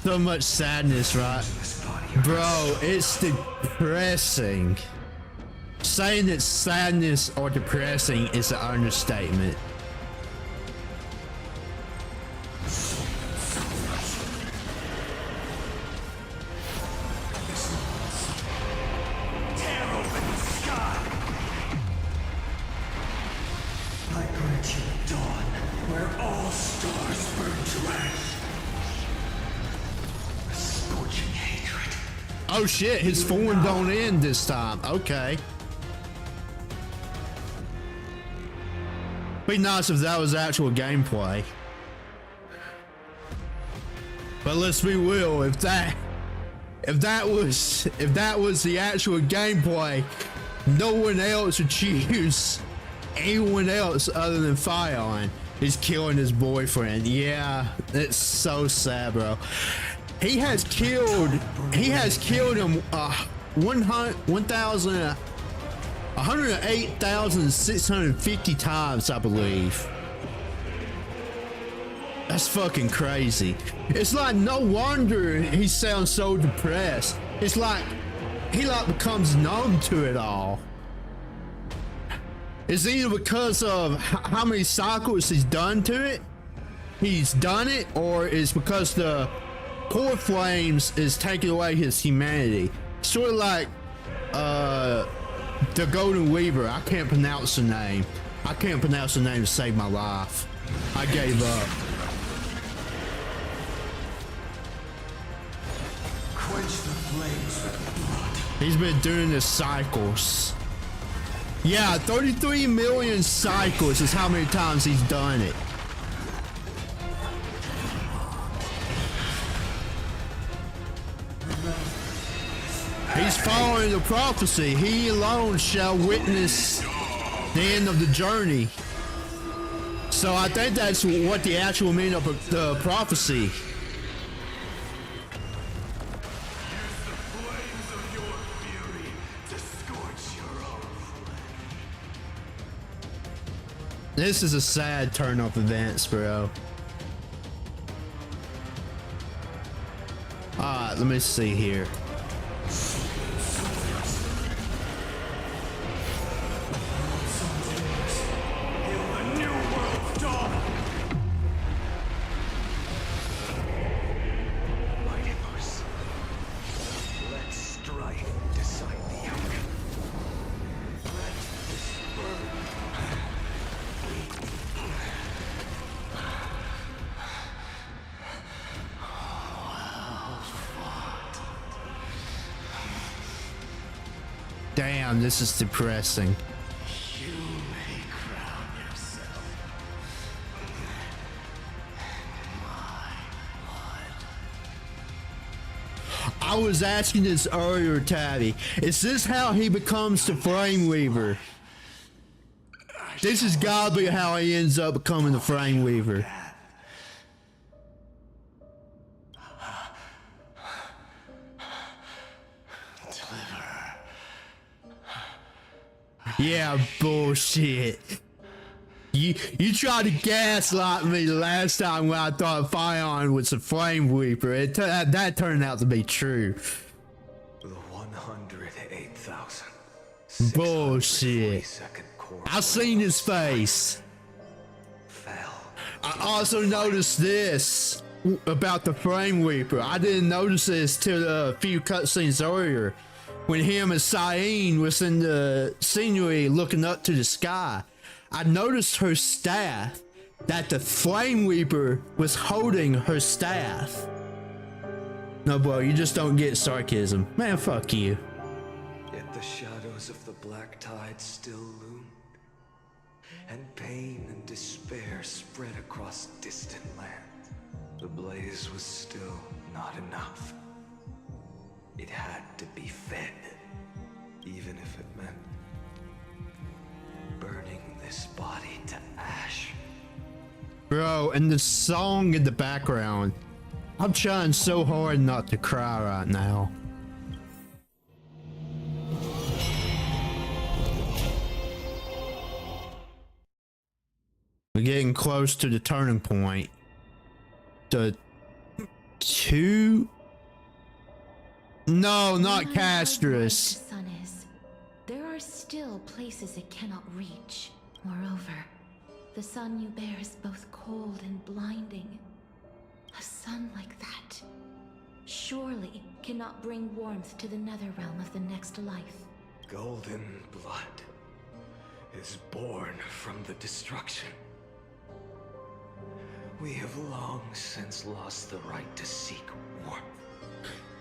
So much sadness, right? Bro, it's depressing. Saying that sadness or depressing is an understatement. Tear open the sky! I grant you dawn, where all stars burn to ash. A scorching hatred. Oh shit, his form don't end this time. Okay. Be nice if that was actual gameplay. But let's be real, if that was the actual gameplay, no one else would choose anyone else other than Fion is killing his boyfriend. Yeah, it's so sad, bro. He has killed him 108,650 times, I believe. That's fucking crazy. It's like no wonder he sounds so depressed. It's like he becomes numb to it all. It's either because of how many cycles he's done to it, or it's because the core flames is taking away his humanity. Sort of like the Golden Weaver. I can't pronounce the name. To save my life. I gave up. Quench the flames with blood. He's been doing this cycles. Yeah, 33 million cycles is how many times he's done it. He's following the prophecy. He alone shall witness the end of the journey. So I think that's what the actual meaning of the prophecy. This is a sad turn of events, bro. Alright, let me see here. Damn, this is depressing. You may crown yourself. I was asking this earlier, Tabby. Is this how he becomes the Flame Weaver? This is gotta be how he ends up becoming the Flame Weaver. Yeah, bullshit. You tried to gaslight me last time when I thought Fion was a Flame Weaver. That turned out to be true. The 108,000. Bullshit. I've seen his face. I also noticed this about the Flame Weaver. I didn't notice this till a few cutscenes earlier, when him and Cyan was in the scenery looking up to the sky. I noticed her staff, that the Flame Weaver was holding her staff. No, bro, you just don't get sarcasm. Man, fuck you. Yet the shadows of the black tide still loomed, and pain and despair spread across distant lands. The blaze was still not enough. It had to be fed, even if it meant burning this body to ash. Bro, and the song in the background. I'm trying so hard not to cry right now. We're getting close to the turning point. No, not Castris. The sun is. There are still places it cannot reach. Moreover, the sun you bear is both cold and blinding. A sun like that surely cannot bring warmth to the nether realm of the next life. Golden blood is born from the destruction. We have long since lost the right to seek warmth.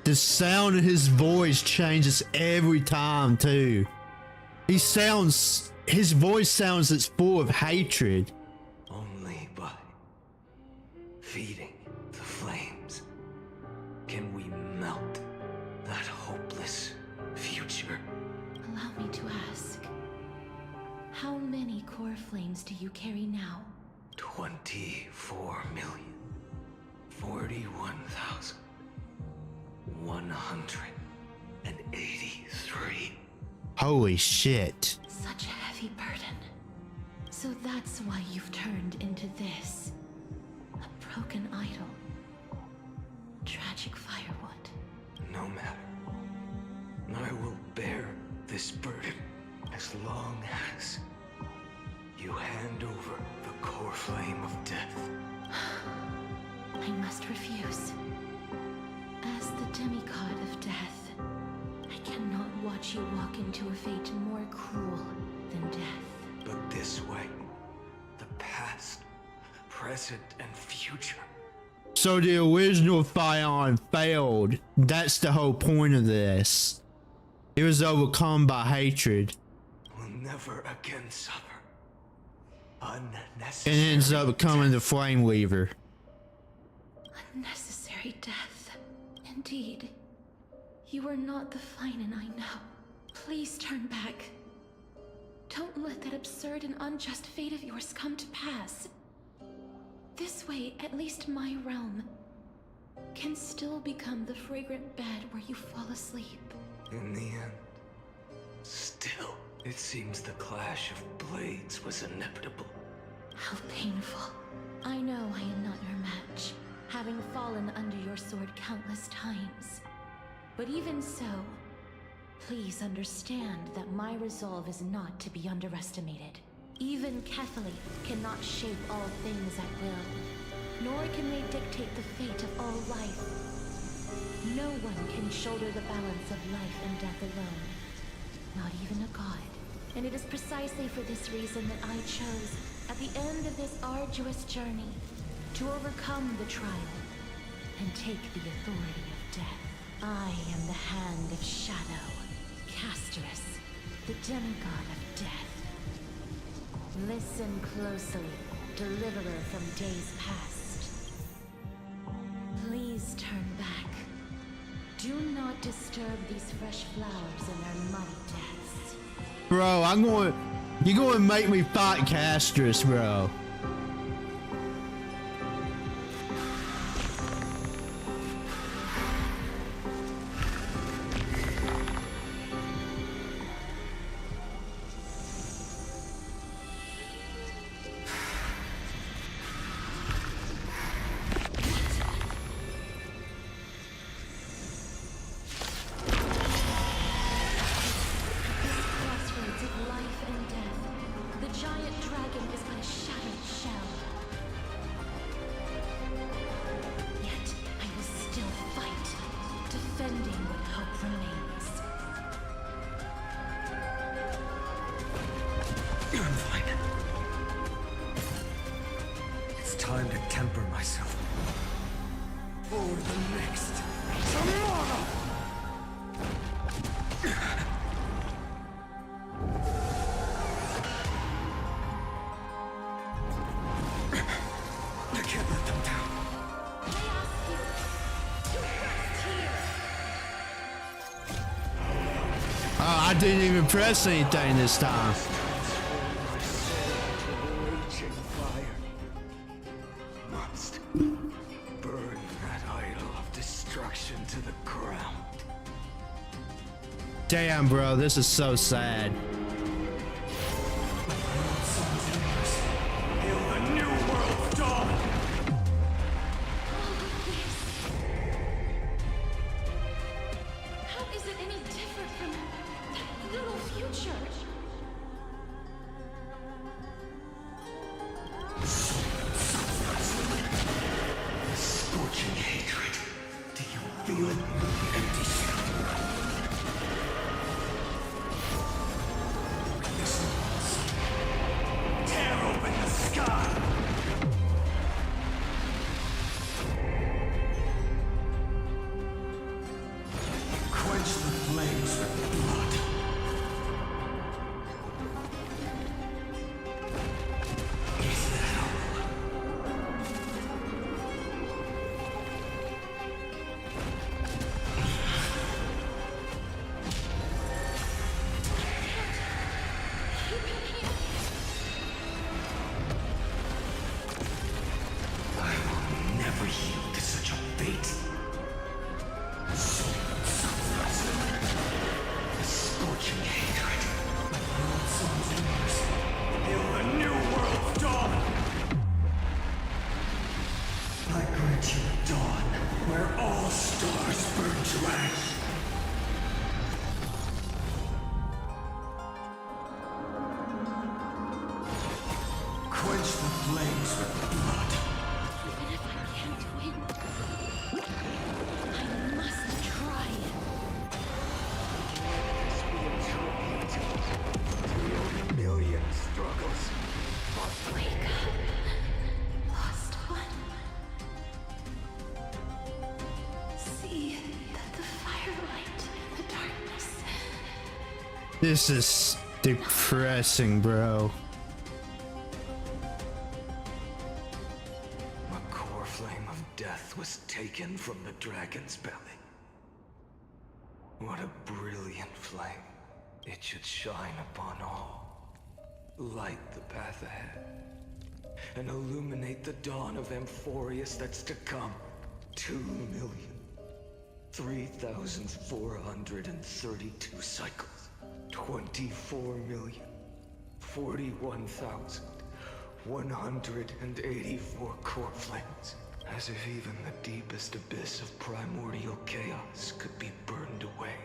The sound of his voice changes every time too. His voice sounds it's full of hatred. Only by feeding the flames can we melt that hopeless future. Allow me to ask, how many core flames do you carry now? 24,041,183. Holy shit. Such a heavy burden. So that's why you've turned into this. A broken idol. Tragic firewood. No matter. I will bear this burden as long as you hand over the core flame of death. I must refuse. As the demigod of death, I cannot watch you walk into a fate more cruel than death. But this way, the past, present, and future. So the original Fion failed. That's the whole point of this. He was overcome by hatred. Will never again suffer And unnecessary. ends up becoming the Flame Weaver. Unnecessary death. Indeed. You are not the Flynan I know. Please turn back. Don't let that absurd and unjust fate of yours come to pass. This way, at least my realm can still become the fragrant bed where you fall asleep. In the end, still, it seems the clash of blades was inevitable. How painful. I know I am not your match, having fallen under your sword countless times. But even so, please understand that my resolve is not to be underestimated. Even Cathay cannot shape all things at will, nor can they dictate the fate of all life. No one can shoulder the balance of life and death alone, not even a god. And it is precisely for this reason that I chose, at the end of this arduous journey, to overcome the trial and take the authority of death. I am the Hand of Shadow, Casterus, the demigod of death. Listen closely, deliverer from days past. Please turn back. Do not disturb these fresh flowers in their muddy deaths. Bro, you're going to make me fight Castrus, bro. Crossroads of life and death. The giant dragon is but a shattered shell. Yet I will still fight, defending what hope remains. I'm fine. It's time to temper myself. For the next tomorrow! I can't let them down. Oh, I didn't even press anything this time. Raging fire. Must burn that idol of destruction to the ground. Damn, bro, this is so sad. Hail the new world's dawn! How is it any different from that little future? Scorching hatred. Do you feel it? Empty shell. Tear open the sky! Quench the flames with blood. Is that all? I will never yield to such a fate. The scorching hatred. Hail the new world's dawn! I grant you a dawn where all stars burn to ash. Quench the flames with blood. Even if I can't win, I must try. A million struggles. Wake up, lost one. See that the firelight and the darkness. This is depressing, bro. A core flame of death was taken from the dragon's belly. What a brilliant flame. It should shine upon all. Light the path ahead. And illuminate the dawn of Amphorius that's to come. 2,003,432 cycles. 24,041,184 core flames. As if even the deepest abyss of primordial chaos could be burned away.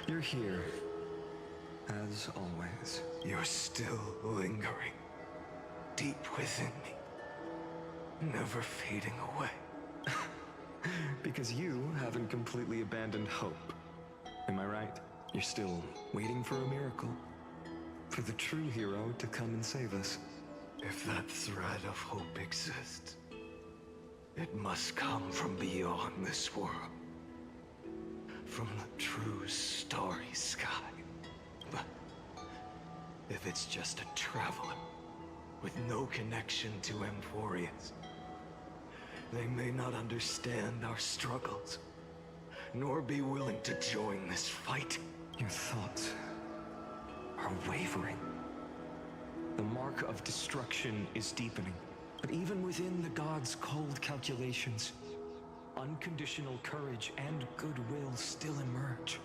You're here. As always. You're still lingering. Deep within me. Never fading away. Because you haven't completely abandoned hope. Am I right? You're still waiting for a miracle. For the true hero to come and save us. If that thread of hope exists, it must come from beyond this world. From the true starry sky. But if it's just a traveler with no connection to Amphorius, they may not understand our struggles, nor be willing to join this fight. Your thoughts are wavering. The mark of destruction is deepening. But even within the gods' cold calculations, unconditional courage and goodwill still emerge.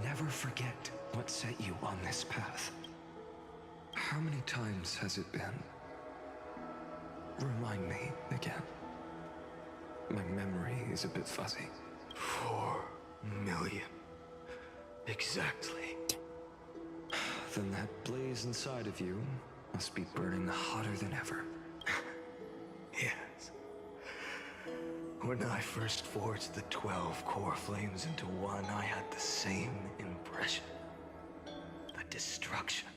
Never forget what set you on this path. How many times has it been? Remind me again. My memory is a bit fuzzy. 4 million. Exactly. Then that blaze inside of you must be burning hotter than ever. Yes. When I first forged the 12 core flames into one, I had the same impression. The destruction.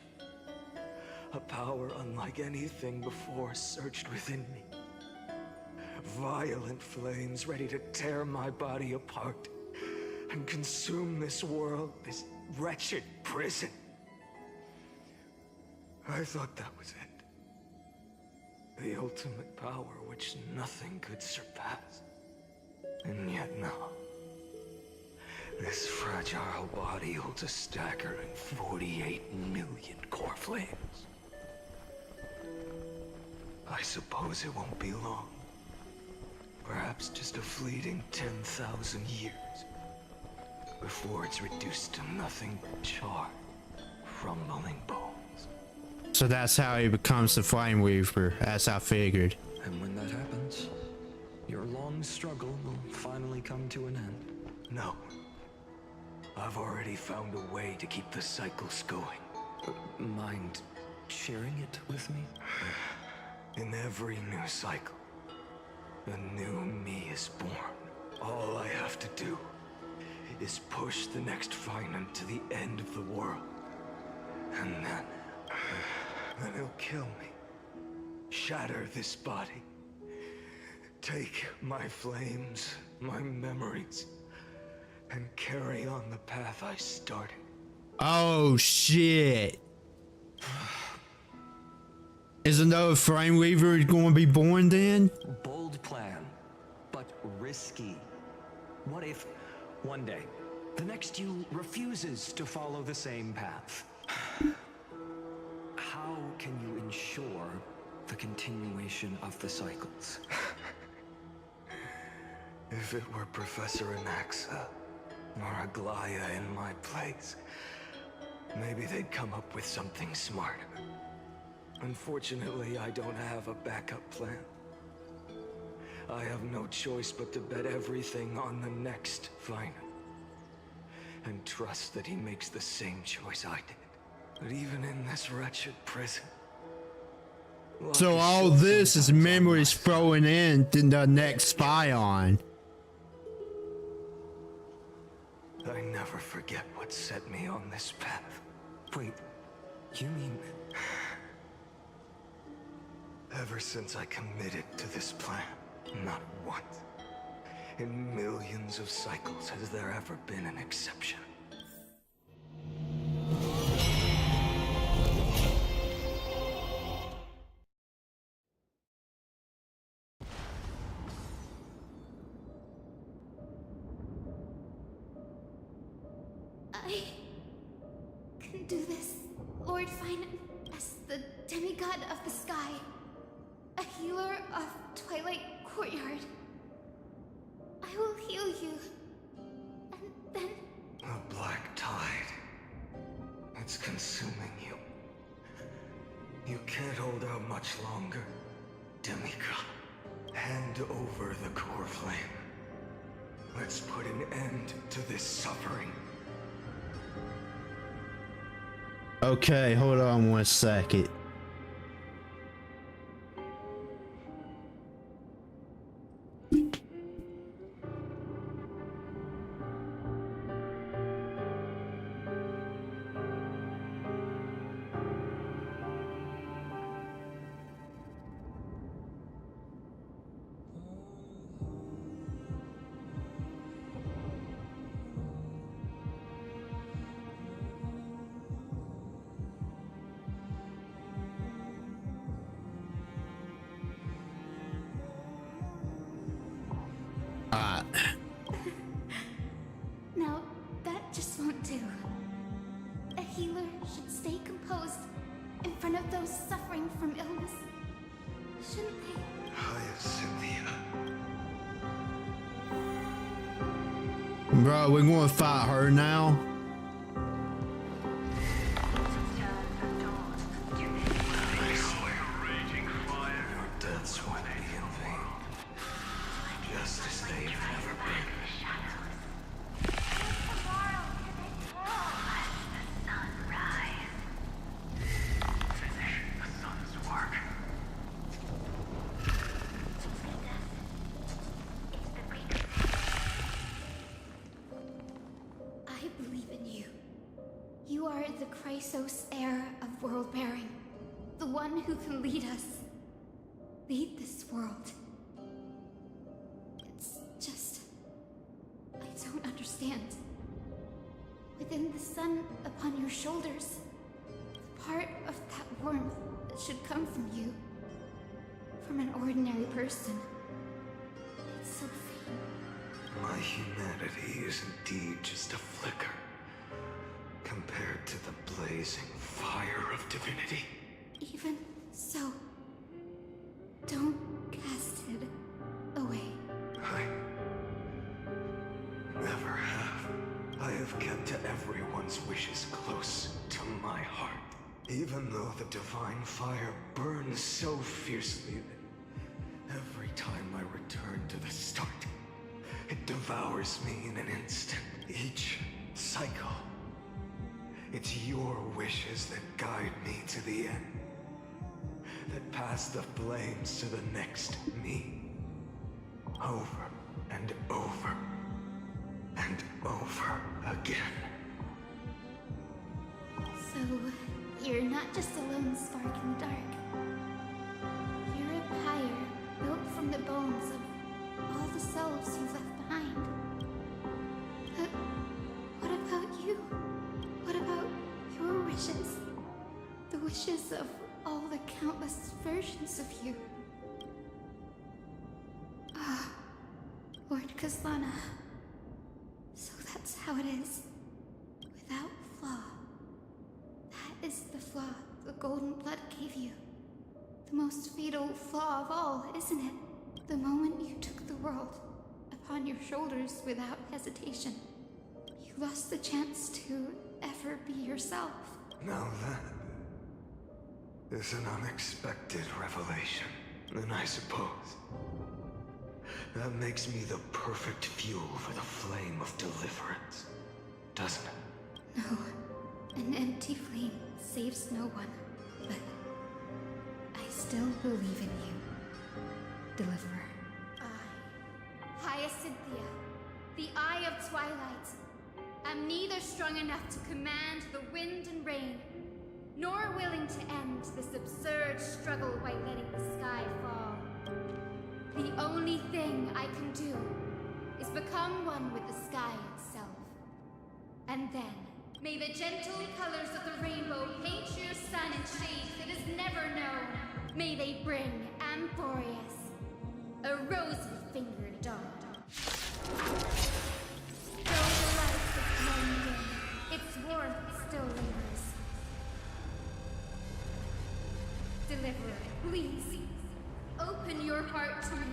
A power unlike anything before surged within me. Violent flames ready to tear my body apart and consume this world, this wretched prison. I thought that was it. The ultimate power which nothing could surpass. And yet now, this fragile body holds a staggering 48 million core flames. I suppose it won't be long. Perhaps just a fleeting 10,000 years. Before it's reduced to nothing but charred, crumbling bones. So that's how he becomes the Flame Weaver, as I figured. And when that happens, your long struggle will finally come to an end. No. I've already found a way to keep the cycles going. Mind sharing it with me? In every new cycle, a new me is born. All I have to do is push the next Finite to the end of the world. And then he'll kill me. Shatter this body. Take my flames, my memories, and carry on the path I started. Oh shit. Is another Flame Weaver going to be born then? Bold plan, but risky. What if one day the next you refuses to follow the same path? How can you ensure the continuation of the cycles? If it were Professor Anaxa or Aglaya in my place, maybe they'd come up with something smarter. Unfortunately, I don't have a backup plan. I have no choice but to bet everything on the next Finite. And trust that he makes the same choice I did. But even in this wretched prison... So all this is memories throwing in the next Spion. I never forget what set me on this path. Wait, You mean... Ever since I committed to this plan, not once, in millions of cycles, has there ever been an exception. I can do this, Lord Finan, as the demigod of the sky, a healer of Twilight Courtyard. I will heal you, and then... The black tide. It's consuming you. You can't hold out much longer. Demigod, hand over the core flame. Let's put an end to this suffering. Okay, hold on 1 second. Now, that just won't do. A healer should stay composed in front of those suffering from illness. Shouldn't they? Cynthia. Bro, we're gonna fight her now. I believe in you. You are the Chrysos heir of world bearing. The one who can lead us. Lead this world. It's just... I don't understand. Within the sun upon your shoulders, the part of that warmth that should come from you, from an ordinary person. It's so faint. My humanity is indeed just a flicker compared to the blazing fire of divinity. Even so, don't cast it away. I never have. I have kept everyone's wishes close to my heart. Even though the divine fire burns so fiercely that every time I return to the start, it devours me in an instant. Each cycle, it's your wishes that guide me to the end. That pass the flames to the next me. Over and over and over again. So, you're not just a lone spark in the dark. You're a pyre built from the bones of all the selves you've left behind. But what about you? What about your wishes? The wishes of all the countless versions of you. Ah, Lord Kazlana. So that's how it is. Without flaw. That is the flaw the golden blood gave you. The most fatal flaw of all, isn't it? The moment you took the world upon your shoulders without hesitation, you lost the chance to ever be yourself. Now that is an unexpected revelation, and I suppose that makes me the perfect fuel for the flame of deliverance, doesn't it? No, an empty flame saves no one, but I still believe in you, Deliverer. I, Hyacinthia, the Eye of Twilight, am neither strong enough to command the wind and rain, nor willing to end this absurd struggle by letting the sky fall. The only thing I can do is become one with the sky itself. And then, may the gentle colors of the rainbow paint your sun in shades it has never known. May they bring Amphorius, a rosy-fingered dog. Though the light has grown dim, its warmth still lingers. Deliverer, please, open your heart to me.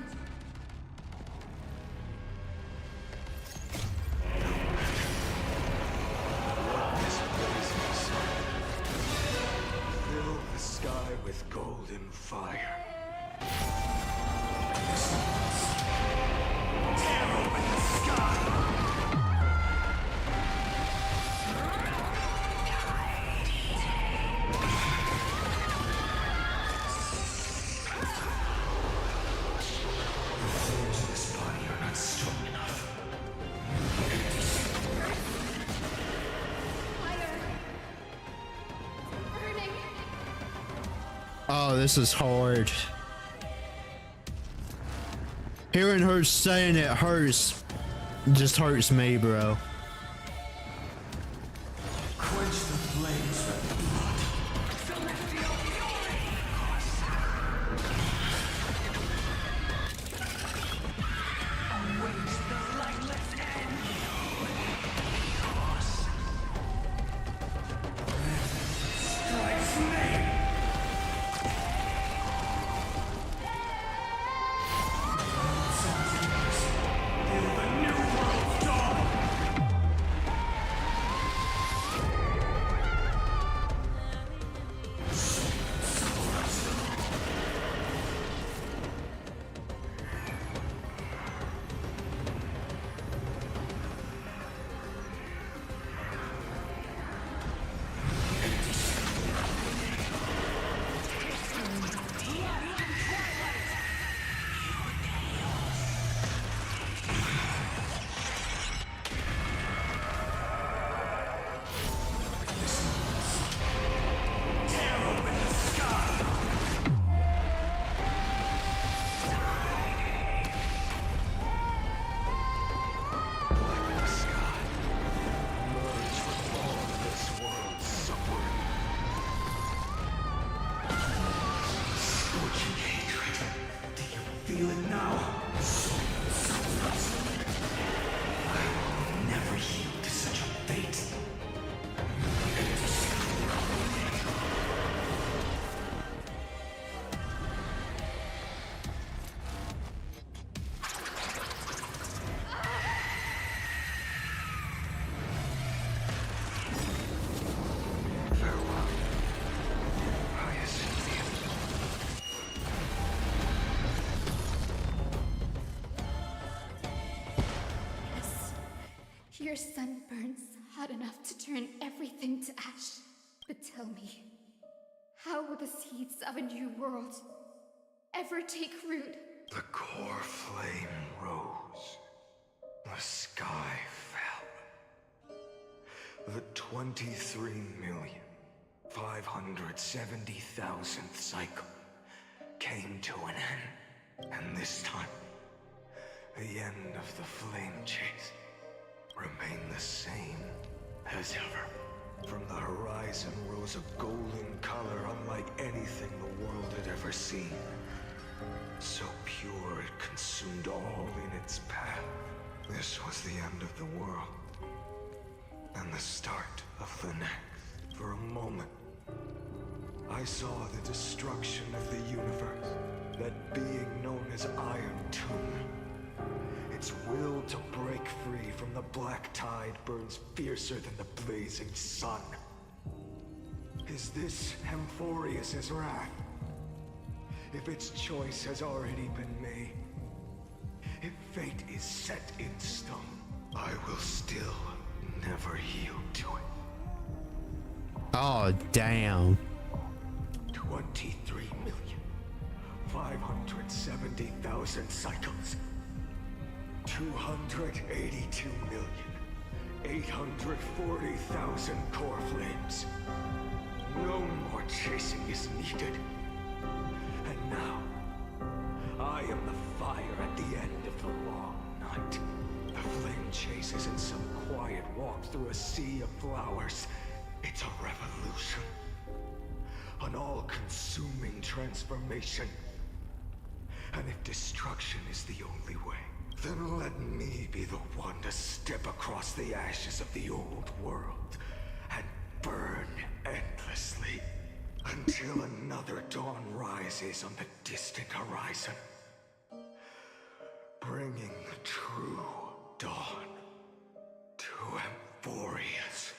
Fill the sky with golden fire. Tear open the sky! The flames in this body are not strong enough. Burning. Oh, this is hard. Hearing her saying it hurts just hurts me, bro. Quench the flames with blood. Celestial fury! Awaits the lightless end! Strikes me! Till the new world's dawn! Tear open the sky! Like the sky, emerge from all this world's suffering. Scorching hatred. Do you feel it now? I will never yield to such a fate. Farewell, Hyacinthia. Yes. Your sun burns hot enough to turn everything to ash. But tell me, how will the seeds of a new world ever take root? The core flame rose. The sky fell. The 23,570,000th cycle came to an end. And this time, the end of the flame chase remained the same as ever. From the horizon rose a golden color unlike anything the world had ever seen. So pure it consumed all in its path. This was the end of the world. And the start of the next. For a moment, I saw the destruction of the universe. That being known as Iron Tomb. Its will to break free from the black tide burns fiercer than the blazing sun. Is this Amphorius' wrath? If its choice has already been made, if fate is set in stone, I will still never yield to it. Oh, damn. 23,570,000 cycles. 282,840,000 core flames. No more chasing is needed. And now, I am the fire at the end of the long night. The flame chase isn't some quiet walk through a sea of flowers. It's a revolution. An all-consuming transformation. And if destruction is the only way, then let me be the one to step across the ashes of the old world and burn endlessly until another dawn rises on the distant horizon, bringing the true dawn to Emphorius.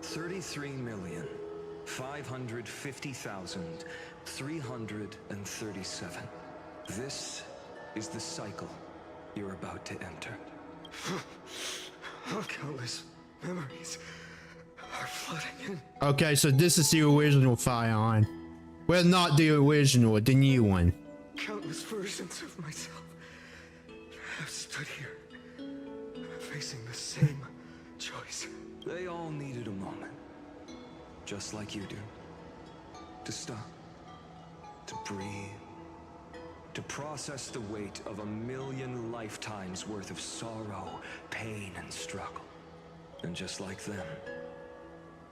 $33,550,337. This is the cycle you're about to enter. Countless memories are flooding in. Okay, so this is the original Fion. Well, not the original, the new one. Countless versions of myself have stood here, facing the same choice. They all needed a moment, just like you do. To stop, to breathe, to process the weight of 1,000,000 lifetimes worth of sorrow, pain, and struggle. And just like them,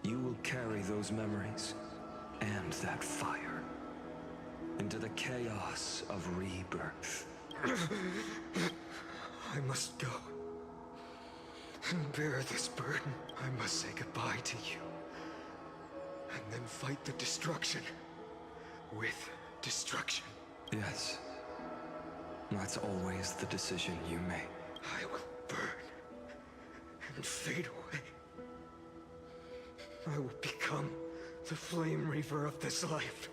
you will carry those memories and that fire into the chaos of rebirth. I must go and bear this burden. I must say goodbye to you, and then fight the destruction with destruction. Yes, that's always the decision you make. I will burn and fade away. I will become the flame reaver of this life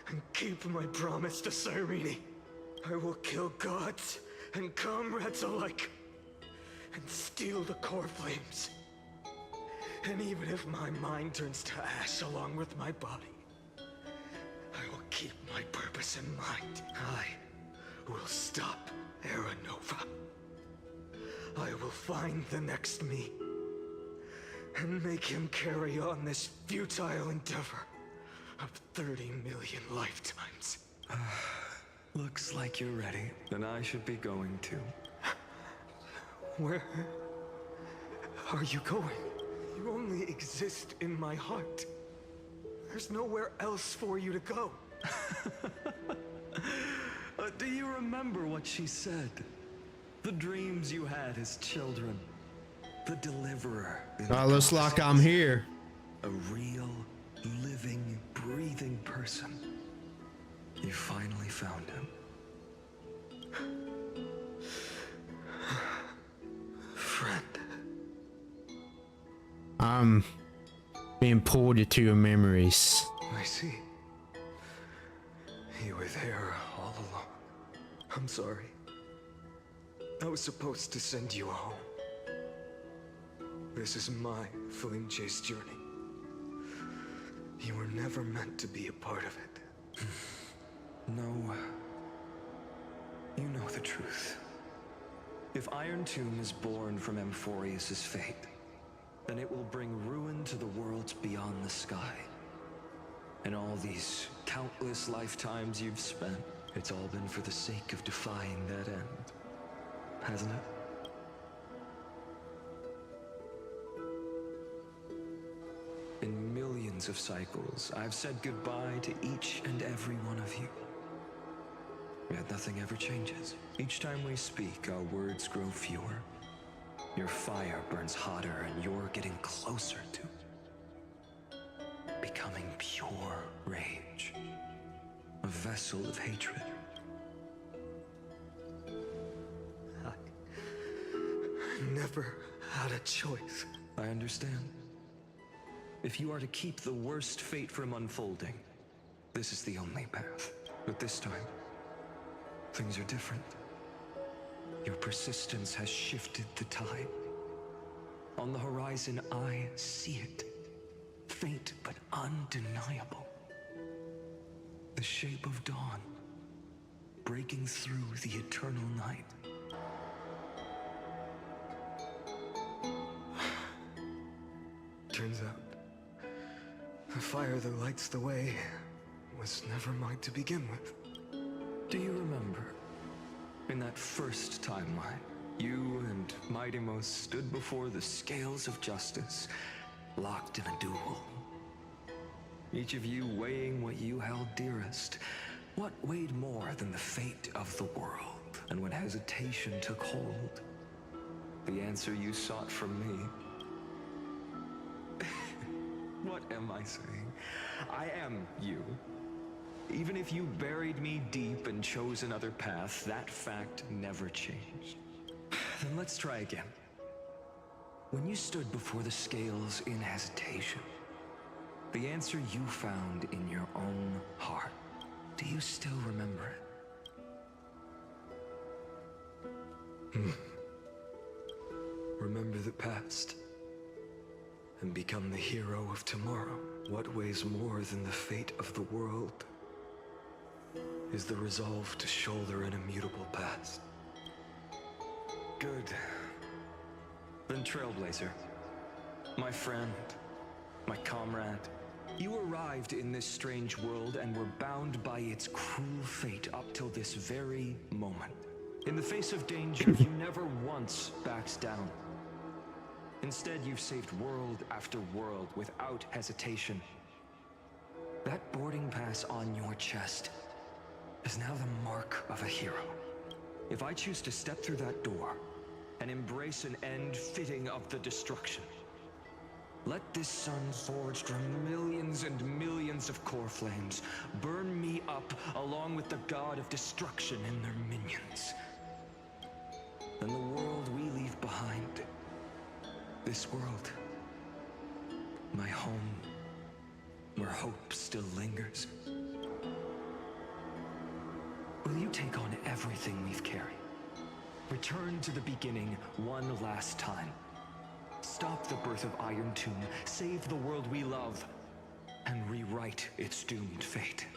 and keep my promise to Cyrene. I will kill gods and comrades alike and steal the core flames. And even if my mind turns to ash along with my body, I will keep my purpose in mind. I will stop Era Nova. I will find the next me and make him carry on this futile endeavor of 30 million lifetimes. Looks like you're ready. Then I should be going too. Where are you going? You only exist in my heart. There's nowhere else for you to go. Do you remember what she said? The dreams you had as children. The deliverer. Looks like I'm here. A real, living, breathing person. You finally found him. Friend. I'm being pulled into your memories. I see. You were there all along. I'm sorry. I was supposed to send you home. This is my flame chase journey. You were never meant to be a part of it. No. You know the truth. If Iron Tomb is born from Emphorius' fate, then it will bring ruin to the worlds beyond the sky. And all these countless lifetimes you've spent, it's all been for the sake of defying that end, hasn't it? In millions of cycles, I've said goodbye to each and every one of you. Yet nothing ever changes. Each time we speak, our words grow fewer. Your fire burns hotter, and you're getting closer to becoming pure rage. A vessel of hatred. I never had a choice. I understand. If you are to keep the worst fate from unfolding, this is the only path. But this time, things are different. Your persistence has shifted the tide. On the horizon, I see it. Faint but undeniable. the shape of dawn, breaking through the eternal night. Turns out, the fire that lights the way was never mine to begin with. Do you remember, in that first timeline, you and Mightymost stood before the scales of justice, locked in a duel? Each of you weighing what you held dearest. What weighed more than the fate of the world? And when hesitation took hold, the answer you sought from me. What am I saying? I am you. Even if you buried me deep and chose another path, that fact never changed. Then let's try again. When you stood before the scales in hesitation, the answer you found in your own heart, do you still remember it? Remember the past and become the hero of tomorrow. What weighs more than the fate of the world is the resolve to shoulder an immutable past. Good. Then Trailblazer, my friend, my comrade, you arrived in this strange world and were bound by its cruel fate up till this very moment. In the face of danger, you never once backed down. Instead, you've saved world after world without hesitation. That boarding pass on your chest is now the mark of a hero. If I choose to step through that door and embrace an end fitting of the destruction, let this sun forged from millions and millions of core flames burn me up along with the god of destruction and their minions. Then the world we leave behind, this world, my home, where hope still lingers. Will you take on everything we've carried? Return to the beginning one last time. Stop the birth of Iron Tomb, save the world we love, and rewrite its doomed fate.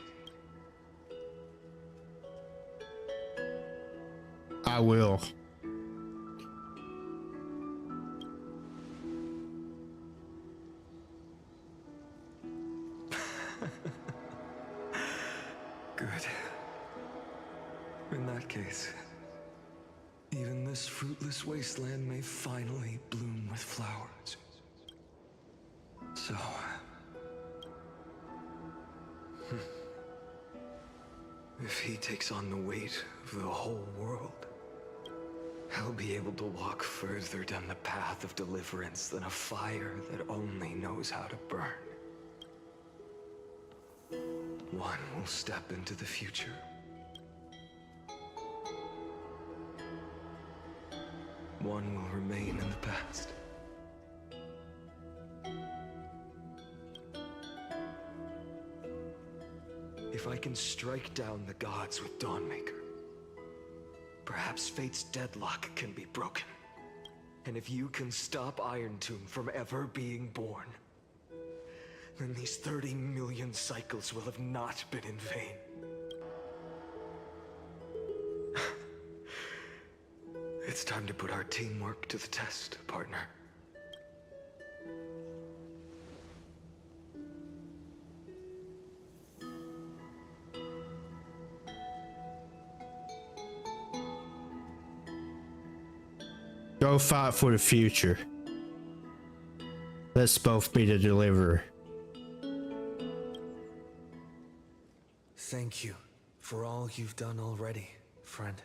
I will. Good. In that case, even this fruitless wasteland may finally bloom with flowers. So... if he takes on the weight of the whole world, I'll be able to walk further down the path of deliverance than a fire that only knows how to burn. One will step into the future. One will remain in the past. If I can strike down the gods with Dawnmaker, perhaps fate's deadlock can be broken. And if you can stop Iron Tomb from ever being born, then these 30 million cycles will have not been in vain. It's time to put our teamwork to the test, partner. Go fight for the future. Let's both be the deliverer. Thank you for all you've done already, friend.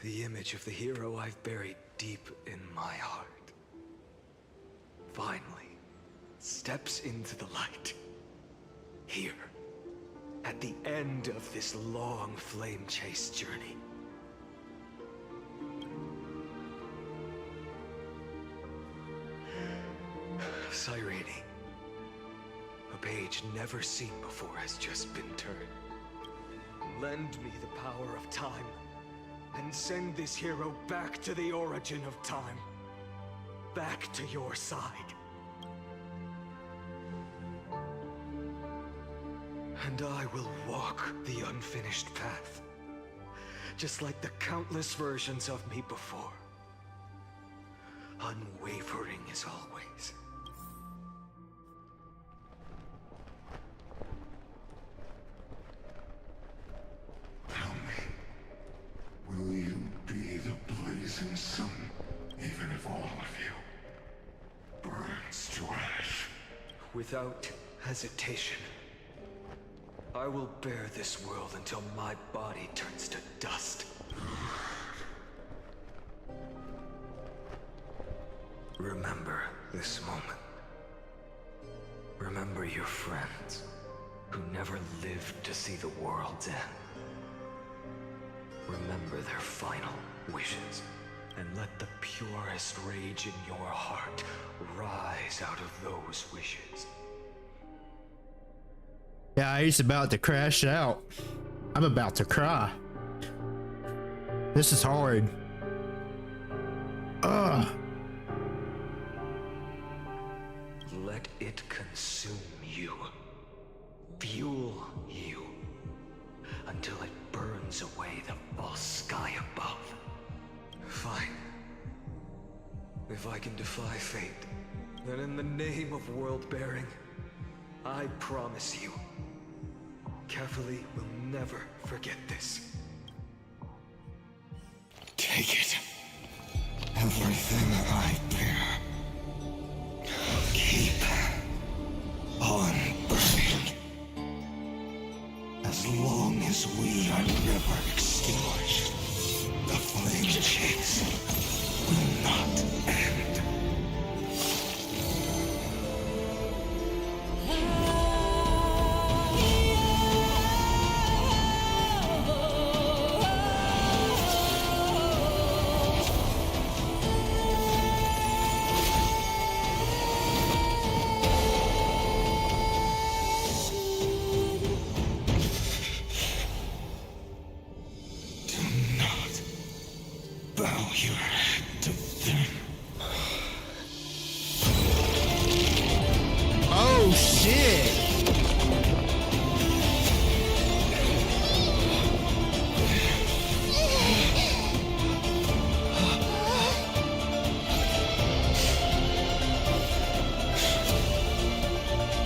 The image of the hero I've buried deep in my heart finally steps into the light. Here, at the end of this long flame chase journey. Cyrene, a page never seen before has just been turned. Lend me the power of time, and send this hero back to the origin of time. Back to your side. And I will walk the unfinished path, just like the countless versions of me before. Unwavering as always. Tell me, will you be the blazing sun, even if all of you burns to ash? Without hesitation. I will bear this world until my body turns to dust. Remember this moment. Remember your friends, who never lived to see the world's end. Remember their final wishes, and let the purest rage in your heart rise out of those wishes. Yeah, he's about to crash out. I'm about to cry. This is hard. Ugh. Let it consume you. Fuel you. Until it burns away the false sky above. Fine. If I can defy fate, then in the name of world-bearing, I promise you, Carefully will never forget this. Take it. Everything I bear. Keep on burning. As long as we are never extinguished, the flame chase will not end. Oh shit!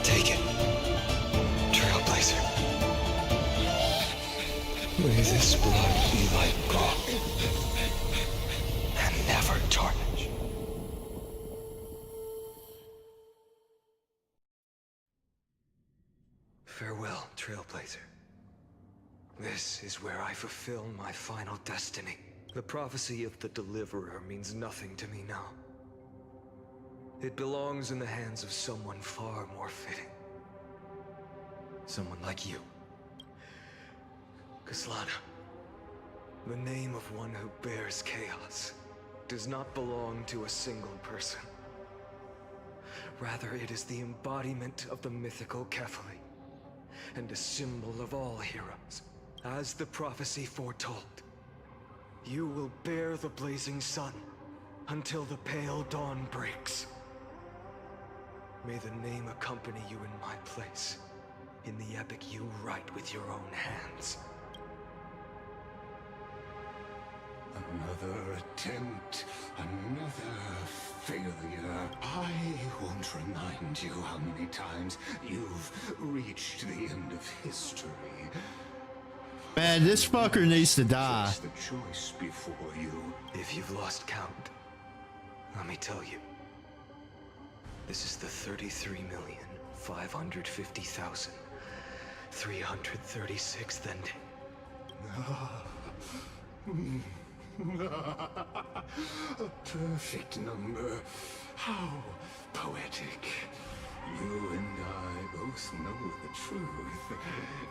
Take it, Trailblazer. May this blood be like gold, and never tarnish. Farewell, Trailblazer. This is where I fulfill my final destiny. The prophecy of the Deliverer means nothing to me now. It belongs in the hands of someone far more fitting. Someone like you. Kaslana. The name of one who bears chaos does not belong to a single person. Rather, it is the embodiment of the mythical Kefali, and a symbol of all heroes. As the prophecy foretold, you will bear the blazing sun until the pale dawn breaks. May the name accompany you in my place, in the epic you write with your own hands. Another attempt, another failure. I won't remind you how many times you've reached the end of history. Man, this fucker needs to die. It's the choice before you. If you've lost count, let me tell you. This is the 33,550,336th ending. A perfect number. How poetic. You and I both know the truth.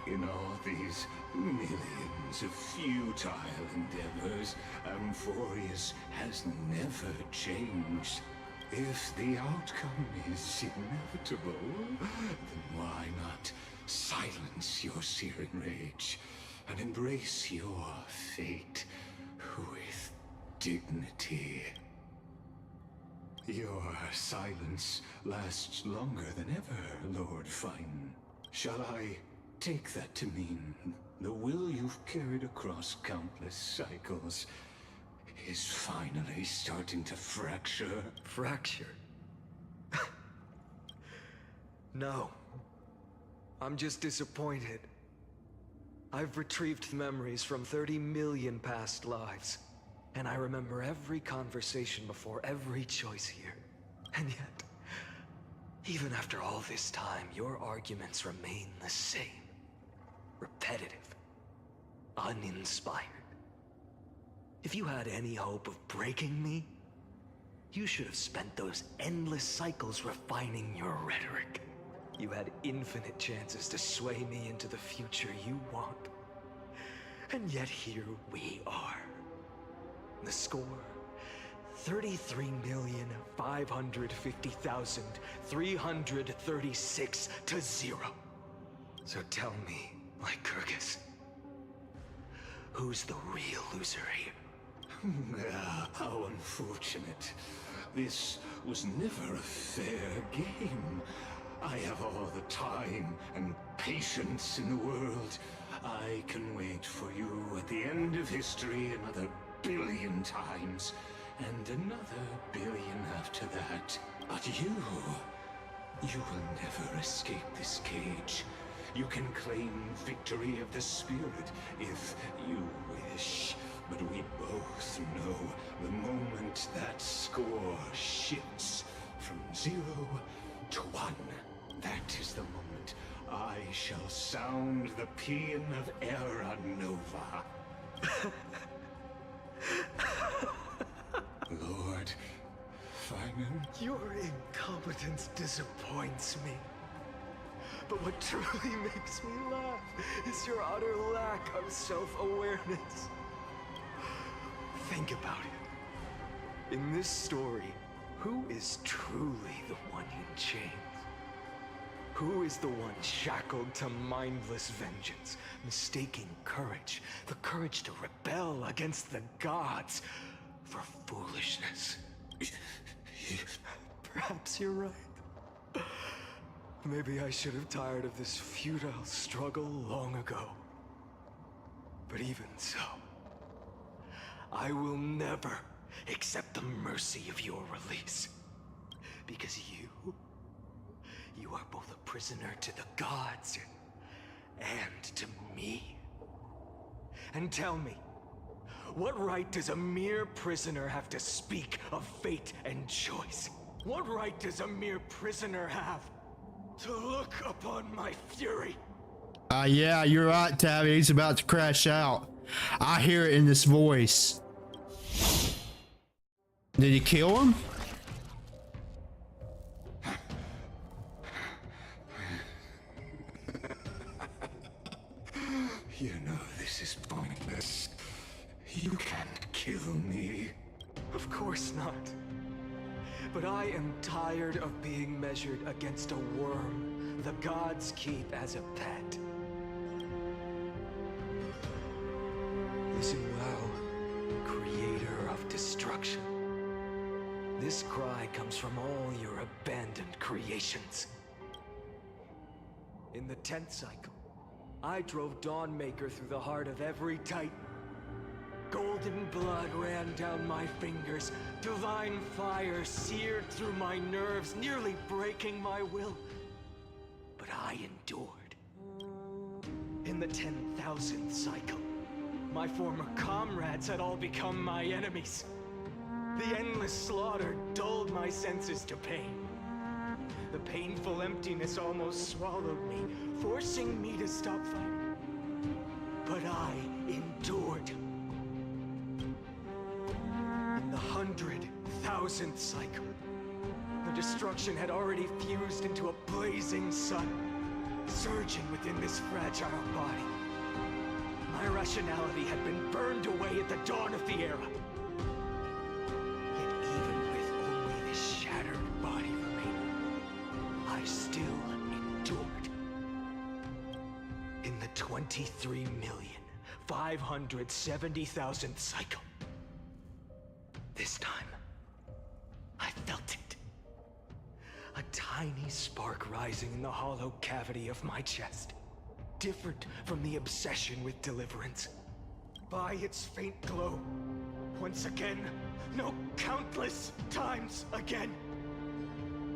In all these millions of futile endeavors, Amphorius has never changed. If the outcome is inevitable, then why not silence your searing rage and embrace your fate with dignity? Your silence lasts longer than ever, Lord Fine. Shall I take that to mean the will you've carried across countless cycles is finally starting to fracture? Fracture? No. I'm just disappointed. I've retrieved memories from 30 million past lives, and I remember every conversation before every choice here. And yet, even after all this time, your arguments remain the same. Repetitive. Uninspired. If you had any hope of breaking me, you should have spent those endless cycles refining your rhetoric. You had infinite chances to sway me into the future you want. And yet here we are. The score, 33,550,336 to 0. So tell me, Lycurgus, who's the real loser here? How unfortunate. This was never a fair game. I have all the time and patience in the world. I can wait for you at the end of history another billion times, and another billion after that. But you will never escape this cage. You can claim victory of the spirit if you wish. But we both know the moment that score shifts from 0 to 1, that is the moment I shall sound the paean of Era Nova. Lord Feynman? Your incompetence disappoints me. But what truly makes me laugh is your utter lack of self-awareness. Think about it. In this story, who is truly the one in chains? Who is the one shackled to mindless vengeance, mistaking courage, the courage to rebel against the gods, for foolishness? Perhaps you're right. Maybe I should have tired of this futile struggle long ago. But even so, I will never accept the mercy of your release. Because you are both a prisoner to the gods and to me. And tell me, what right does a mere prisoner have to speak of fate and choice? What right does a mere prisoner have to look upon my fury? Yeah, you're right, Tabby. He's about to crash out. I hear it in this voice. Did he kill him? You know this is pointless. You can't kill me. Of course not. But I am tired of being measured against a worm the gods keep as a pet. Listen well, creator of destruction. This cry comes from all your abandoned creations. In the 10th cycle, I drove Dawnmaker through the heart of every Titan. Golden blood ran down my fingers, divine fire seared through my nerves, nearly breaking my will. But I endured. In the 10,000th cycle, my former comrades had all become my enemies. The endless slaughter dulled my senses to pain. The painful emptiness almost swallowed me, forcing me to stop fighting. But I endured. In the 100,000th cycle, the destruction had already fused into a blazing sun, surging within this fragile body. My rationality had been burned away at the dawn of the era. Yet even with only this shattered body remaining, I still endured. In the 23,570,000th cycle, this time, I felt it. A tiny spark rising in the hollow cavity of my chest. different from the obsession with deliverance. By its faint glow, once again, no, countless times again,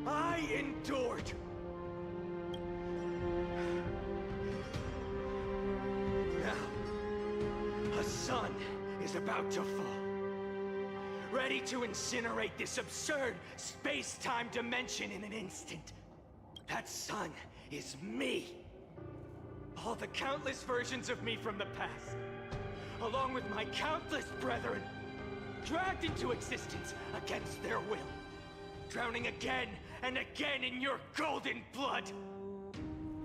I endured. Now, a sun is about to fall, ready to incinerate this absurd space-time dimension in an instant. That sun is me. All the countless versions of me from the past, along with my countless brethren, dragged into existence against their will, drowning again and again in your golden blood.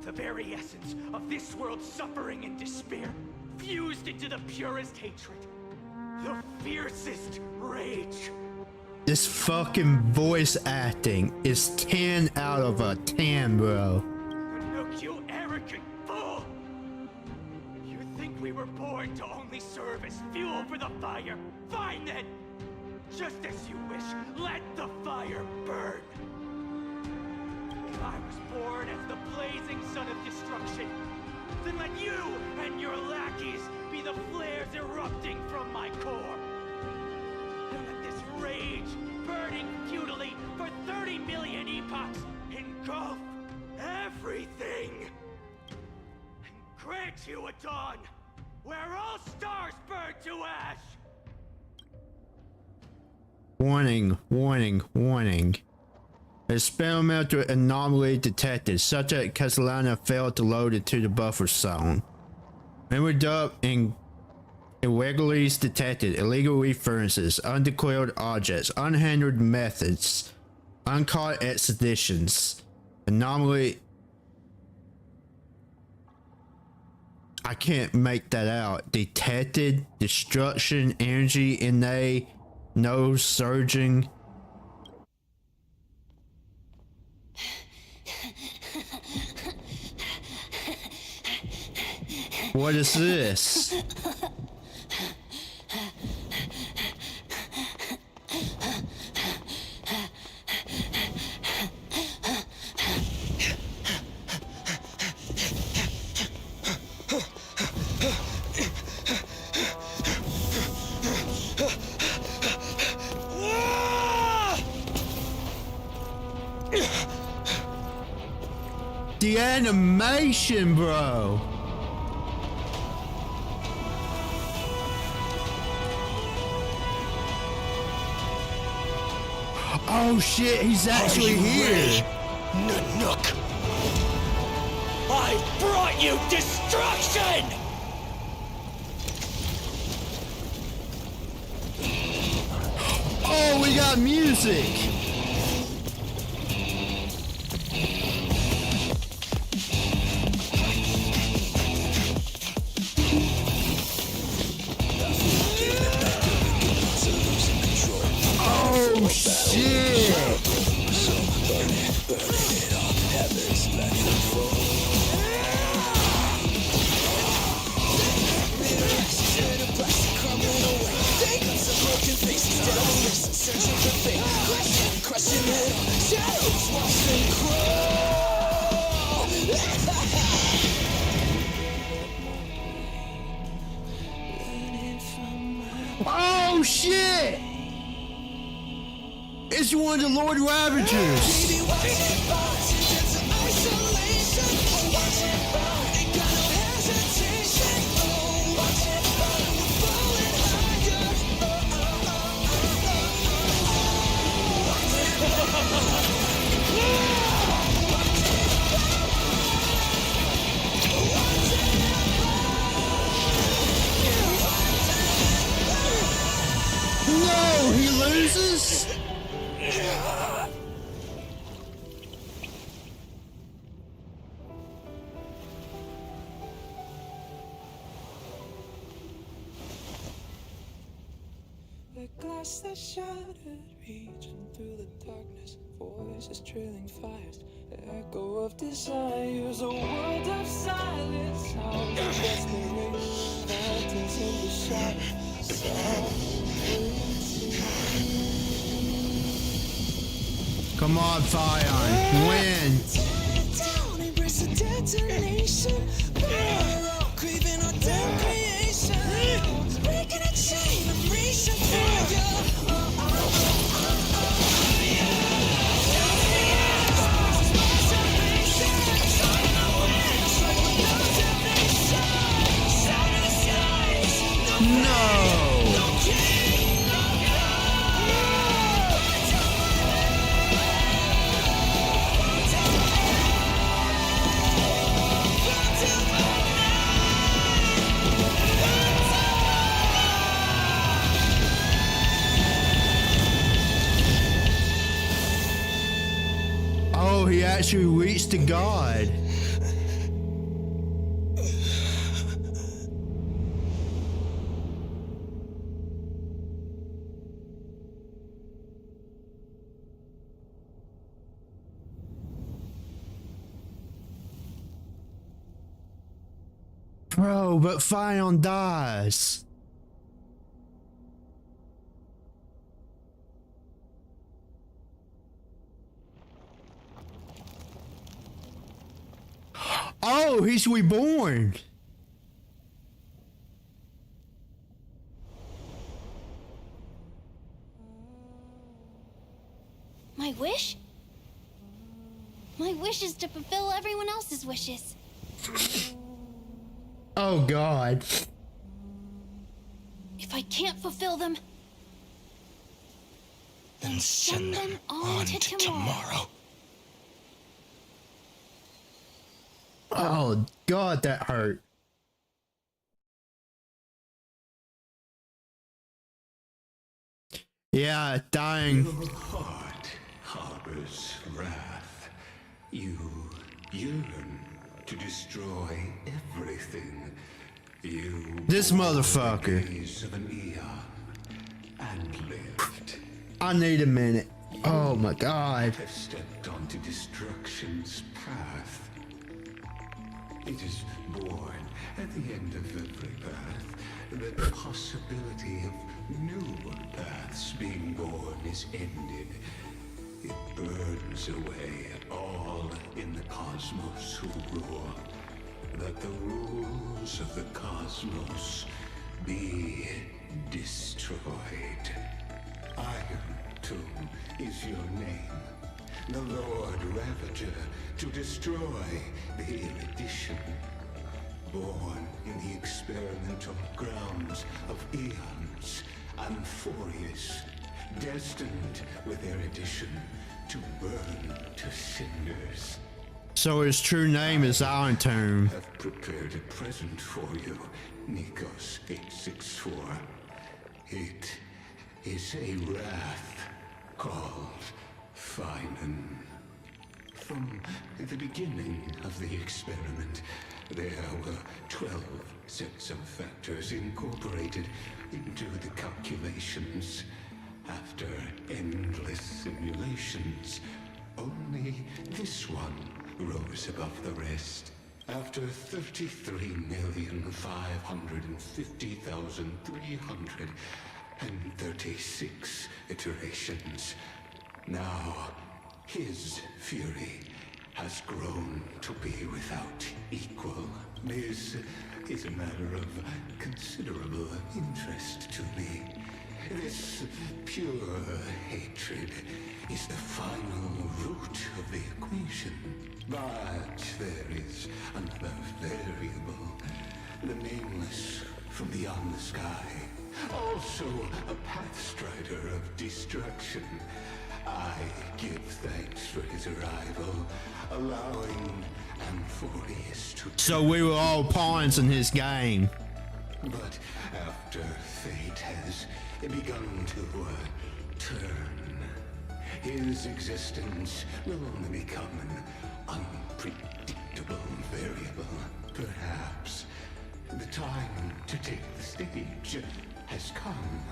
The very essence of this world's suffering and despair, fused into the purest hatred, the fiercest rage. This fucking voice acting is 10 out of a 10, bro. Look, you arrogant fool! You think we were born to only serve as fuel for the fire? Fine then! Just as you wish, let the fire burn! If I was born as the blazing sun of destruction, then let you and your lackeys be the flares erupting from my core. And let this rage, burning futilely for 30 million epochs, engulf everything. And grant you a dawn where all stars burn to ash. Warning, warning, warning. Experimental anomaly detected. Subject Castellana failed to load into the buffer zone. Memory dump and irregularities detected. Illegal references, undeclared objects, unhandled methods, uncaught expeditions. Anomaly. I can't make that out. Detected. Destruction. Energy innate. No surging. What is this? The animation, bro. Oh shit, he's actually here. Nanook! I brought you destruction! Oh, we got music. Oh shit! Oh shit! It's one of the Lord Ravagers. No, he loses? The glass that shattered, reaching through the darkness, voices trailing fires, the echo of desires, a world of silence, sounds of desperation, fountains in the shadows, Come on, Fion, win. a detonation. Craving our damn creation. Breaking a chain of reaching for you. Oh, he actually reached to God. Bro, but Fion dies. Oh, he's reborn. My wish? My wish is to fulfill everyone else's wishes. Oh, God. If I can't fulfill them, then send them on to tomorrow. Oh, God, that hurt. Yeah, dying. Your heart harbors wrath. You yearn to destroy everything. You This motherfucker. of an eon and lived. I need a minute. Oh my God. Have stepped onto destruction's path. It is born at the end of every path. The possibility of new paths being born is ended. It burns away all in the cosmos who rule. That the rules of the cosmos be destroyed. Iron Tomb is your name. The Lord Ravager to destroy the erudition. Born in the experimental grounds of eons, Amphorius, destined with erudition to burn to cinders. So his true name is Iron Tomb. I have prepared a present for you, Nikos 864. It is a wrath called Finan. From the beginning of the experiment, there were 12 sets of factors incorporated into the calculations. After endless simulations, only this one rose above the rest. After 33,550,336 iterations, now his fury has grown to be without equal. This is a matter of considerable interest to me. This pure hatred is the final root of the equation. But there is another variable, the nameless from beyond the sky. Also a pathstrider of destruction. I give thanks for his arrival, allowing Amphorius to... So we were all pawns in his game. But after fate has begun to turn, his existence will only become an unpredictable variable. Perhaps the time to take the stage has come.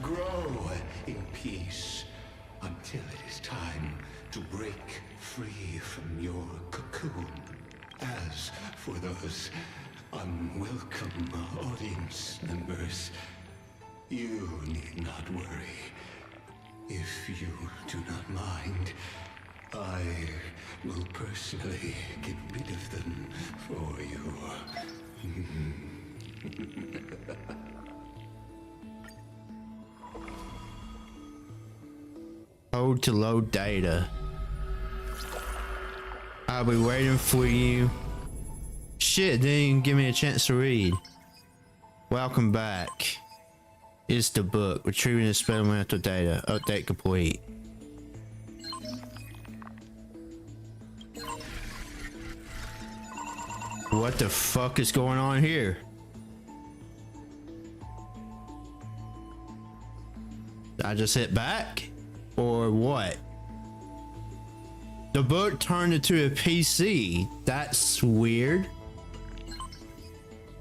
Grow in peace until it is time to break free from your cocoon. As for those unwelcome audience members, you need not worry. If you do not mind, I will personally get rid of them for you. Hold to load data. I'll be waiting for you. Shit, didn't even give me a chance to read. Welcome back. Is the book. Retrieving experimental data. Update complete. What the fuck is going on here? Did I just hit back? Or what? The book turned into a PC. That's weird.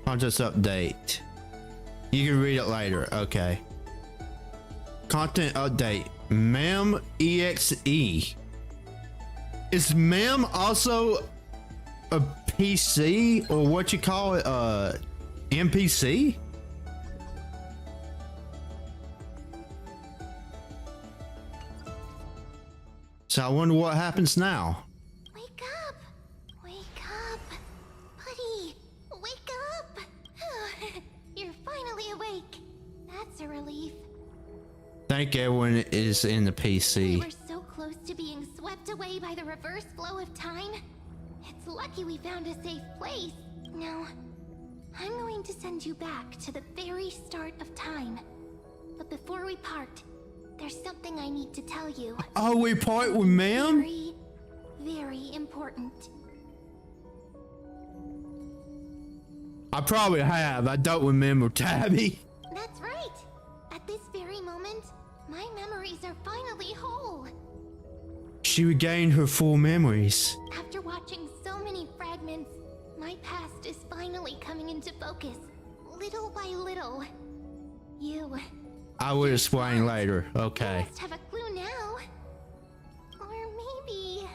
I'll just update. You can read it later. Okay. Content update. MAM EXE. Is MAM also a PC or what you call it? NPC? So I wonder what happens now. Wake up! Wake up! Buddy! Wake up! You're finally awake. That's a relief. Think everyone is in the PC. We were so close to being swept away by the reverse flow of time. It's lucky we found a safe place. Now, I'm going to send you back to the very start of time. But before we part, there's something I need to tell you. Oh, we part with ma'am? Very, very important. I probably have. I don't remember, Tabby. That's right. At this very moment, my memories are finally whole. She regained her full memories. After watching so many fragments, my past is finally coming into focus, little by little. I will explain later. Okay. You must have a clue now. Or maybe...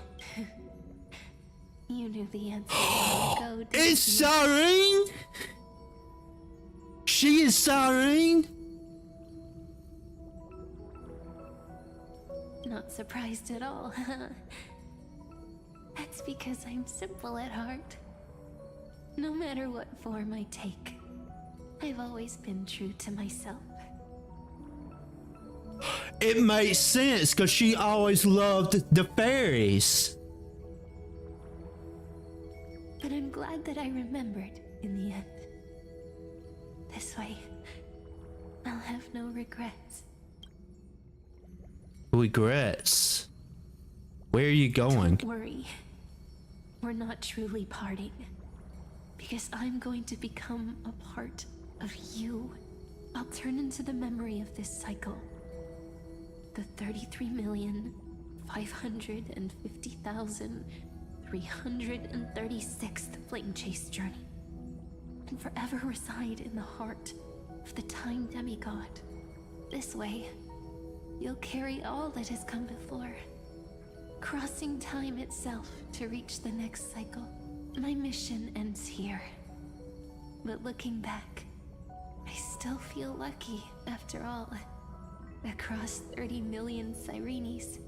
You knew the answer. Go, It's Cyrene! She is Cyrene! Not surprised at all, huh? That's because I'm simple at heart. No matter what form I take, I've always been true to myself. It makes sense because she always loved the fairies. But I'm glad that I remembered in the end. This way, I'll have no regrets. Regrets? Where are you going? Don't worry. We're not truly parting. Because I'm going to become a part of you. I'll turn into the memory of this cycle. The 33,550,336th Flame Chase journey. And forever reside in the heart of the Time Demigod. This way, you'll carry all that has come before, crossing time itself to reach the next cycle. My mission ends here, but looking back, I still feel lucky after all. Across 30 million Cyrenes,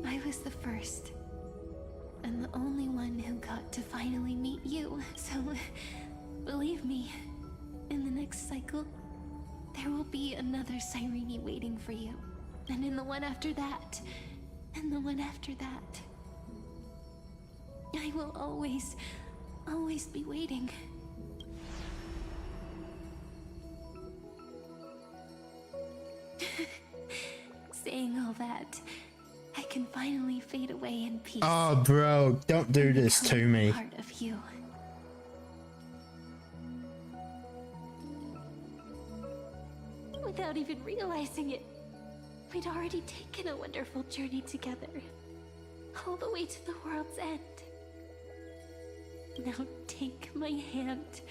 I was the first, and the only one who got to finally meet you, so believe me, in the next cycle, there will be another Cyrene waiting for you. And in the one after that, and the one after that. I will always be waiting. Saying all that, I can finally fade away in peace. Oh, bro, don't do this to me. Part of you. Without even realizing it, we'd already taken a wonderful journey together. All the way to the world's end. Now take my hand,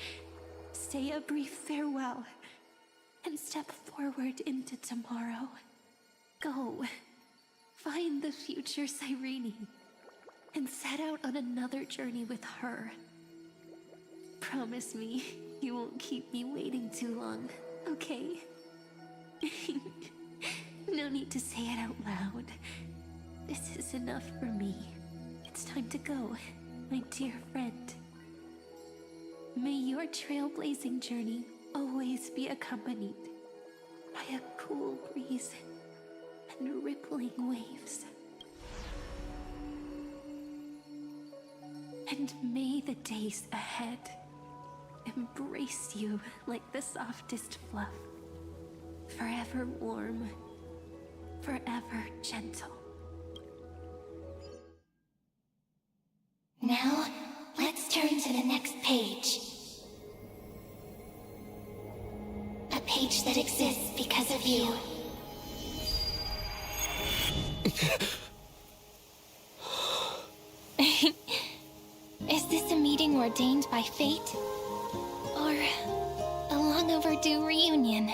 say a brief farewell, and step forward into tomorrow. Go, find the future Cyrene, and set out on another journey with her. Promise me you won't keep me waiting too long, okay? No need to say it out loud. This is enough for me. It's time to go, my dear friend. May your trailblazing journey always be accompanied by a cool breeze and rippling waves. And may the days ahead embrace you like the softest fluff, forever warm, forever gentle. Now, let's turn to the next page. A page that exists because of you. Is this a meeting ordained by fate? Or a long overdue reunion?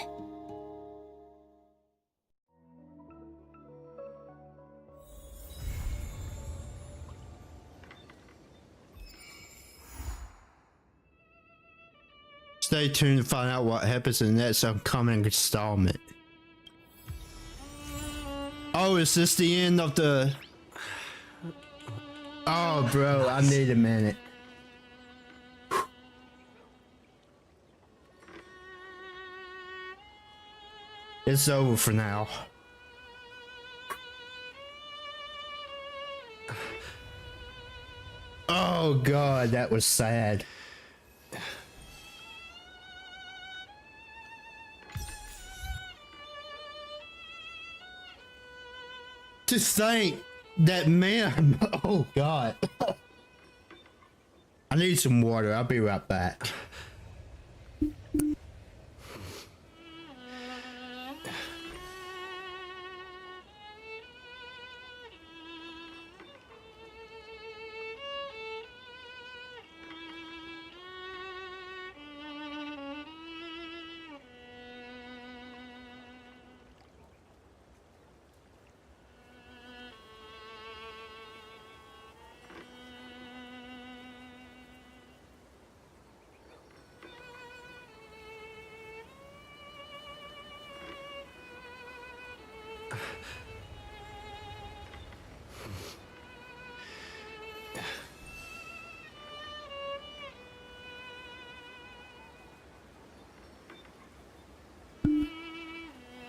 Stay tuned to find out what happens in the next upcoming installment. Oh, is this the end of the... Oh, bro, I need a minute. It's over for now. Oh, God, that was sad. To think that man, oh God. I need some water. I'll be right back.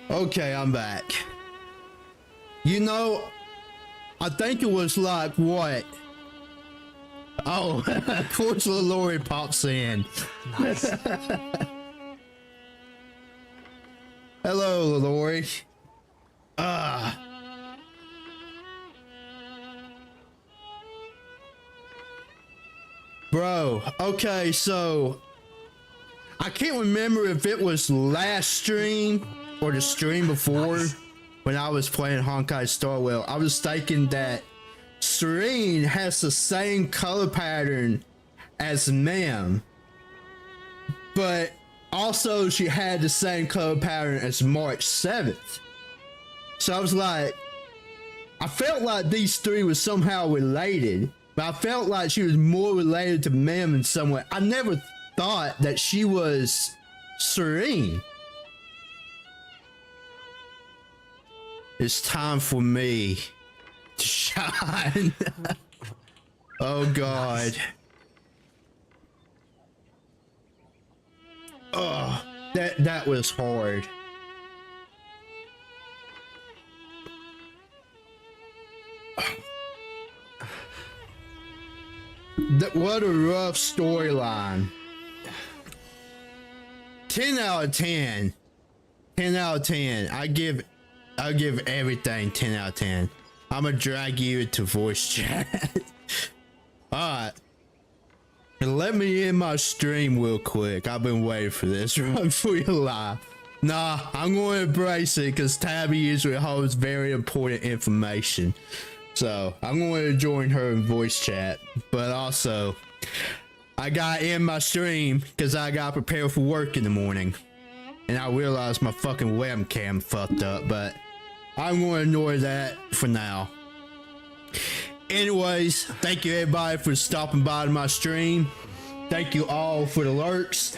Okay, I'm back. You know, I think it was like what? Oh, of course Lori pops in. Nice. Hello, Lori. Bro, okay, so I can't remember if it was last stream or the stream before when I was playing Honkai Star Rail. I was thinking that Serene has the same color pattern as Mem, but also she had the same color pattern as March 7th. So I was like, I felt like these three were somehow related, but I felt like she was more related to Mem in some way. I never thought that she was Serene. It's time for me to shine. Oh God. Oh, that was hard. What a rough storyline. 10 out of 10. 10 out of 10. I'll give everything 10 out of 10. I'm gonna drag you into voice chat. Alright. Let me end my stream real quick. I've been waiting for this right for your life. Nah, I'm going to embrace it because Tabby usually holds very important information. So I'm going to join her in voice chat. But also, I gotta end my stream because I gotta prepare for work in the morning. And I realized my fucking webcam fucked up, but I'm going to ignore that for now. Anyways, thank you everybody for stopping by to my stream. Thank you all for the lurks.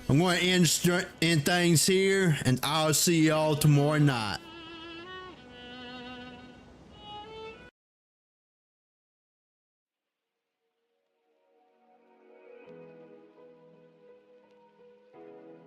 I'm going to end things here, and I'll see y'all tomorrow night.